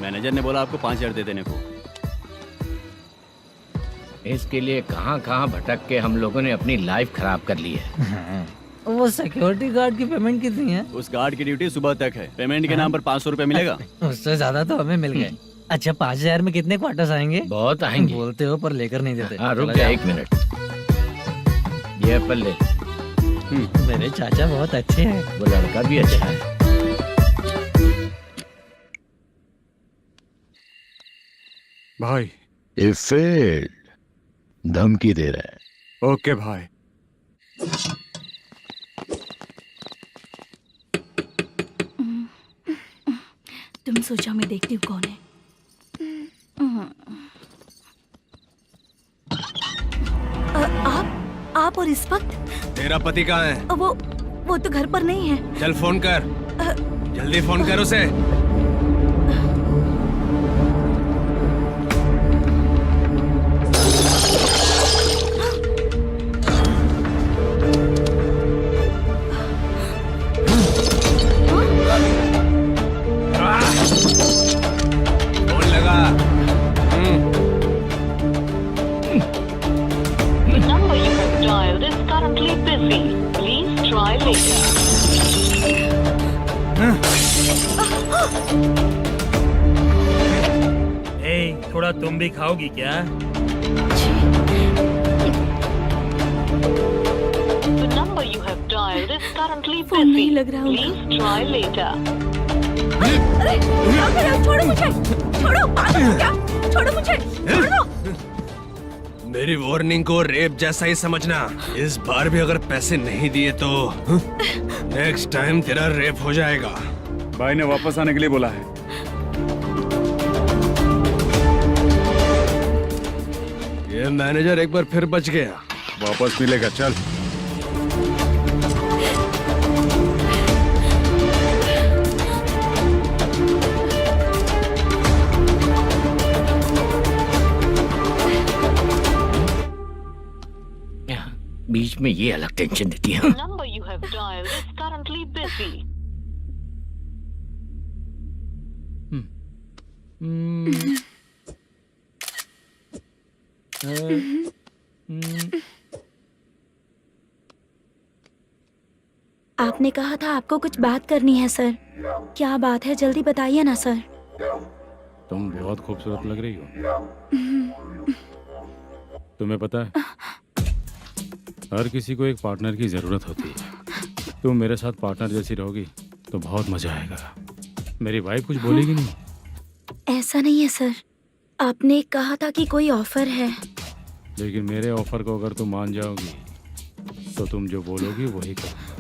S14: मैनेजर ने बोला आपको 5,000 दे देने को।
S4: इसके लिए कहाँ कहाँ भटक के हम लोगों ने अपनी लाइफ खराब कर ली है।
S7: वो सिक्योरिटी गार्ड की पेमेंट कितनी है?
S14: उस गार्ड की ड्यूटी सुबह तक है। पेमेंट के नाम पर 500 रुपए मिलेगा।
S7: उससे ज्यादा तो हमें मिल गए। अच्छा 5000 में कितने क्वार्टर्स आएंगे?
S4: बहुत आएंगे।
S7: बोलते हो पर लेकर नहीं देते।
S4: हाँ रुक जा 1 मिनट, ये एप्पल ले।
S7: मेरे चाचा बहुत अच्छे हैं।
S4: वो लड़का भी अच्छा है।
S6: भाई
S16: ये फेल्ड, धमकी दे रहा है।
S6: ओके भाई।
S5: तुम सोचो मैं देखती हूँ कौन है। आप और इस वक्त?
S13: तेरा पति कहाँ है?
S5: वो तो घर पर नहीं है।
S13: चल फोन कर, जल्दी फोन कर उसे। फोन लगा।
S17: number you have dialed is currently busy. Please try later.
S2: थोड़ा तुम भी खाओगी क्या?
S17: The number you have dialed is currently
S5: phone नहीं
S17: busy.
S5: लग रहा होगा।
S17: Please try later.
S5: अरे क्या कर रहे हो? छोड़ो मुझे, छोड़ो, पागल हो क्या? छोड़ो मुझे, छोड़ो।
S13: मेरी वार्निंग को रेप जैसा ही समझना। इस बार भी अगर पैसे नहीं दिए तो नेक्स्ट टाइम तेरा रेप हो जाएगा।
S6: भाई ने वापस आने के लिए बोला है।
S13: ये मैनेजर एक बार फिर बच गया।
S6: वापस मिलेगा, चल।
S4: बीच में ये अलग टेंशन देती है।
S17: The number you have dialed is currently busy.
S10: आपने कहा था आपको कुछ बात करनी है सर। क्या बात है, जल्दी बताइए ना सर।
S9: तुम बहुत खूबसूरत लग रही हो। तुम्हें पता है, हर किसी को एक पार्टनर की जरूरत होती है। तुम मेरे साथ पार्टनर जैसी रहोगी तो बहुत मजा आएगा। मेरी वाइफ कुछ बोलेगी नहीं?
S10: ऐसा नहीं है सर, आपने कहा था कि कोई ऑफर है।
S9: लेकिन मेरे ऑफर को अगर तुम मान जाओगी तो तुम जो बोलोगी वही करूँगा।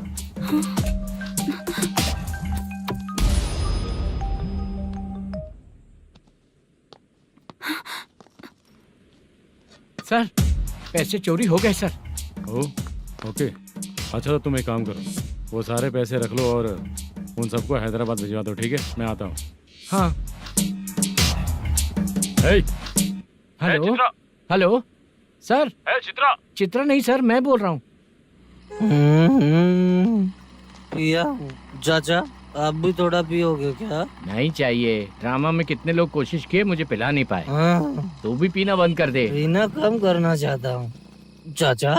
S4: सर पैसे चोरी हो गए सर।
S9: ओके, अच्छा तो तुम एक काम करो, वो सारे पैसे रख लो और उन सबको हैदराबाद भिजवा दो, ठीक है? मैं आता हूँ।
S4: हाँ।
S9: Hey,
S4: hello hello sir.
S12: Chitra.
S4: Chitra नहीं सर, मैं बोल रहा हूँ।
S7: या चाचा आप भी थोड़ा पियोगे क्या?
S4: नहीं चाहिए। ड्रामा में कितने लोग कोशिश किए, मुझे पिला नहीं पाए। तू भी पीना बंद कर दे।
S7: पीना कम करना चाहता हूँ चाचा।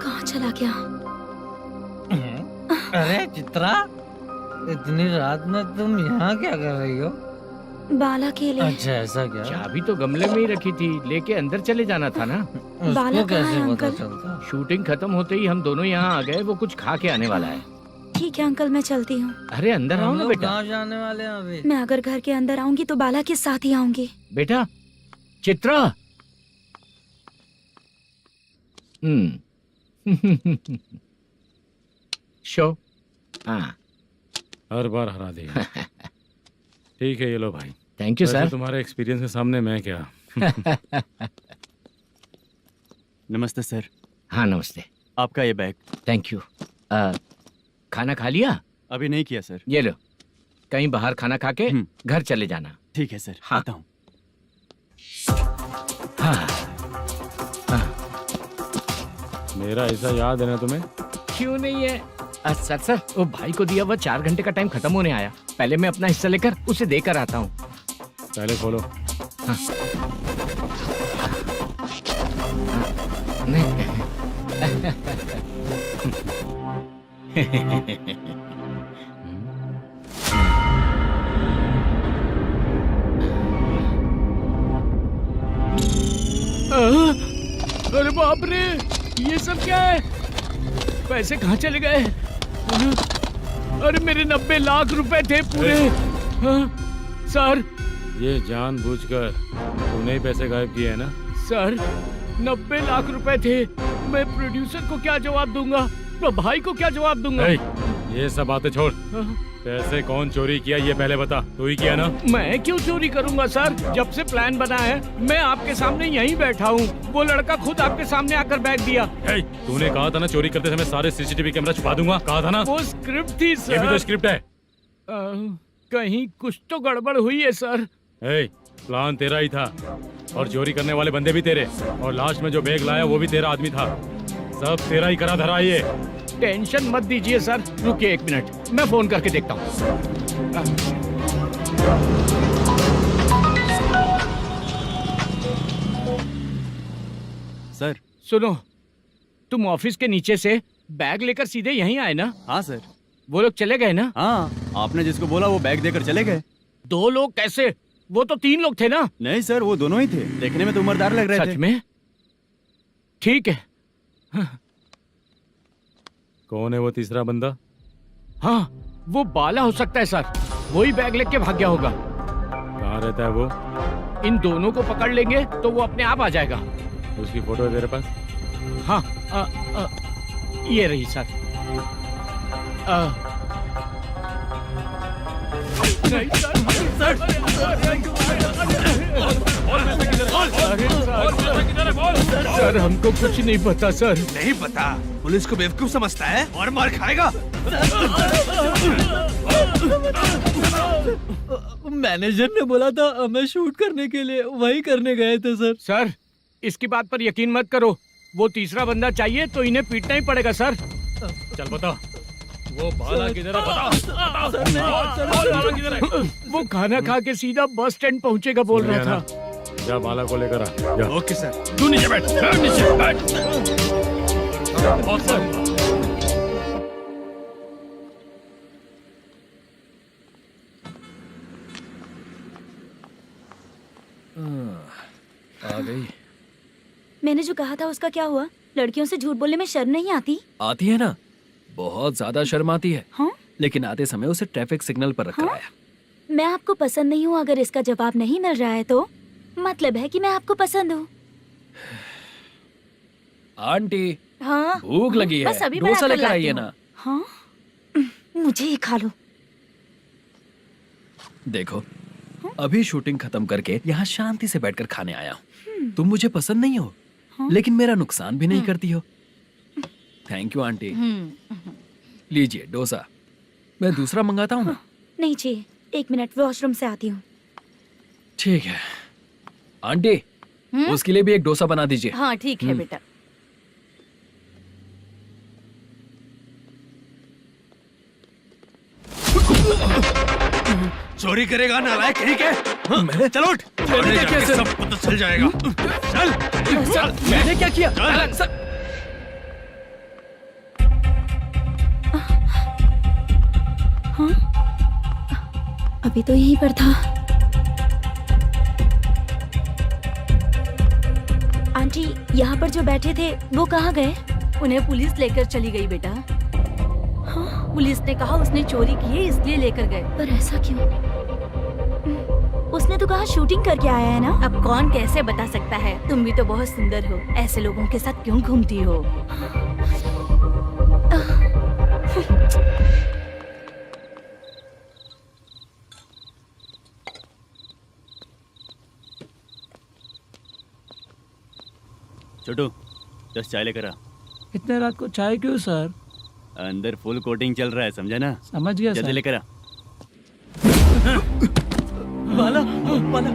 S10: कहाँ चला गया?
S7: अरे चित्रा, इतनी रात में तुम यहाँ क्या कर रही हो?
S10: बाला के लिए।
S7: अच्छा ऐसा क्या?
S4: चाबी तो गमले में ही रखी थी, लेके अंदर चले जाना था ना।
S10: बाला
S7: कैसे
S10: कहाँ है
S7: पता
S10: अंकल?
S7: चलता?
S4: शूटिंग खत्म होते ही हम दोनों यहाँ आ गए। वो कुछ खा के आने वाला है।
S10: ठीक है अंकल, मैं चलती हूँ।
S4: अरे अंदर आओ ना बेटा।
S7: कहाँ जाने वाले हैं अभी?
S10: मैं अगर घर के अंदर आऊंगी तो बाला के साथ ही आऊंगी।
S4: बेटा चित्रा। शो। हाँ
S9: हर बार हरा देगा। ठीक है, ये लो भाई।
S4: थैंक यू
S9: वैसे
S4: सर।
S9: तुम्हारे एक्सपीरियंस के सामने मैं क्या।
S14: नमस्ते सर।
S4: हाँ नमस्ते।
S14: आपका ये बैग।
S4: Thank you. खाना खा लिया?
S14: अभी नहीं किया सर।
S4: ये लो, कहीं बाहर खाना खा के घर चले जाना।
S14: ठीक है सर।
S4: हाँ।
S14: आता हूँ।
S9: मेरा ऐसा याद है ना तुम्हें?
S4: क्यों नहीं है? सर वो भाई को दिया हुआ 4 घंटे का टाइम खत्म होने आया। पहले मैं अपना हिस्सा लेकर उसे देकर आता हूँ।
S9: पहले खोलो।
S4: हाँ। अरे बाप रे, ये सब क्या है? पैसे कहाँ चले गए? अरे मेरे 90 लाख रुपए थे पूरे। सर,
S9: ये जानबूझकर तूने ही पैसे गायब किए हैं ना?
S4: सर 90 लाख रुपए थे। मैं प्रोड्यूसर को क्या जवाब दूंगा? तो भाई को क्या जवाब दूंगा?
S9: ये सब बातें छोड़। पैसे कौन चोरी किया ये पहले बता। तू ही किया ना?
S4: मैं क्यों चोरी करूंगा सर? जब से प्लान बना है मैं आपके सामने यहीं बैठा हूँ। वो लड़का खुद आपके सामने आकर बैग दिया।
S9: तूने कहा था ना चोरी करते समय सारे सीसीटीवी कैमरा छुपा दूंगा। कहा था ना?
S4: वो स्क्रिप्ट थी सर।
S9: ये भी तो स्क्रिप्ट है।
S4: कहीं कुछ तो गड़बड़ हुई है सर।
S9: प्लान तेरा ही था और चोरी करने वाले बंदे भी तेरे, और लास्ट में जो बैग लाया वो भी तेरा आदमी था। सब तेरा ही करा धरा। ये
S4: टेंशन मत दीजिए सर। रुकिए 1 मिनट, मैं फोन करके देखता हूँ।
S14: सर
S4: सुनो, तुम ऑफिस के नीचे से बैग लेकर सीधे यहीं आए ना?
S14: हाँ सर।
S4: वो लोग चले गए ना?
S14: हाँ, आपने जिसको बोला वो बैग देकर चले गए।
S4: 2 लोग कैसे? वो तो 3 लोग थे ना?
S14: नहीं सर, वो दोनों ही थे। देखने में तो उम्रदार लग रहे थे।
S4: सच में? ठीक है।
S9: कौन है वो तीसरा बंदा?
S4: हाँ, वो बाला हो सकता है सर। वही बैग लेके भाग गया होगा।
S9: कहाँ रहता है वो?
S4: इन दोनों को पकड़ लेंगे तो वो अपने आप आ जाएगा।
S9: उसकी फोटो है तेरे पास?
S4: हाँ, ये रही सर। सर हमको कुछ नहीं पता सर।
S13: नहीं पता? पुलिस को बेवकूफ समझता है और मार खाएगा।
S7: मैनेजर ने बोला था हमें शूट करने के लिए, वही करने गए थे सर।
S4: सर इसकी बात पर यकीन मत करो। वो तीसरा बंदा चाहिए तो इन्हें पीटना ही पड़ेगा सर।
S9: चल बता, वो बाला किधर है? बता।
S4: वो खाना खा के सीधा बस स्टैंड पहुंचेगा बोल रहा था।
S9: जा बाला को लेकर आ। जा।
S13: Okay sir.
S9: तू नीचे बैठ। नीचे बैठ।
S8: आ गई।
S10: मैंने जो कहा था उसका क्या हुआ? लड़कियों से झूठ बोलने में शर्म नहीं आती?
S8: आती है ना, बहुत ज्यादा शर्म आती है।
S10: हाँ?
S8: लेकिन आते समय उसे ट्रैफिक सिग्नल पर रखकर आया।
S10: मैं आपको पसंद नहीं हूँ अगर इसका जवाब नहीं मिल रहा है तो मतलब है कि मैं आपको पसंद हूँ।
S8: आंटी,
S10: हाँ?
S8: भूख लगी है,
S10: बस अभी
S8: डोसा
S10: बनाकर
S8: लेकर
S10: लाती
S8: आइए
S10: हूँ।
S8: ना।
S10: हाँ? मुझे ही खा लो।
S8: देखो, अभी शूटिंग खत्म करके यहाँ शांति से बैठकर खाने आया हूँ। तुम मुझे पसंद नहीं हो, लेकिन मेरा नुकसान भी नहीं करती हो। Thank you aunty. लीजिए डोसा। मैं दूसरा मंगाता हूँ ना?
S10: नहीं चाहिए, 1 मिनट वॉशरूम से आती हूँ।
S8: ठीक है आंटी, उसके लिए भी एक डोसा बना दीजिए।
S5: हाँ ठीक है बेटा।
S13: चोरी करेगा नालायक कहीं के? हाँ? चल उठ।
S8: मैंने क्या किया सर?
S13: सब पता चल जाएगा। चल चल।
S8: मैंने क्या किया? सर
S10: हाँ? अभी तो यहीं पर था। आंटी, यहाँ पर जो बैठे थे वो कहाँ गए?
S5: उन्हें पुलिस लेकर चली गई बेटा।
S10: हाँ?
S5: पुलिस ने कहा उसने चोरी की है इसलिए लेकर गए।
S10: पर ऐसा क्यों? उसने तो कहा शूटिंग करके आया है ना।
S5: अब कौन कैसे बता सकता है? तुम भी तो बहुत सुंदर हो, ऐसे लोगों के साथ क्यों घूमती हो?
S14: छोटू 10 चाय लेकर आ।
S7: इतने रात को चाय क्यों सर?
S14: अंदर फुल कोटिंग चल रहा है, समझा ना?
S7: समझ गया
S14: जल्दी
S7: सर।
S14: लेकर आ।
S7: बाला, बाला।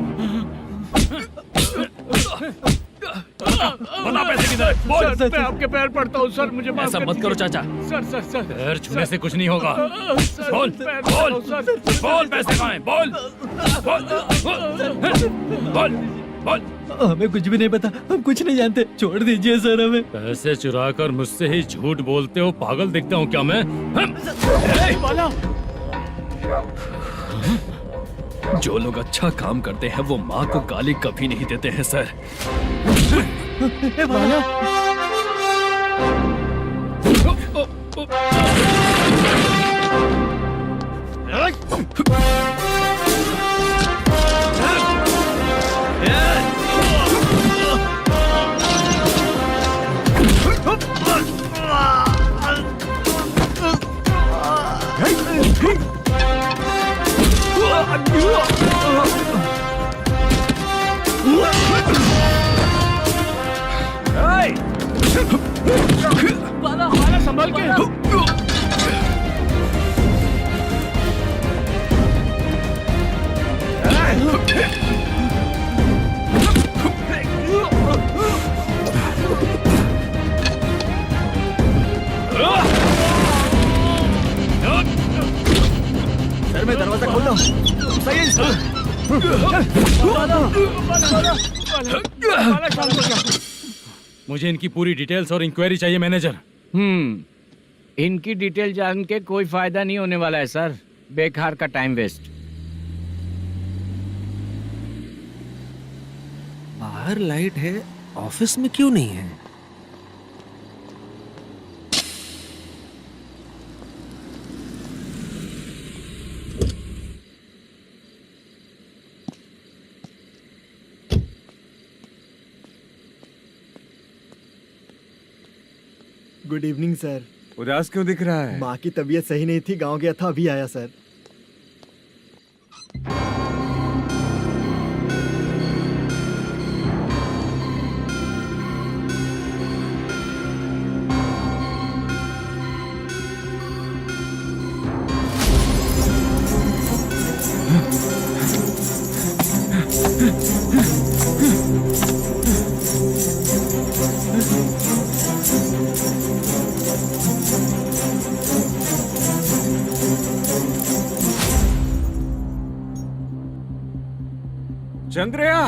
S9: बता पैसे किधर है? बोल।
S4: सर, मैं आपके पैर पड़ता हूँ सर, मुझे माफ
S8: ऐसा
S4: कर
S8: मत करो
S4: दीजिए।
S8: चाचा।
S4: सर
S9: पैर छूने से कुछ नहीं होगा।
S4: सर,
S9: बोल
S4: पैर
S9: बोल
S4: पड़ता हूँ, सर।
S9: बोल पैसे कहाँ हैं? बोल बोल बोल।
S7: हमें कुछ भी नहीं पता, हम कुछ नहीं जानते, छोड़ दीजिए सर हमें।
S9: पैसे चुरा कर मुझसे ही झूठ बोलते हो, पागल दिखता हूँ क्या मैं?
S8: जो लोग अच्छा काम करते हैं वो माँ को गाली कभी नहीं देते हैं सर।
S4: बाला संभल के।
S2: सर मैं दरवाजा खोल रहा हूँ। सही
S9: मुझे इनकी पूरी डिटेल्स और इंक्वायरी चाहिए मैनेजर।
S4: इनकी डिटेल जान के कोई फायदा नहीं होने वाला है सर, बेकार का टाइम वेस्ट।
S13: बाहर लाइट है, ऑफिस में क्यों नहीं है?
S2: Good evening sir.
S6: उदास क्यों दिख रहा है?
S2: माँ की तबीयत सही नहीं थी, गांव गया था, अभी आया सर।
S6: चंद्रया,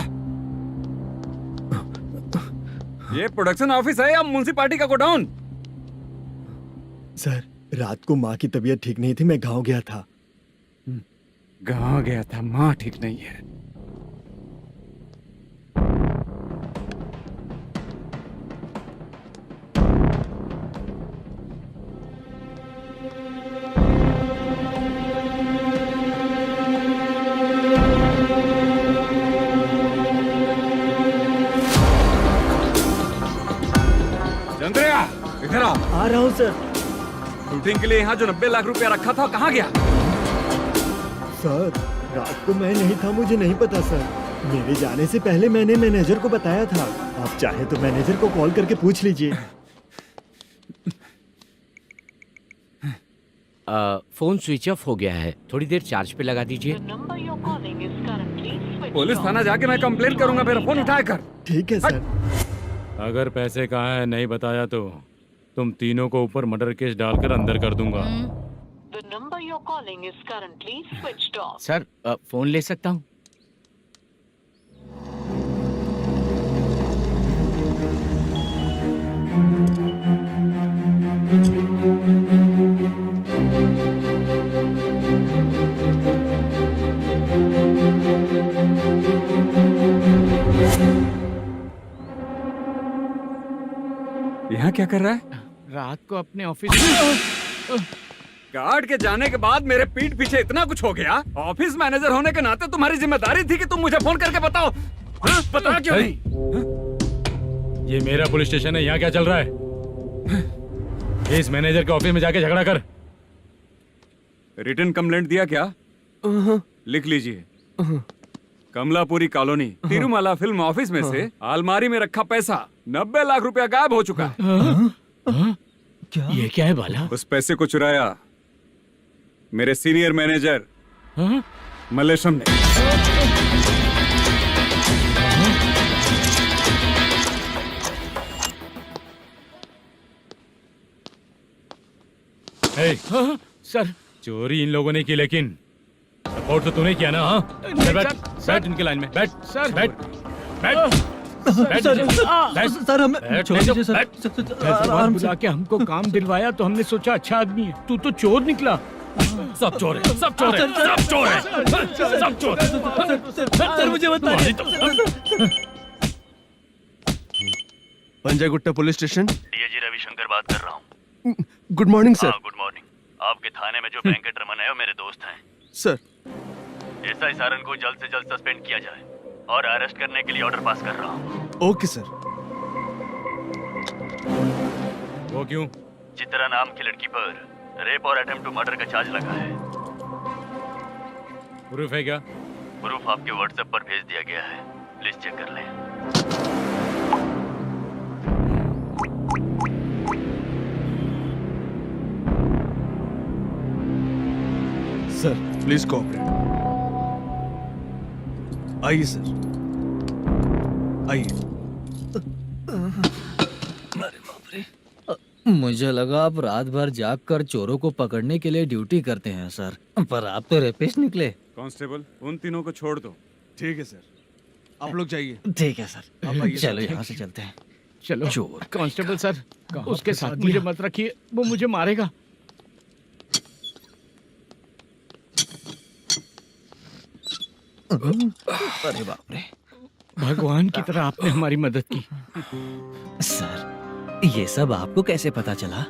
S6: ये प्रोडक्शन ऑफिस है या म्युनिसिपालिटी का गोडाउन?
S2: सर रात को माँ की तबीयत ठीक नहीं थी, मैं गांव गया था।
S6: गांव गया था, माँ ठीक नहीं है। चंद्रया, इधर आ
S2: रहा हूँ सर।
S6: शूटिंग के लिए यहाँ जो 90 लाख रुपया रखा था कहाँ गया?
S2: सर रात को मैं नहीं था, मुझे नहीं पता सर। मेरे जाने से पहले मैंने मैनेजर को बताया था। आप चाहे तो मैनेजर को कॉल करके पूछ लीजिए।
S4: फोन स्विच ऑफ हो गया है, थोड़ी देर चार्ज पे लगा दीजिए।
S6: पुलिस थाना जाके मैं कंप्लेन करूंगा, मेरा फोन उठाया कर।
S2: ठीक है सर।
S9: अगर पैसे कहाँ हैं नहीं बताया तो तुम तीनों को ऊपर मर्डर केस डालकर अंदर कर दूंगा।
S4: सर फोन ले सकता हूँ?
S6: यहाँ क्या कर रहा है?
S4: रात को अपने ऑफिस
S6: गार्ड के जाने के बाद मेरे पीठ पीछे इतना कुछ हो गया। ऑफिस मैनेजर होने के नाते तुम्हारी जिम्मेदारी थी कि तुम मुझे फोन करके बताओ। हाँ? पता क्यों नहीं?
S9: ये मेरा पुलिस स्टेशन है, यहाँ क्या चल रहा है? इस मैनेजर के ऑफिस में जाके झगड़ा कर।
S6: रिटन कंप्लेंट दिया क्या? लिख लीजिए। Kamalapuri colony, Tirumala film office में से अलमारी में रखा पैसा 90 लाख रुपया गायब हो चुका है।
S4: क्या? ये क्या है बाला?
S6: उस पैसे को चुराया मेरे सीनियर मैनेजर मल्लेशम ने।
S9: हे,
S4: सर
S9: चोरी इन लोगों ने की, लेकिन सपोर्ट तो तूने किया ना? हाँ, चल बैठ, बैठ इनके लाइन में, बैठ,
S4: सर,
S9: बैठ, बैठ,
S7: सर हमें छोड़ दीजिए सर।
S4: हैदराबाद बुला के हमको काम दिलवाया तो हमने सोचा अच्छा आदमी है, तू तो चोर निकला।
S9: सब चोर है, सब चोर है, सब चोर है, सब चोर है।
S7: सर मुझे बताइए।
S13: Panjagutta police station.
S14: DAG Ravishankar बात कर रहा हूँ।
S13: Good morning sir.
S14: Good morning. आपके थाने में जो वेंकट रमन है वो मेरे दोस्त हैं।
S13: सर
S14: एसआई सारन को जल्द से जल्द सस्पेंड किया जाए और अरेस्ट करने के लिए ऑर्डर पास कर रहा हूँ।
S13: Okay sir.
S9: वो क्यों?
S14: चित्रा नाम की लड़की पर रेप और अटेम्प्ट टू मर्डर का चार्ज लगा है।
S9: प्रूफ है क्या?
S14: प्रूफ आपके व्हाट्सएप पर भेज दिया गया है, प्लीज चेक कर लें।
S13: Sir please cooperate. आइए सर, आइए।
S7: मुझे लगा आप रात भर जाग कर चोरों को पकड़ने के लिए ड्यूटी करते हैं सर, पर आप तो रेपिस्ट निकले।
S6: कांस्टेबल, उन तीनों को छोड़ दो।
S13: ठीक है सर, आप लोग जाइए।
S7: ठीक है सर,
S13: आप आइए।
S7: चलो यहाँ से चलते हैं।
S4: चलो
S7: चोर
S4: कांस्टेबल सर, उसके साथ मुझे मत रखिए, वो मुझे मारेगा।
S7: अरे बाप रे,
S4: भगवान की तरह आपने हमारी मदद की।
S7: सर ये सब आपको कैसे पता चला?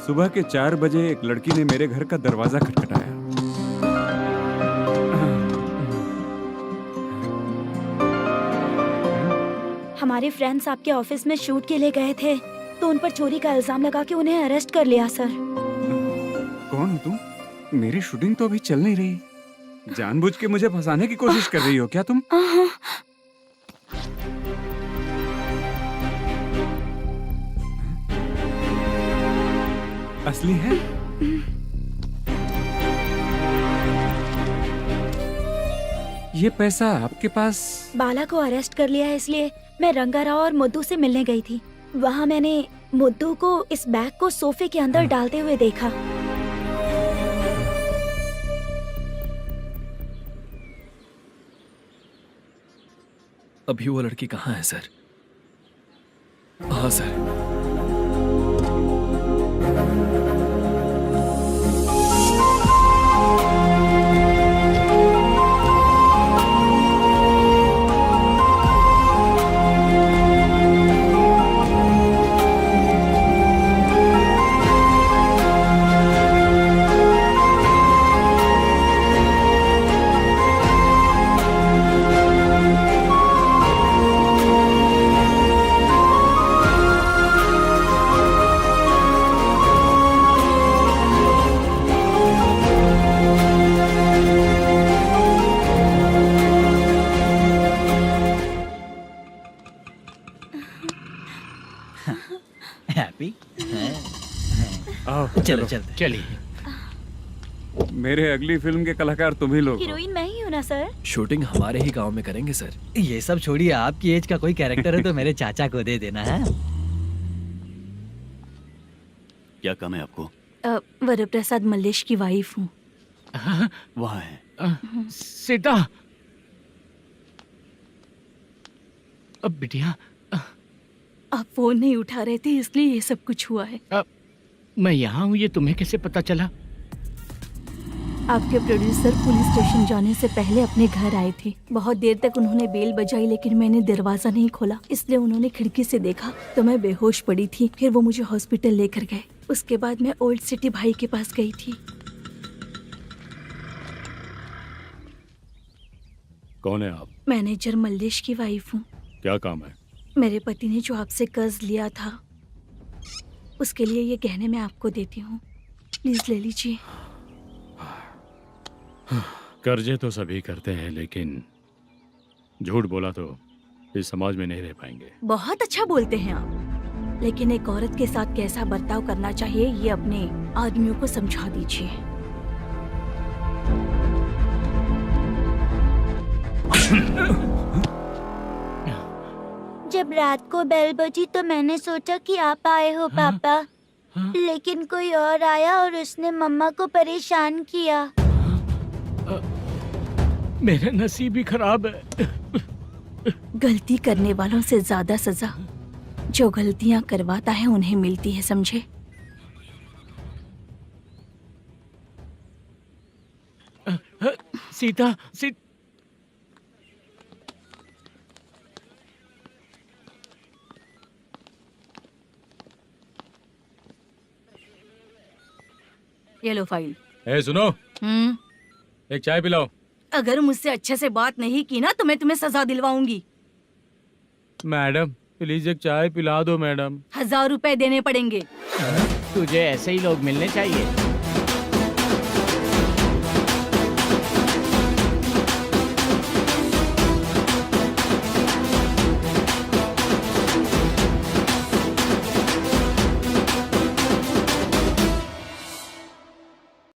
S6: सुबह के 4 बजे एक लड़की ने मेरे घर का दरवाजा खटखटाया।
S10: हमारे फ्रेंड्स आपके ऑफिस में शूट के लिए गए थे तो उन पर चोरी का इल्जाम लगा के उन्हें अरेस्ट कर लिया सर।
S6: कौन हो तुम? मेरी शूटिंग तो अभी चल नहीं रही। जानबूझ के मुझे फंसाने की कोशिश कर रही हो क्या तुम? असली है? ये पैसा आपके पास?
S10: बाला को अरेस्ट कर लिया है इसलिए मैं रंगाराव और मुद्दू से मिलने गई थी। वहाँ मैंने मुद्दू को इस बैग को सोफे के अंदर डालते हुए देखा।
S8: अभी वो लड़की कहाँ है सर? हाँ सर।
S7: हैप्पी?
S4: चलो चलिए।
S6: मेरे अगली फिल्म के कलाकार तुम ही लोग हो।
S10: हीरोइन मैं ही हूँ ना सर।
S8: शूटिंग हमारे ही गांव में करेंगे सर।
S7: ये सब छोड़िए, आपकी एज का कोई कैरेक्टर है तो मेरे चाचा को दे देना है।
S14: क्या काम है आपको?
S5: वरप्रसाद मल्लेश की वाइफ हूँ।
S14: वहाँ है।
S4: सीता। अब बिटिया,
S5: आप फोन नहीं उठा रहे थे इसलिए ये सब कुछ हुआ है।
S4: मैं यहाँ हूँ, ये तुम्हें कैसे पता चला?
S5: आपके प्रोड्यूसर पुलिस स्टेशन जाने से पहले अपने घर आए थे। बहुत देर तक उन्होंने बेल बजाई लेकिन मैंने दरवाजा नहीं खोला, इसलिए उन्होंने खिड़की से देखा तो मैं बेहोश पड़ी थी। फिर वो मुझे हॉस्पिटल लेकर गए। उसके बाद मैं ओल्ड सिटी भाई के पास गई थी।
S9: कौन है आप?
S5: मैनेजर मल्लेश की वाइफ हूँ।
S9: क्या काम है?
S5: मेरे पति ने जो आपसे कर्ज लिया था उसके लिए ये गहने मैं आपको देती हूँ, प्लीज ले लीजिए।
S9: कर्जे तो सभी करते हैं, लेकिन झूठ बोला तो इस समाज में नहीं रह पाएंगे।
S5: बहुत अच्छा बोलते हैं आप, लेकिन एक औरत के साथ कैसा बर्ताव करना चाहिए ये अपने आदमियों को समझा दीजिए।
S10: जब रात को बेल बजी तो मैंने सोचा कि आप आए हो पापा। लेकिन कोई और आया और उसने मम्मा को परेशान किया।
S4: मेरा नसीब ही खराब है।
S5: गलती करने वालों से ज्यादा सजा जो गलतियां करवाता है उन्हें मिलती है, समझे?
S4: सीता
S5: ये लो फाइल।
S9: ए सुनो, एक चाय पिलाओ।
S5: अगर मुझसे अच्छे से बात नहीं की ना तो मैं तुम्हें सजा दिलवाऊंगी।
S9: मैडम प्लीज एक चाय पिला दो मैडम।
S5: 1000 रुपए देने पड़ेंगे।
S4: तुझे ऐसे ही लोग मिलने चाहिए।